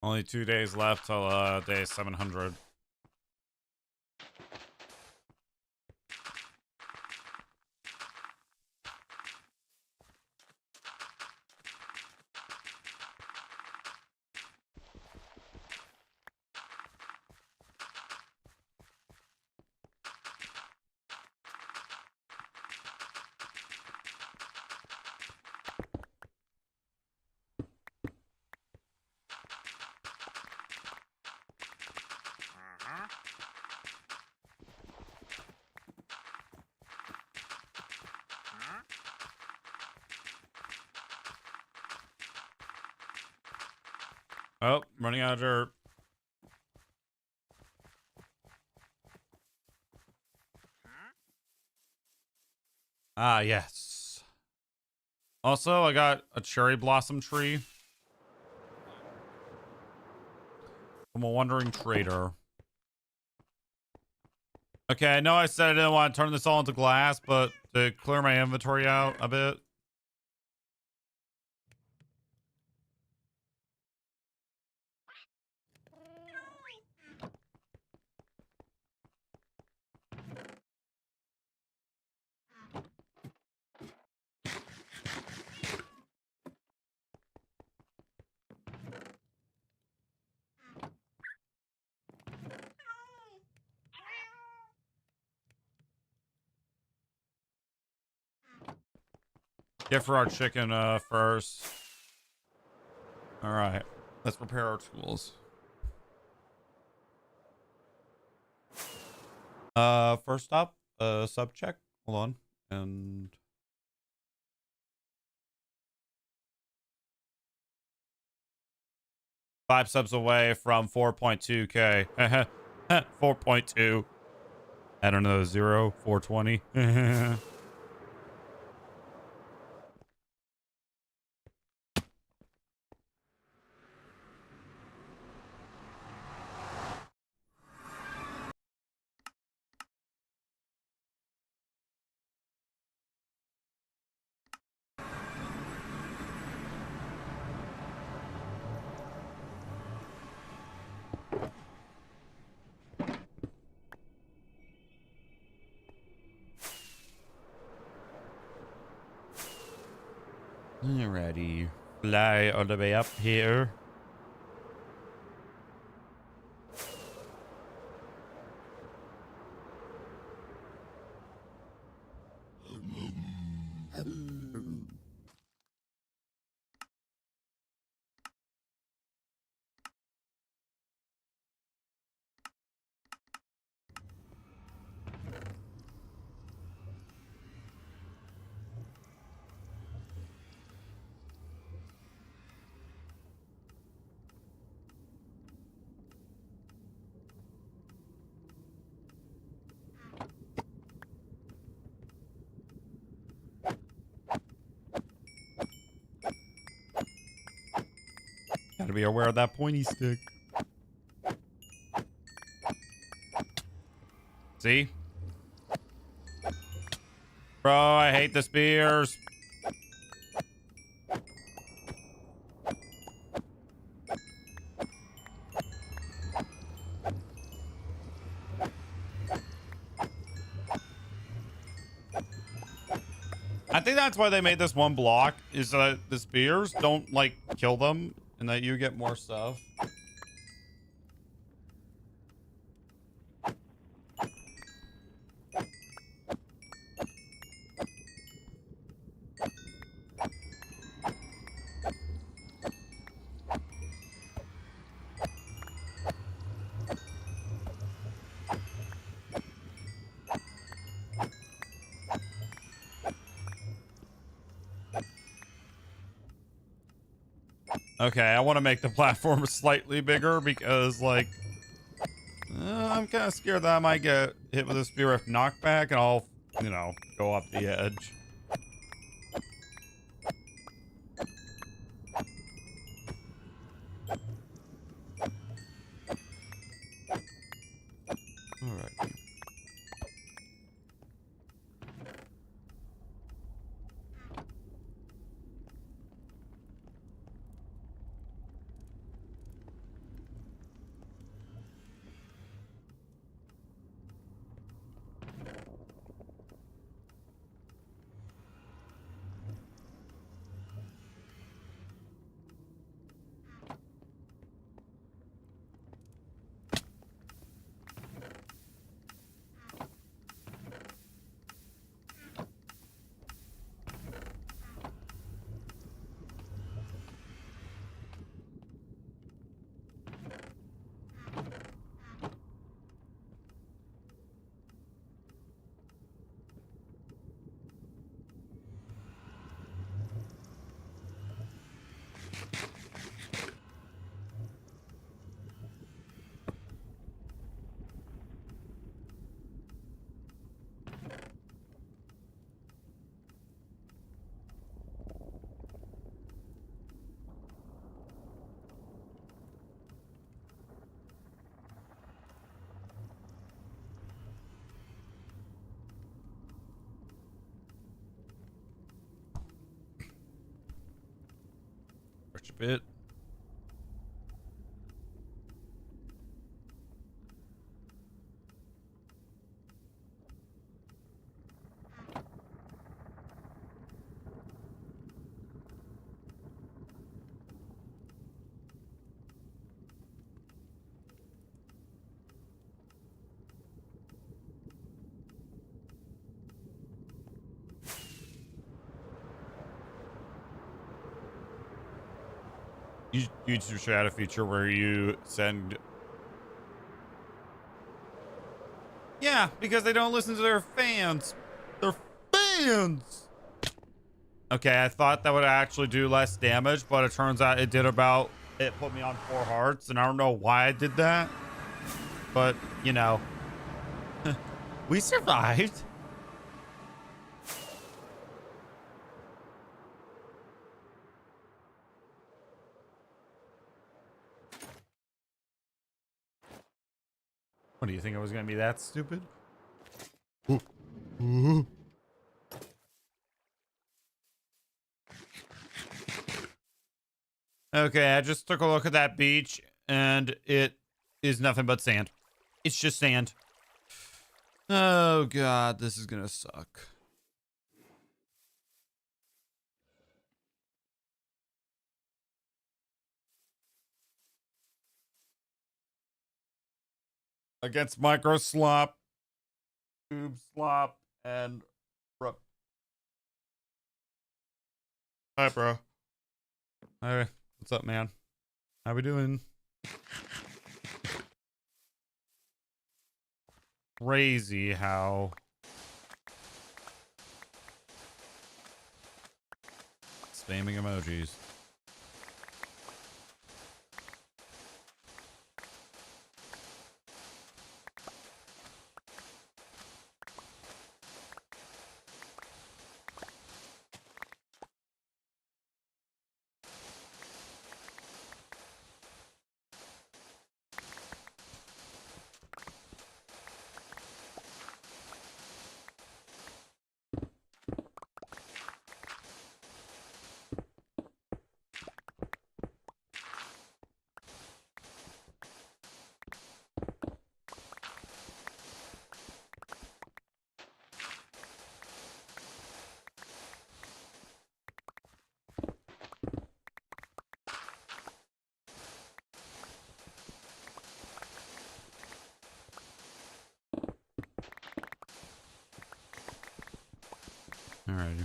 Only 2 days left till day 700. Oh, running out of dirt. Ah, yes. Also, I got a cherry blossom tree from a wandering trader. Okay, I know I said I didn't want to turn this all into glass, but to clear my inventory out a bit. Get for our chicken first. All right, let's prepare our tools. First up, sub check. Hold on, and 5 subs away from 4.2k. 4.2. I don't know, 420. Alrighty, fly all the way up here. Gotta be aware of that pointy stick. See? Bro, I hate the spears. I think that's why they made this one block, is that the spears don't, like, kill them, and that you get more stuff. Okay, I want to make the platform slightly bigger because, like, I'm kind of scared that I might get hit with a Spear knockback and I'll, you know, go off the edge. All right. Stretch a bit. YouTube should add a feature where you send. Yeah, because they don't listen to their fans. They're fans. Okay, I thought that would actually do less damage, but it turns out it did about. It put me on 4 hearts, and I don't know why I did that. But, you know, we survived. What do you think I was going to be that stupid? Okay, I just took a look at that beach and it is nothing but sand. It's just sand. Oh god, this is gonna suck. Against Micro Slop, Tube Slop, and Hi, bro. Hey, what's up, man? How we doing? Crazy how spamming emojis. Alrighty.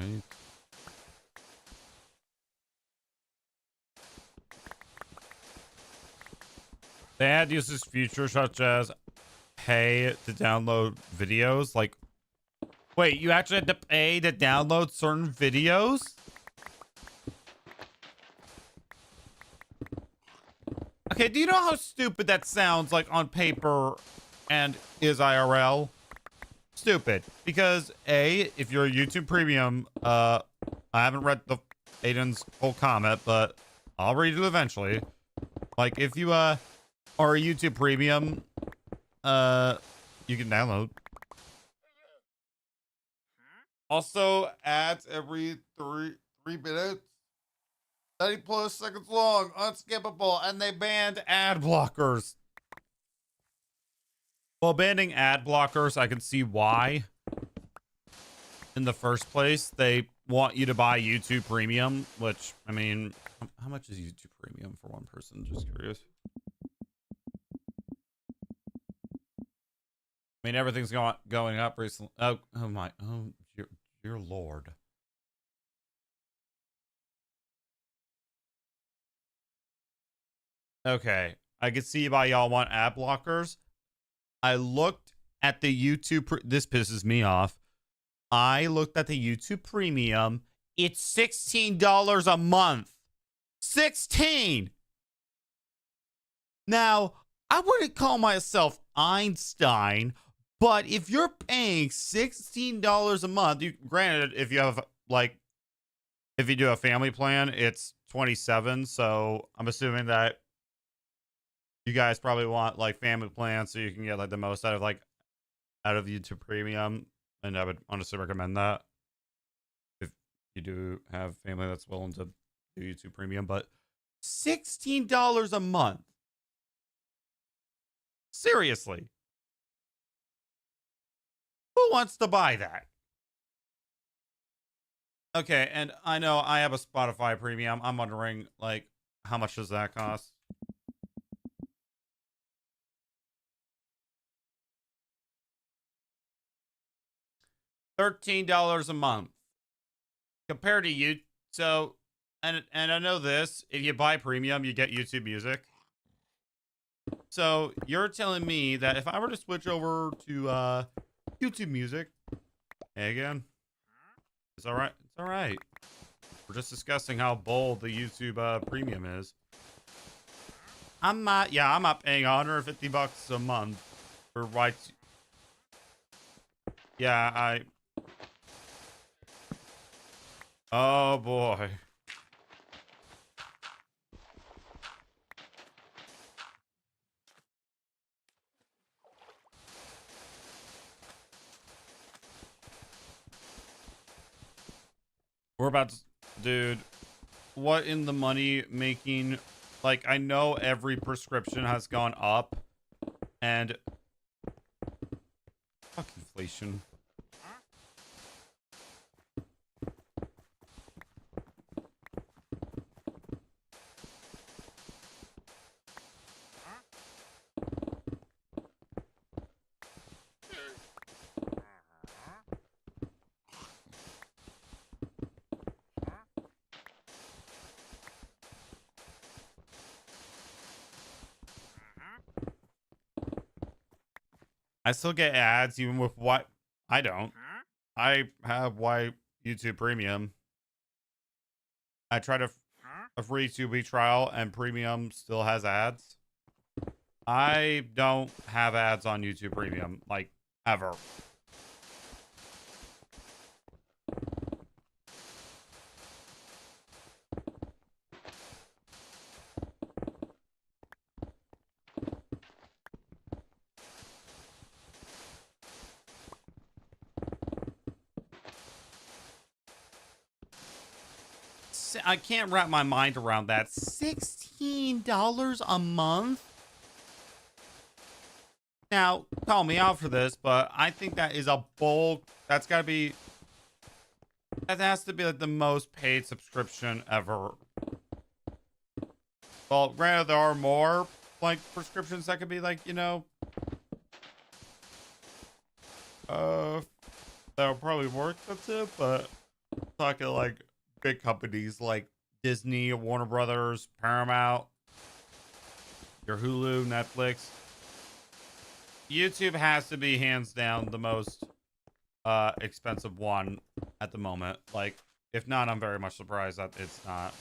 right. They had uses features such as pay to download videos. Like, wait, you actually had to pay to download certain videos? Okay, do you know how stupid that sounds like on paper and is IRL? Stupid. Because A, if you're a YouTube Premium, I haven't read the Aiden's whole comment, but I'll read it eventually. Like, if you are a YouTube Premium, you can download. Also, ads every three minutes. 30 plus seconds long, unskippable, and they banned ad blockers. Well, banning ad blockers, I can see why. In the first place, they want you to buy YouTube Premium, which, I mean, how much is YouTube Premium for one person? Just curious. I mean, everything's going up recently. Oh my, oh, dear Lord. Okay, I can see why y'all want ad blockers. I looked at the YouTube. This pisses me off. I looked at the YouTube Premium. It's $16 a month. 16. Now, I wouldn't call myself Einstein, but if you're paying $16 a month, granted, if you have if you do a family plan, it's 27. So I'm assuming that you guys probably want like family plans so you can get like the most out of YouTube Premium, and I would honestly recommend that if you do have family that's willing to do YouTube Premium. But $16 a month, seriously, who wants to buy that? Okay, and I know I have a Spotify Premium. I'm wondering, like, how much does that cost? $13 a month compared to you. So, and I know this, if you buy premium, you get YouTube Music. So you're telling me that if I were to switch over to YouTube Music, hey again, it's all right. It's all right. We're just discussing how bold the YouTube Premium is. I'm not paying $150 a month for rights. Yeah, oh boy. We're about to, dude, what in the money making, like, I know every prescription has gone up, and fuck inflation. I still get ads even with what I don't. I have YouTube Premium. I tried a free 2-week trial and Premium still has ads. I don't have ads on YouTube Premium, like, ever. I can't wrap my mind around that. $16 a month? Now, call me out for this, but I think that is a bold. That has to be like the most paid subscription ever. Well, granted, there are more like prescriptions that could be like, that'll probably more expensive, but talking like big companies like Disney, Warner Brothers, Paramount, your Hulu, Netflix. YouTube has to be hands down the most expensive one at the moment. Like, if not, I'm very much surprised that it's not.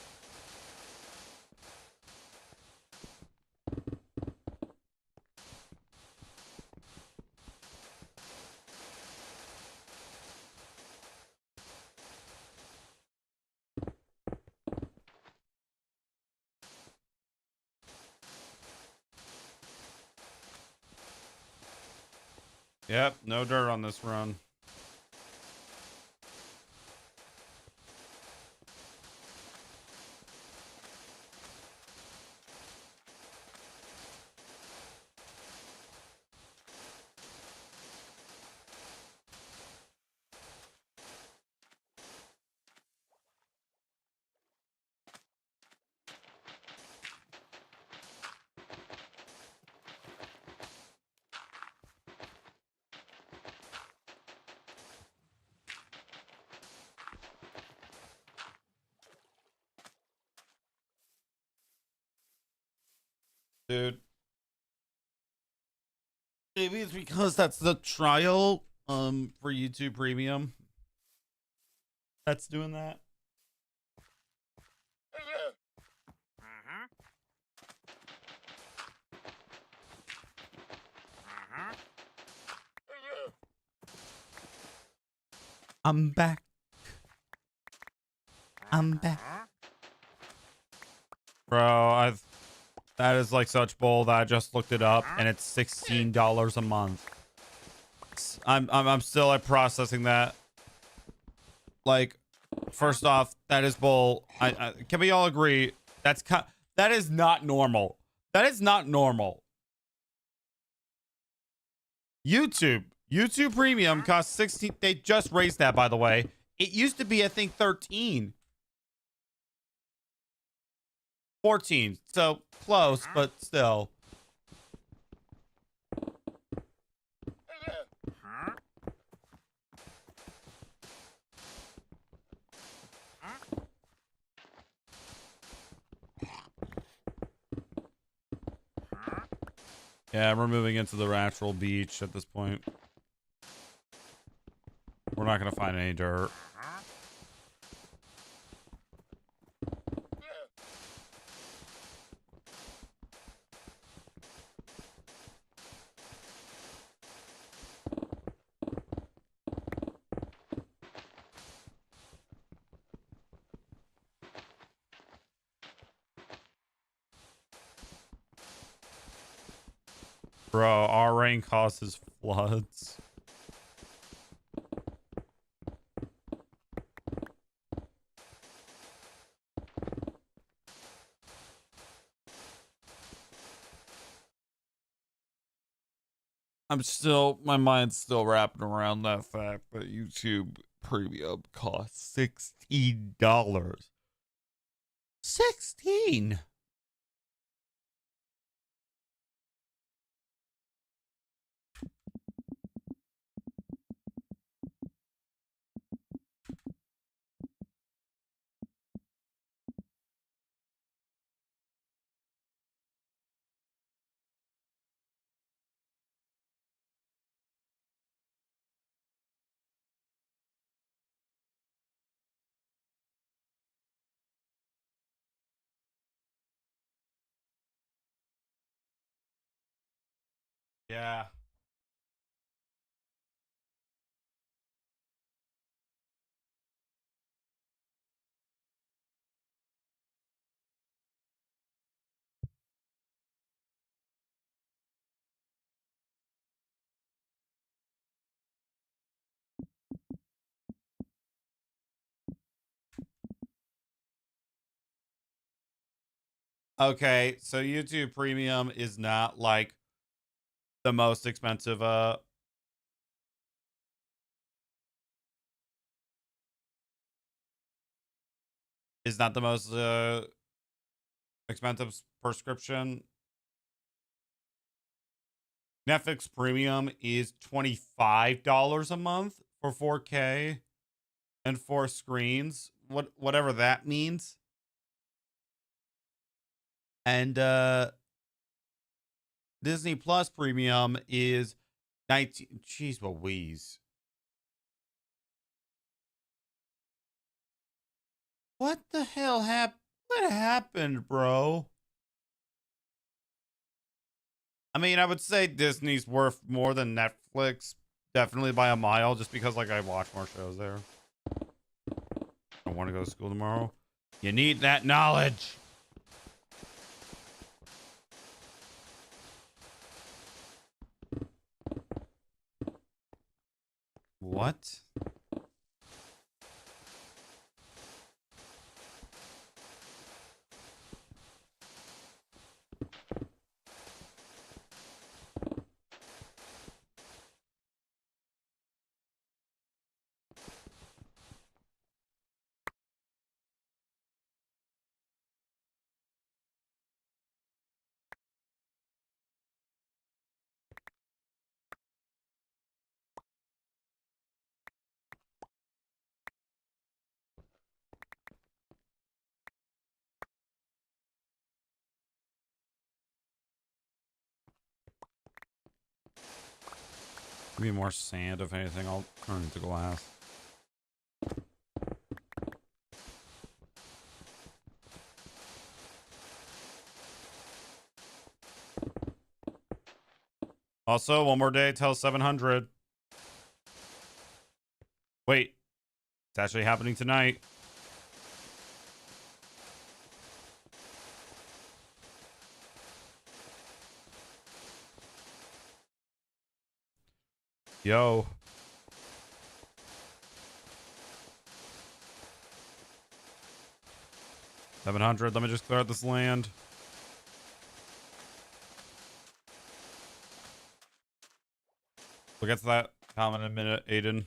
Yep, no dirt on this run. Dude. Maybe it's because that's the trial for YouTube Premium. That's doing that. I'm back. I'm back. Bro, that is like such bull that I just looked it up and it's $16 a month. I'm still like processing that. Like, first off, that is bull. Can we all agree that is not normal. That is not normal. YouTube Premium costs 16. They just raised that, by the way. It used to be, I think, 13. 14. So close, but still. Yeah, we're moving into the natural beach at this point. We're not going to find any dirt. Bro, our rain causes floods. My mind's still wrapping around that fact that YouTube Premium costs $16. 16. Yeah. Okay, so YouTube Premium is not like the most expensive is not the most expensive prescription. Netflix Premium is $25 a month for 4K. and 4 screens, whatever that means. And Disney Plus Premium is 19. Jeez Louise. What the hell happened? What happened, bro? I mean, I would say Disney's worth more than Netflix, definitely by a mile, just because like I watch more shows there. I want to go to school tomorrow. You need that knowledge. What? Give me more sand, if anything. I'll turn into glass. Also, one more day till 700. Wait, it's actually happening tonight. Yo. $700. Let me just clear out this land. We'll get to that comment in a minute, Aiden.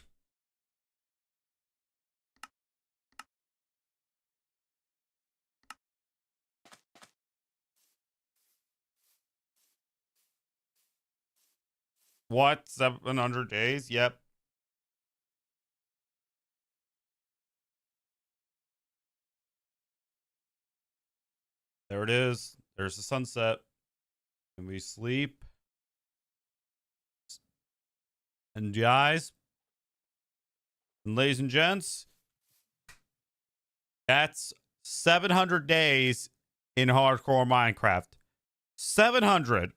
What? 700 days? Yep. There it is. There's the sunset. And we sleep. And guys, and ladies and gents, that's 700 days in hardcore Minecraft. 700.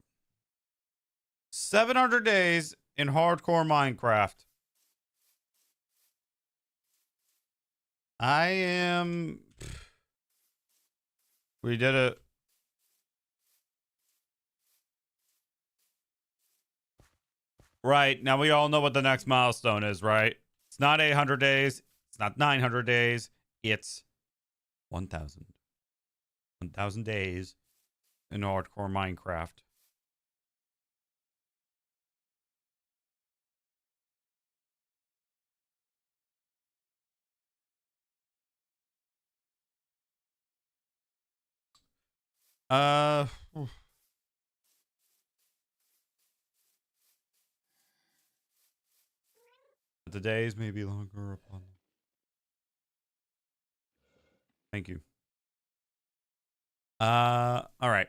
700 days in hardcore Minecraft. I am... We did it. Right. Now we all know what the next milestone is, right? It's not 800 days. It's not 900 days. It's 1,000. 1,000 days in hardcore Minecraft. Uh... The days may be longer upon. Thank you. All right.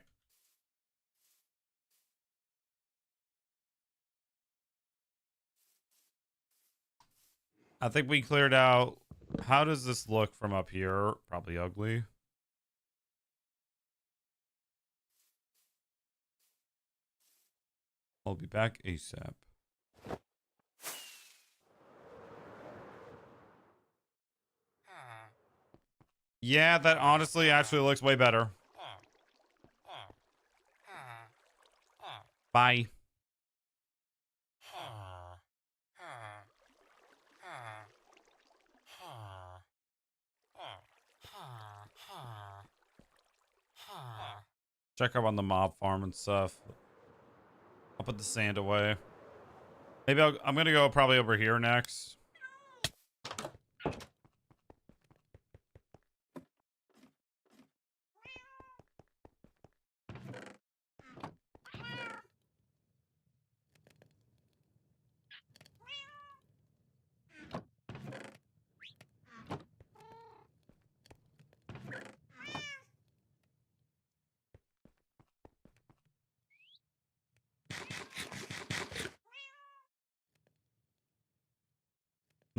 I think we cleared out. How does this look from up here? Probably ugly. I'll be back ASAP. Yeah, that honestly actually looks way better. Bye. Check up on the mob farm and stuff. I'll put the sand away. Maybe I'm gonna go probably over here next.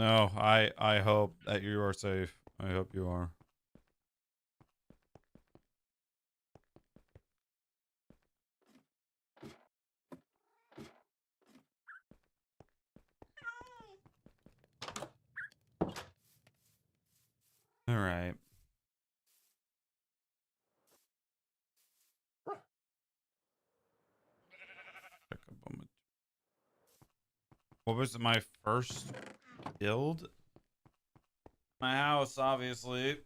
No, I hope that you are safe. I hope you are. All right. What was my first build? My house, obviously.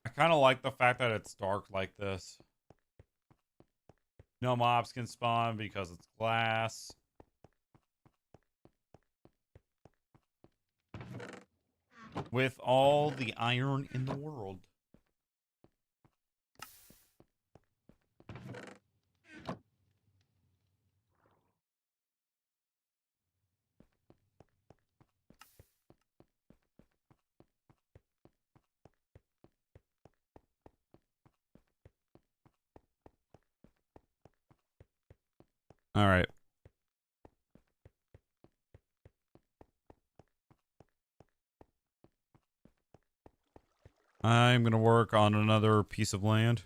I kind of like the fact that it's dark like this. No mobs can spawn because it's glass. With all the iron in the world. All right. I'm going to work on another piece of land.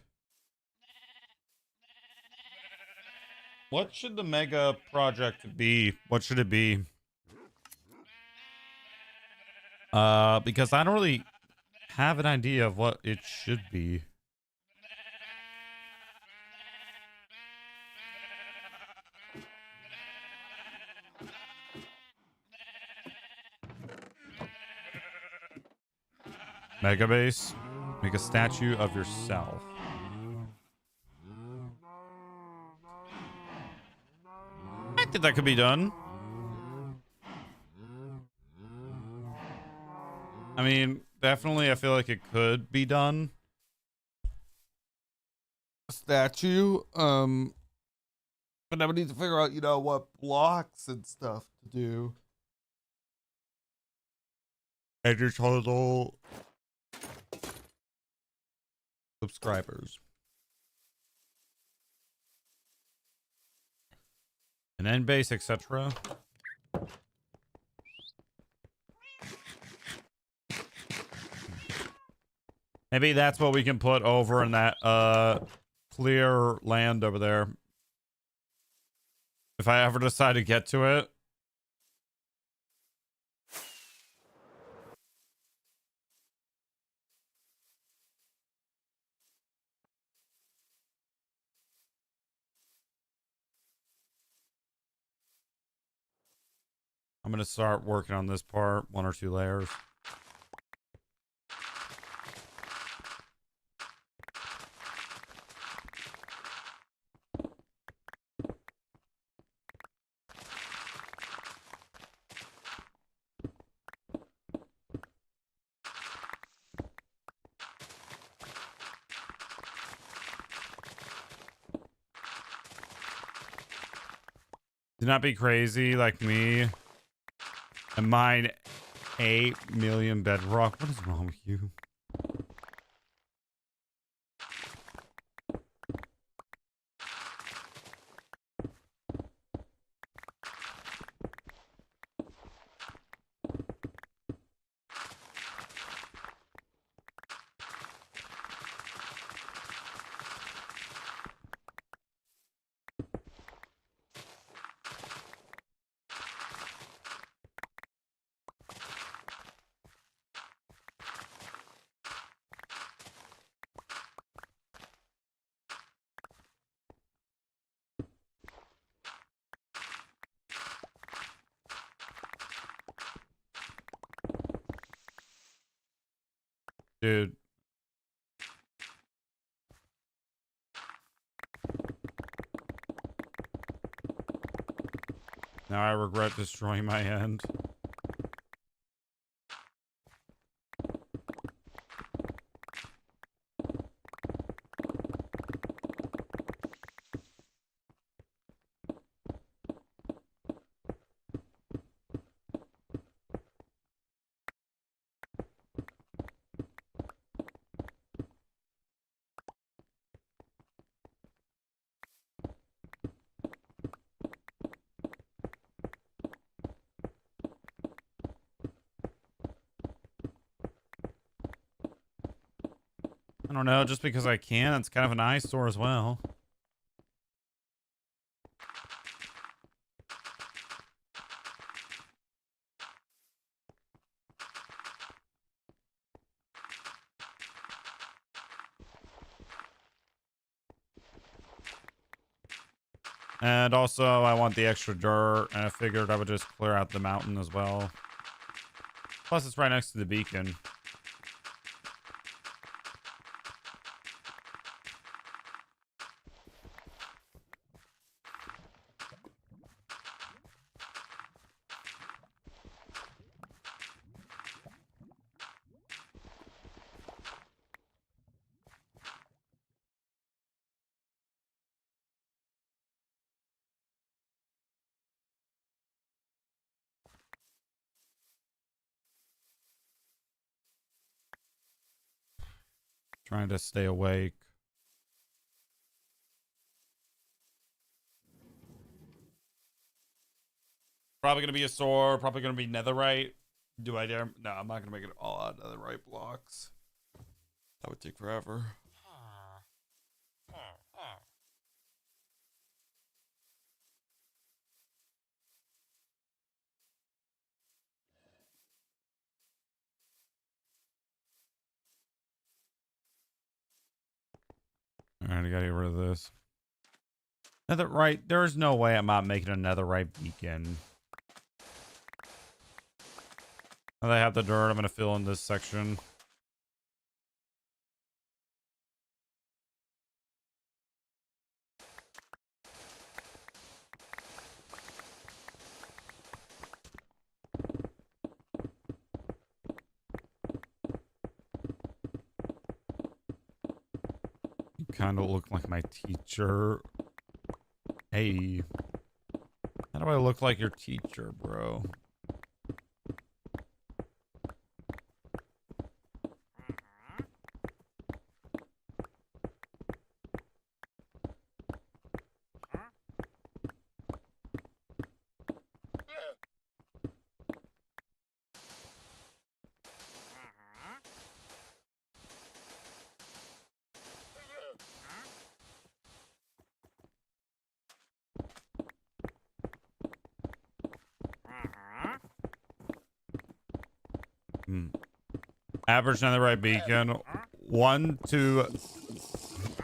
What should the mega project be? What should it be? Because I don't really have an idea of what it should be. Mega base. Make a statue of yourself. I think that could be done. I mean, definitely I feel like it could be done. Statue. But I would need to figure out, you know, what blocks and stuff to do. And your total subscribers. And then base, etc. Maybe that's what we can put over in that clear land over there. If I ever decide to get to it. I'm going to start working on this part, 1 or 2 layers. Do not be crazy like me and mine 8 million bedrock. What is wrong with you? Dude. Now I regret destroying my end. don't know, just because I can. It's kind of an eyesore as well. And also, I want the extra dirt, and I figured I would just clear out the mountain as well. Plus, it's right next to the beacon. Trying to stay awake. Probably gonna be a sword. Probably gonna be netherite. Do I dare? No, I'm not gonna make it all out of netherite blocks. That would take forever. All right, I gotta get rid of this. Netherite. There's no way I'm not making a netherite beacon. Now that I have the dirt, I'm gonna fill in this section. You kind of look like my teacher. Hey. How do I look like your teacher, bro? Average netherite beacon. 1 to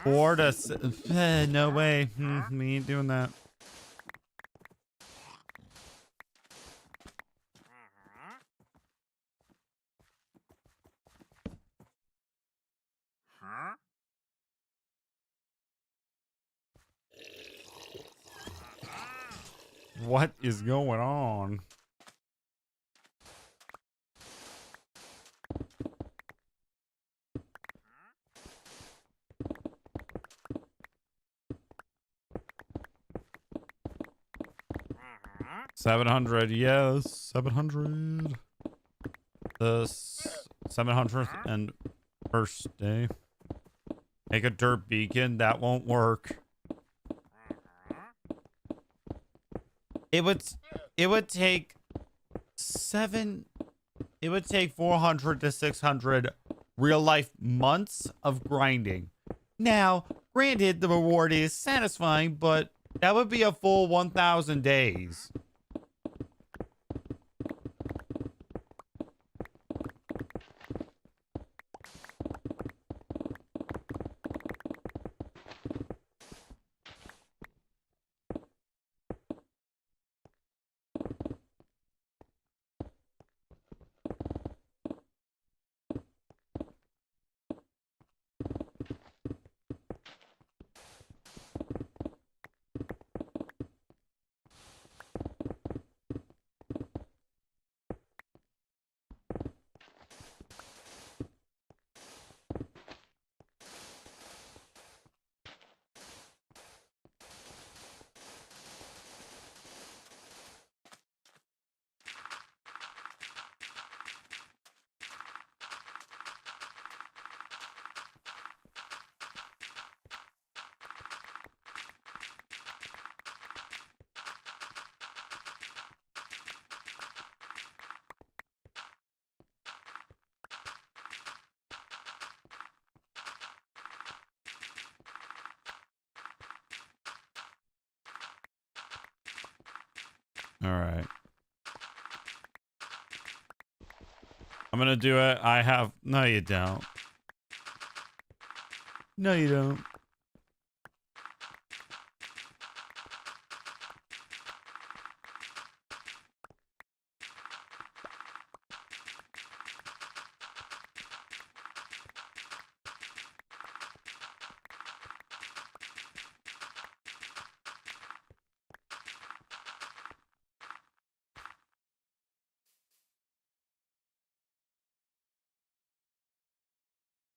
4 to no way. We ain't doing that. What is going on? $700, yes, 700. The 700th and first day. Make a dirt beacon. That won't work. It would take 400 to 600 real life months of grinding. Now, granted, the reward is satisfying, but that would be a full 1,000 days. All right. I'm gonna do it. I have. No, you don't. No, you don't.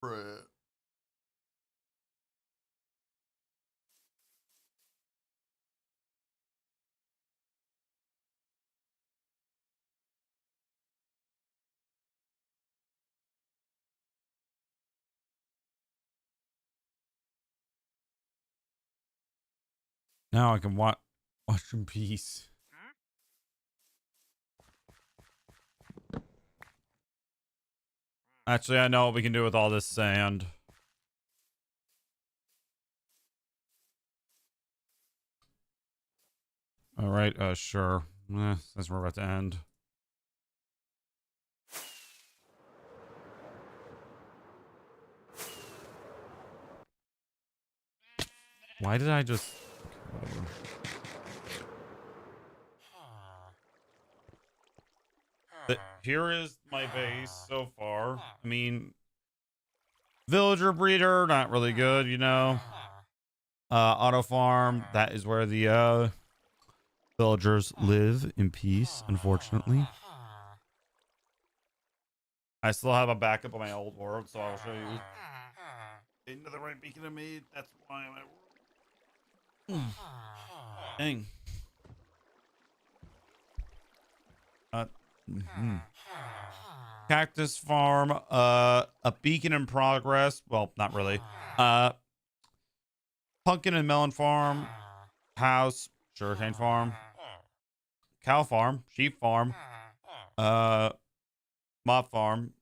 Bruh. Now I can watch in peace. Actually, I know what we can do with all this sand. All right, sure. Since we're about to end. Why did I just... Whatever. Here is my base so far. I mean, villager breeder, not really good, you know. Auto farm, that is where the villagers live in peace, unfortunately. I still have a backup of my old world, so I'll show you. Into the right beacon I made. That's why my world. Dang. Cactus farm, a beacon in progress. Well, not really. Pumpkin and melon farm, house, sugarcane farm, cow farm, sheep farm, mob farm.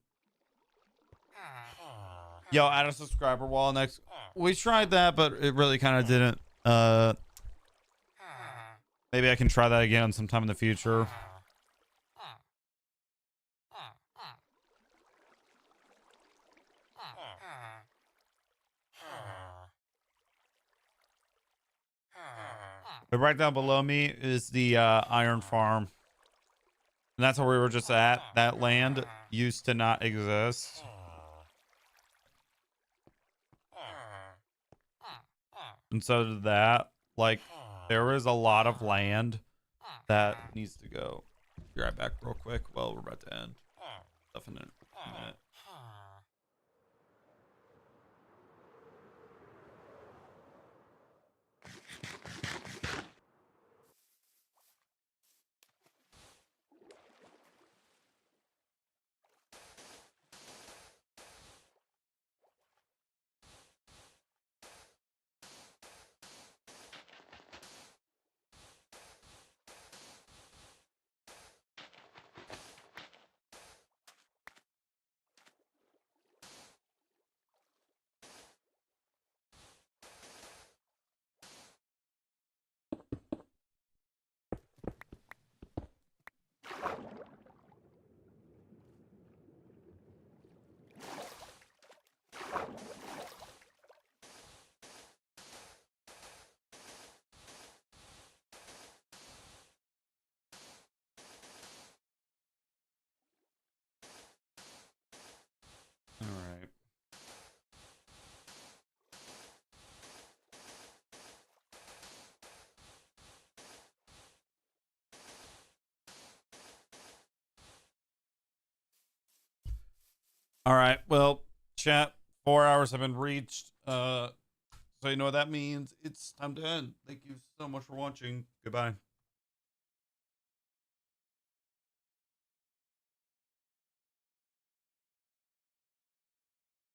Yo, add a subscriber wall next. We tried that, but it really kind of didn't. Maybe I can try that again sometime in the future. But right down below me is the iron farm. And that's where we were just at. That land used to not exist. And so did that. Like, there is a lot of land that needs to go. Be right back real quick. Well, we're about to end. Stuff in a minute. All right. All right. Well, chat, 4 hours have been reached. So you know what that means. It's time to end. Thank you so much for watching. Goodbye.